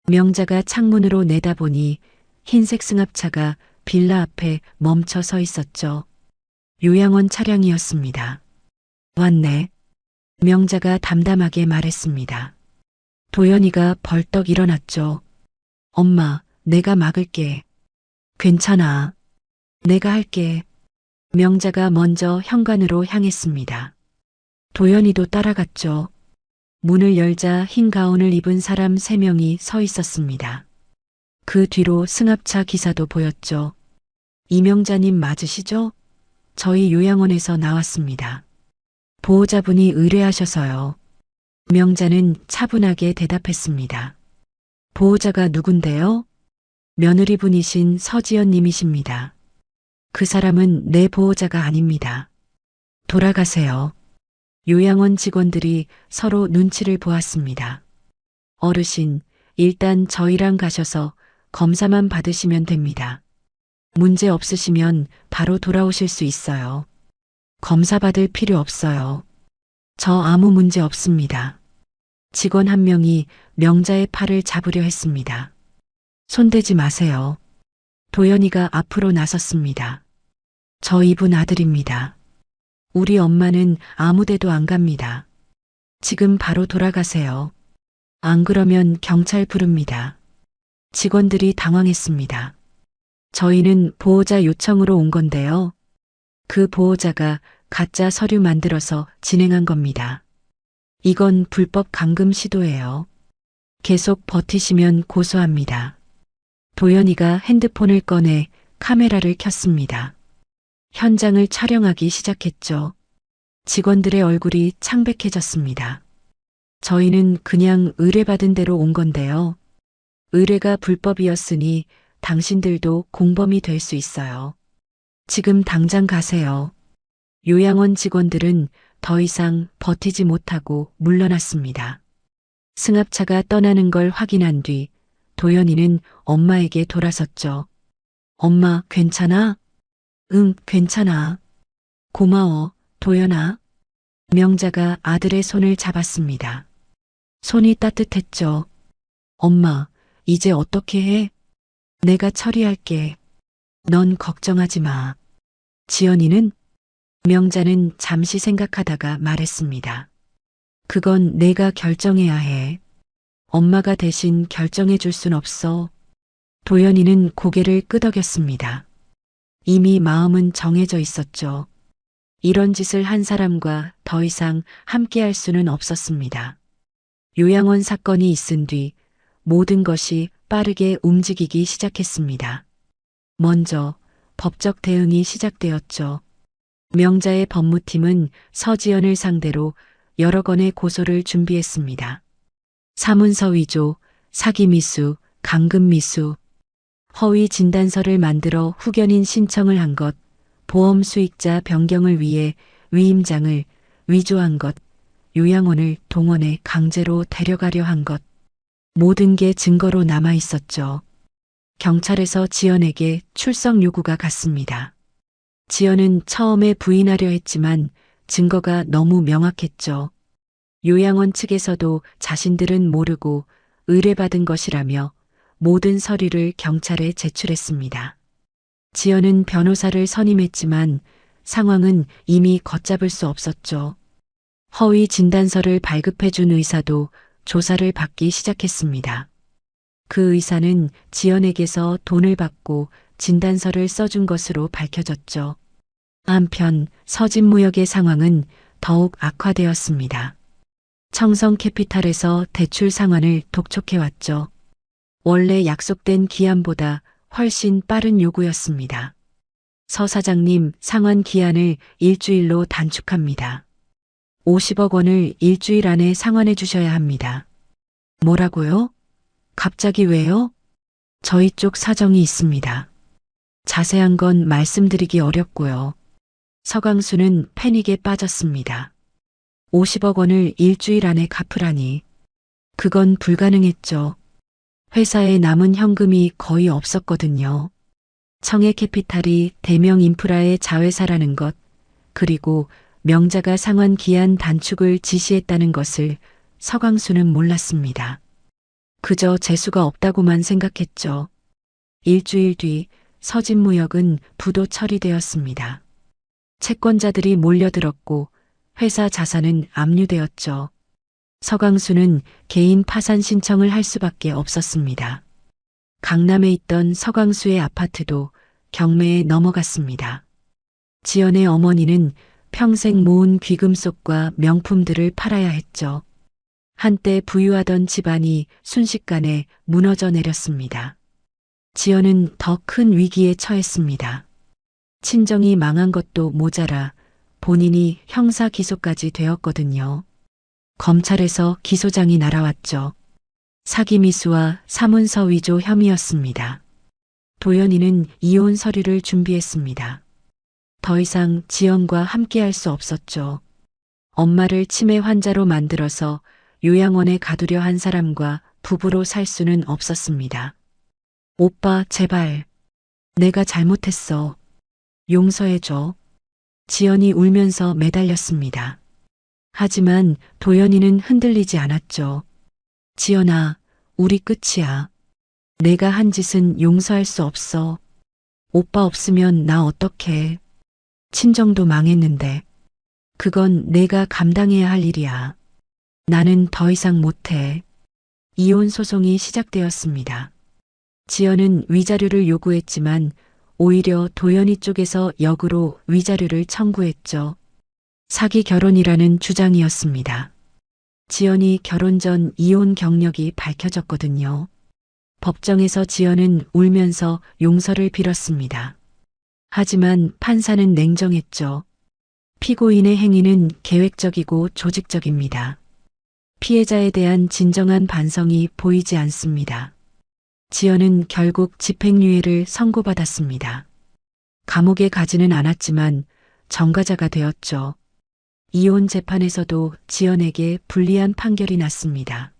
명자가 창문으로 내다보니 흰색 승합차가 빌라 앞에 멈춰 서 있었죠. 요양원 차량이었습니다. 왔네. 명자가 담담하게 말했습니다. 도연이가 벌떡 일어났죠. 엄마, 내가 막을게. 괜찮아. 내가 할게. 명자가 먼저 현관으로 향했습니다. 도연이도 따라갔죠. 문을 열자 흰 가운을 입은 사람 3명이 서 있었습니다. 그 뒤로 승합차 기사도 보였죠. 이명자님 맞으시죠? 저희 요양원에서 나왔습니다. 보호자분이 의뢰하셔서요. 명자는 차분하게 대답했습니다. 보호자가 누군데요? 며느리분이신 서지연 님이십니다. 그 사람은 내 보호자가 아닙니다. 돌아가세요. 요양원 직원들이 서로 눈치를 보았습니다. 어르신, 일단 저희랑 가셔서 검사만 받으시면 됩니다. 문제 없으시면 바로 돌아오실 수 있어요. 검사 받을 필요 없어요. 저 아무 문제 없습니다. 직원 한 명이 명자의 팔을 잡으려 했습니다. 손대지 마세요. 도연이가 앞으로 나섰습니다. 저 이분 아들입니다. 우리 엄마는 아무 데도 안 갑니다. 지금 바로 돌아가세요. 안 그러면 경찰 부릅니다. 직원들이 당황했습니다. 저희는 보호자 요청으로 온 건데요. 그 보호자가 가짜 서류 만들어서 진행한 겁니다. 이건 불법 감금 시도예요. 계속 버티시면 고소합니다. 도연이가 핸드폰을 꺼내 카메라를 켰습니다. 현장을 촬영하기 시작했죠. 직원들의 얼굴이 창백해졌습니다. 저희는 그냥 의뢰받은 대로 온 건데요. 의뢰가 불법이었으니 당신들도 공범이 될 수 있어요. 지금 당장 가세요. 요양원 직원들은 더 이상 버티지 못하고 물러났습니다. 승합차가 떠나는 걸 확인한 뒤 도연이는 엄마에게 돌아섰죠. 엄마, 괜찮아? 응, 괜찮아. 고마워, 도연아. 명자가 아들의 손을 잡았습니다. 손이 따뜻했죠. 엄마, 이제 어떻게 해? 내가 처리할게. 넌 걱정하지 마. 지연이는? 명자는 잠시 생각하다가 말했습니다. 그건 내가 결정해야 해. 엄마가 대신 결정해 줄 순 없어. 도연이는 고개를 끄덕였습니다. 이미 마음은 정해져 있었죠. 이런 짓을 한 사람과 더 이상 함께할 수는 없었습니다. 요양원 사건이 있은 뒤 모든 것이 빠르게 움직이기 시작했습니다. 먼저 법적 대응이 시작되었죠. 명자의 법무팀은 서지연을 상대로 여러 건의 고소를 준비했습니다. 사문서 위조, 사기 미수, 감금 미수, 허위 진단서를 만들어 후견인 신청을 한 것, 보험 수익자 변경을 위해 위임장을 위조한 것, 요양원을 동원해 강제로 데려가려 한 것, 모든 게 증거로 남아 있었죠. 경찰에서 지연에게 출석 요구가 갔습니다. 지연은 처음에 부인하려 했지만 증거가 너무 명확했죠. 요양원 측에서도 자신들은 모르고 의뢰받은 것이라며 모든 서류를 경찰에 제출했습니다. 지연은 변호사를 선임했지만 상황은 이미 걷잡을 수 없었죠. 허위 진단서를 발급해준 의사도 조사를 받기 시작했습니다. 그 의사는 지연에게서 돈을 받고 진단서를 써준 것으로 밝혀졌죠. 한편 서진무역의 상황은 더욱 악화되었습니다. 청성캐피탈에서 대출 상환을 독촉해왔죠. 원래 약속된 기한보다 훨씬 빠른 요구였습니다. 서 사장님, 상환 기한을 일주일로 단축합니다. 50억 원을 일주일 안에 상환해 주셔야 합니다. 뭐라고요? 갑자기 왜요? 저희 쪽 사정이 있습니다. 자세한 건 말씀드리기 어렵고요. 서강수는 패닉에 빠졌습니다. 50억 원을 일주일 안에 갚으라니. 그건 불가능했죠. 회사에 남은 현금이 거의 없었거든요. 청해캐피탈이 대명 인프라의 자회사라는 것, 그리고 명자가 상환 기한 단축을 지시했다는 것을 서강수는 몰랐습니다. 그저 재수가 없다고만 생각했죠. 일주일 뒤 서진무역은 부도 처리되었습니다. 채권자들이 몰려들었고 회사 자산은 압류되었죠. 서강수는 개인 파산 신청을 할 수밖에 없었습니다. 강남에 있던 서강수의 아파트도 경매에 넘어갔습니다. 지연의 어머니는 평생 모은 귀금속과 명품들을 팔아야 했죠. 한때 부유하던 집안이 순식간에 무너져 내렸습니다. 지연은 더 큰 위기에 처했습니다. 친정이 망한 것도 모자라 본인이 형사 기소까지 되었거든요. 검찰에서 기소장이 날아왔죠. 사기 미수와 사문서 위조 혐의였습니다. 도연이는 이혼 서류를 준비했습니다. 더 이상 지연과 함께할 수 없었죠. 엄마를 치매 환자로 만들어서 요양원에 가두려 한 사람과 부부로 살 수는 없었습니다. 오빠, 제발. 내가 잘못했어. 용서해줘. 지연이 울면서 매달렸습니다. 하지만 도연이는 흔들리지 않았죠. 지연아, 우리 끝이야. 내가 한 짓은 용서할 수 없어. 오빠 없으면 나 어떡해. 친정도 망했는데. 그건 내가 감당해야 할 일이야. 나는 더 이상 못해. 이혼 소송이 시작되었습니다. 지연은 위자료를 요구했지만 오히려 도연이 쪽에서 역으로 위자료를 청구했죠. 사기 결혼이라는 주장이었습니다. 지연이 결혼 전 이혼 경력이 밝혀졌거든요. 법정에서 지연은 울면서 용서를 빌었습니다. 하지만 판사는 냉정했죠. 피고인의 행위는 계획적이고 조직적입니다. 피해자에 대한 진정한 반성이 보이지 않습니다. 지연은 결국 집행유예를 선고받았습니다. 감옥에 가지는 않았지만 전과자가 되었죠. 이혼 재판에서도 지연에게 불리한 판결이 났습니다.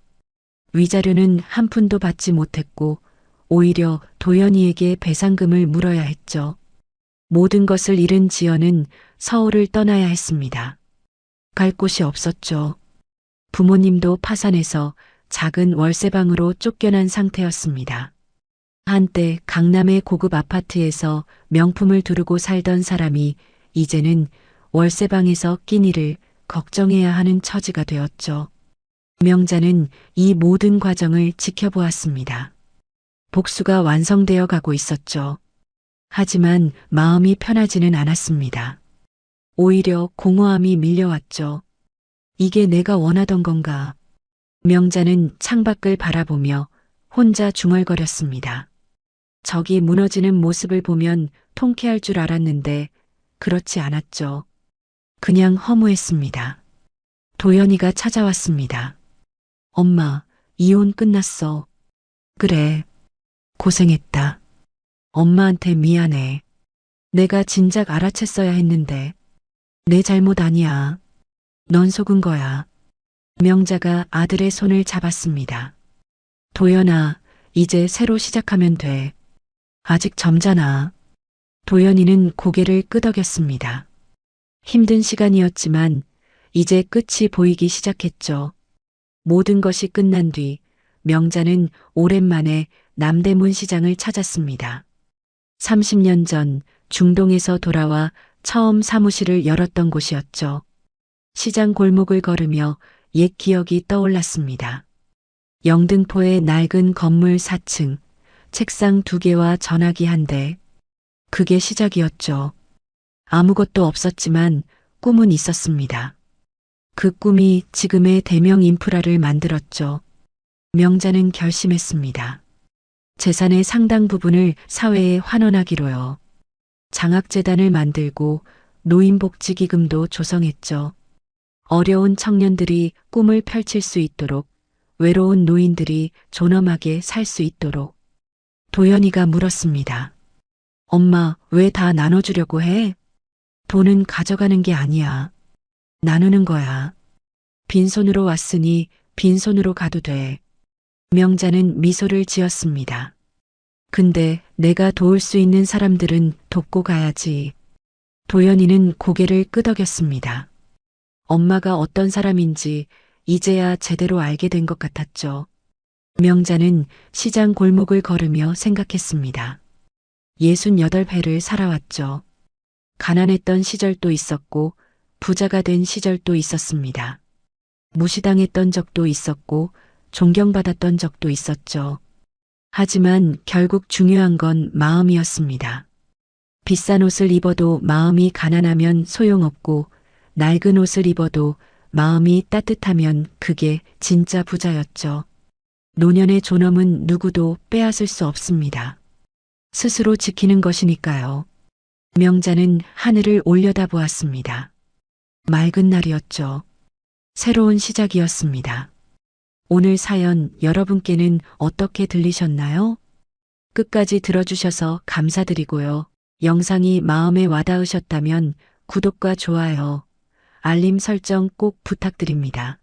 위자료는 한 푼도 받지 못했고 오히려 도연이에게 배상금을 물어야 했죠. 모든 것을 잃은 지연은 서울을 떠나야 했습니다. 갈 곳이 없었죠. 부모님도 파산해서 작은 월세방으로 쫓겨난 상태였습니다. 한때 강남의 고급 아파트에서 명품을 두르고 살던 사람이 이제는 월세방에서 끼니를 걱정해야 하는 처지가 되었죠. 명자는 이 모든 과정을 지켜보았습니다. 복수가 완성되어 가고 있었죠. 하지만 마음이 편하지는 않았습니다. 오히려 공허함이 밀려왔죠. 이게 내가 원하던 건가? 명자는 창밖을 바라보며 혼자 중얼거렸습니다. 적이 무너지는 모습을 보면 통쾌할 줄 알았는데 그렇지 않았죠. 그냥 허무했습니다. 도연이가 찾아왔습니다. 엄마, 이혼 끝났어. 그래. 고생했다. 엄마한테 미안해. 내가 진작 알아챘어야 했는데. 내 잘못 아니야. 넌 속은 거야. 명자가 아들의 손을 잡았습니다. 도연아, 이제 새로 시작하면 돼. 아직 젊잖아. 도연이는 고개를 끄덕였습니다. 힘든 시간이었지만 이제 끝이 보이기 시작했죠. 모든 것이 끝난 뒤 명자는 오랜만에 남대문 시장을 찾았습니다. 30년 전 중동에서 돌아와 처음 사무실을 열었던 곳이었죠. 시장 골목을 걸으며 옛 기억이 떠올랐습니다. 영등포의 낡은 건물 4층, 책상 2개와 전화기 1대. 그게 시작이었죠. 아무것도 없었지만 꿈은 있었습니다. 그 꿈이 지금의 대명 인프라를 만들었죠. 명자는 결심했습니다. 재산의 상당 부분을 사회에 환원하기로요. 장학재단을 만들고 노인복지기금도 조성했죠. 어려운 청년들이 꿈을 펼칠 수 있도록, 외로운 노인들이 존엄하게 살 수 있도록. 도연이가 물었습니다. 엄마, 왜 다 나눠주려고 해? 돈은 가져가는 게 아니야. 나누는 거야. 빈손으로 왔으니 빈손으로 가도 돼. 명자는 미소를 지었습니다. 근데 내가 도울 수 있는 사람들은 돕고 가야지. 도연이는 고개를 끄덕였습니다. 엄마가 어떤 사람인지 이제야 제대로 알게 된 것 같았죠. 명자는 시장 골목을 걸으며 생각했습니다. 68회를 살아왔죠. 가난했던 시절도 있었고 부자가 된 시절도 있었습니다. 무시당했던 적도 있었고 존경받았던 적도 있었죠. 하지만 결국 중요한 건 마음이었습니다. 비싼 옷을 입어도 마음이 가난하면 소용없고 낡은 옷을 입어도 마음이 따뜻하면 그게 진짜 부자였죠. 노년의 존엄은 누구도 빼앗을 수 없습니다. 스스로 지키는 것이니까요. 명자는 하늘을 올려다보았습니다. 맑은 날이었죠. 새로운 시작이었습니다. 오늘 사연 여러분께는 어떻게 들리셨나요? 끝까지 들어주셔서 감사드리고요. 영상이 마음에 와닿으셨다면 구독과 좋아요, 알림 설정 꼭 부탁드립니다.